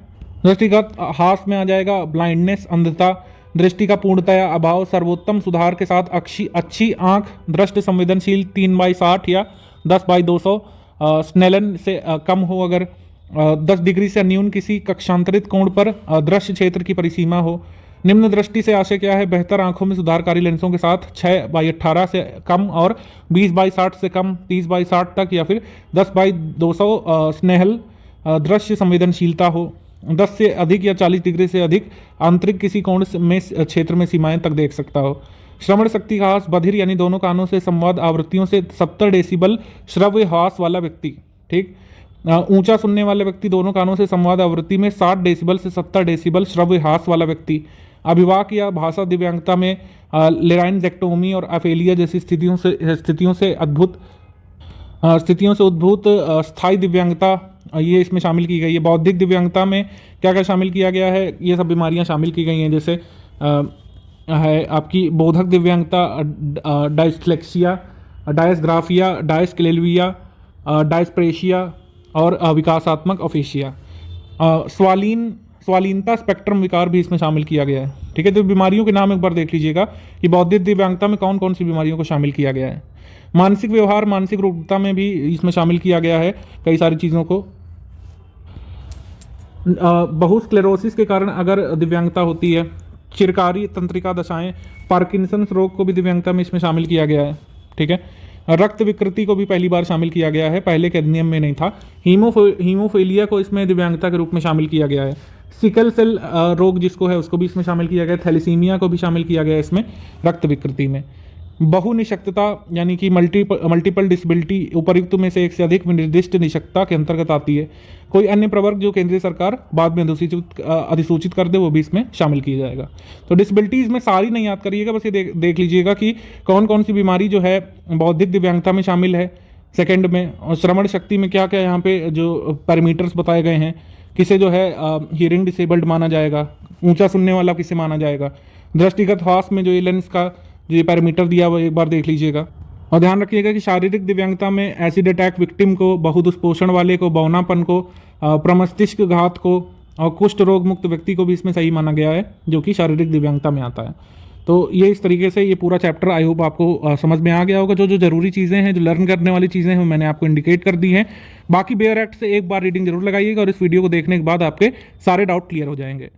दृष्टिगत हास में आ जाएगा ब्लाइंडनेस, अंधता, दृष्टि का पूर्णतया अभाव, सर्वोत्तम सुधार के साथ अच्छी आंख, दृष्टि संवेदनशील 3/60 या 10/200, स्नेलन से कम हो अगर, 10 डिग्री से न्यून किसी कक्षांतरित कोण पर दृश्य क्षेत्र की परिसीमा हो। निम्न दृष्टि से आशय क्या है? बेहतर आंखों में सुधारकारी लेंसों के साथ 6/18 से कम और 20/60 से कम, 30/60 तक या फिर 10/200 स्नेहल दृश्य संवेदनशीलता हो। 10 से अधिक या 40 डिग्री से अधिक आंतरिक किसी कोण में क्षेत्र में सीमाएं तक देख सकता हो। श्रवण शक्ति का हास बधिर यानी दोनों कानों से संवाद आवृत्तियों से 70 डेसिबल श्रव्य हास वाला व्यक्ति। ठीक, ऊंचा सुनने वाले व्यक्ति दोनों कानों से संवाद आवृत्ति में 60 डेसिबल से 70 डेसिबल श्रव्य हास वाला व्यक्ति। अभिवाक या भाषा दिव्यांगता में लेराइनजेक्टोमी और अफेलिया जैसी स्थितियों से अद्भुत स्थितियों से उद्भूत स्थायी दिव्यांगता ये इसमें शामिल की गई है। बौद्धिक दिव्यांगता में क्या क्या शामिल किया गया है, ये सब बीमारियां शामिल की गई हैं, जैसे है आपकी बोधक दिव्यांगता, डायस्लेक्सिया, डायस्ग्राफिया, डायस्क्लेल्विया, डायस्प्रेशिया और विकासात्मक अफेशिया। स्वालीनता स्पेक्ट्रम विकार भी इसमें शामिल किया गया है। ठीक है, तो बीमारियों के नाम एक बार देख लीजिएगा कि बौद्धिक दिव्यांगता में कौन कौन सी बीमारियों को शामिल किया गया है। मानसिक व्यवहार, मानसिक रूपता में भी इसमें शामिल किया गया है कई सारी चीज़ों को। बहुस्क्लेरोसिस के कारण अगर दिव्यांगता होती है, चिरकारी तंत्रिका दशाएं, पार्किंसंस रोग को भी दिव्यांगता में इसमें शामिल किया गया है। ठीक है, रक्त विकृति को भी पहली बार शामिल किया गया है, पहले के अधिनियम में नहीं था। हीमोफीलिया को इसमें दिव्यांगता के रूप में शामिल किया गया है। सिकल सेल रोग जिसको है उसको भी इसमें शामिल किया गया है। थैलेसीमिया को भी शामिल किया गया है इसमें रक्त विकृति में। बहुनिशक्तता यानी कि मल्टीपल डिसेबिलिटी उपयुक्त में से एक से अधिक निर्दिष्ट निशक्तता के अंतर्गत आती है। कोई अन्य प्रवर्ग जो केंद्रीय सरकार बाद में अधिसूचित कर दे वो भी इसमें शामिल किया जाएगा। तो डिसेबिलिटीज में सारी नहीं याद करिएगा, बस ये देख लीजिएगा कि कौन कौन सी बीमारी जो है बौद्धिक दिव्यांगता में शामिल है सेकंड में, और श्रवण शक्ति में क्या क्या यहाँ पे जो पैरामीटर्स बताए गए हैं, किसे जो है हियरिंग डिसेबल्ड माना जाएगा, ऊंचा सुनने वाला किसे माना जाएगा। दृष्टिगत ह्रास में जो ये लेंस का जो ये पैरामीटर दिया हुआ एक बार देख लीजिएगा। और ध्यान रखिएगा कि शारीरिक दिव्यांगता में एसिड अटैक विक्टिम को, बहुदुष्पोषण वाले को, बौनापन को, प्रमस्तिष्क घात को और कुष्ठ रोग मुक्त व्यक्ति को भी इसमें सही माना गया है, जो कि शारीरिक दिव्यांगता में आता है। तो ये इस तरीके से ये पूरा चैप्टर आई होप आपको समझ में आ गया होगा। जो जो जरूरी चीज़ें हैं, जो लर्न करने वाली चीज़ें हैं, मैंने आपको इंडिकेट कर दी हैं। बाकी बेयर एक्ट से एक बार रीडिंग जरूर लगाइएगा और इस वीडियो को देखने के बाद आपके सारे डाउट क्लियर हो जाएंगे।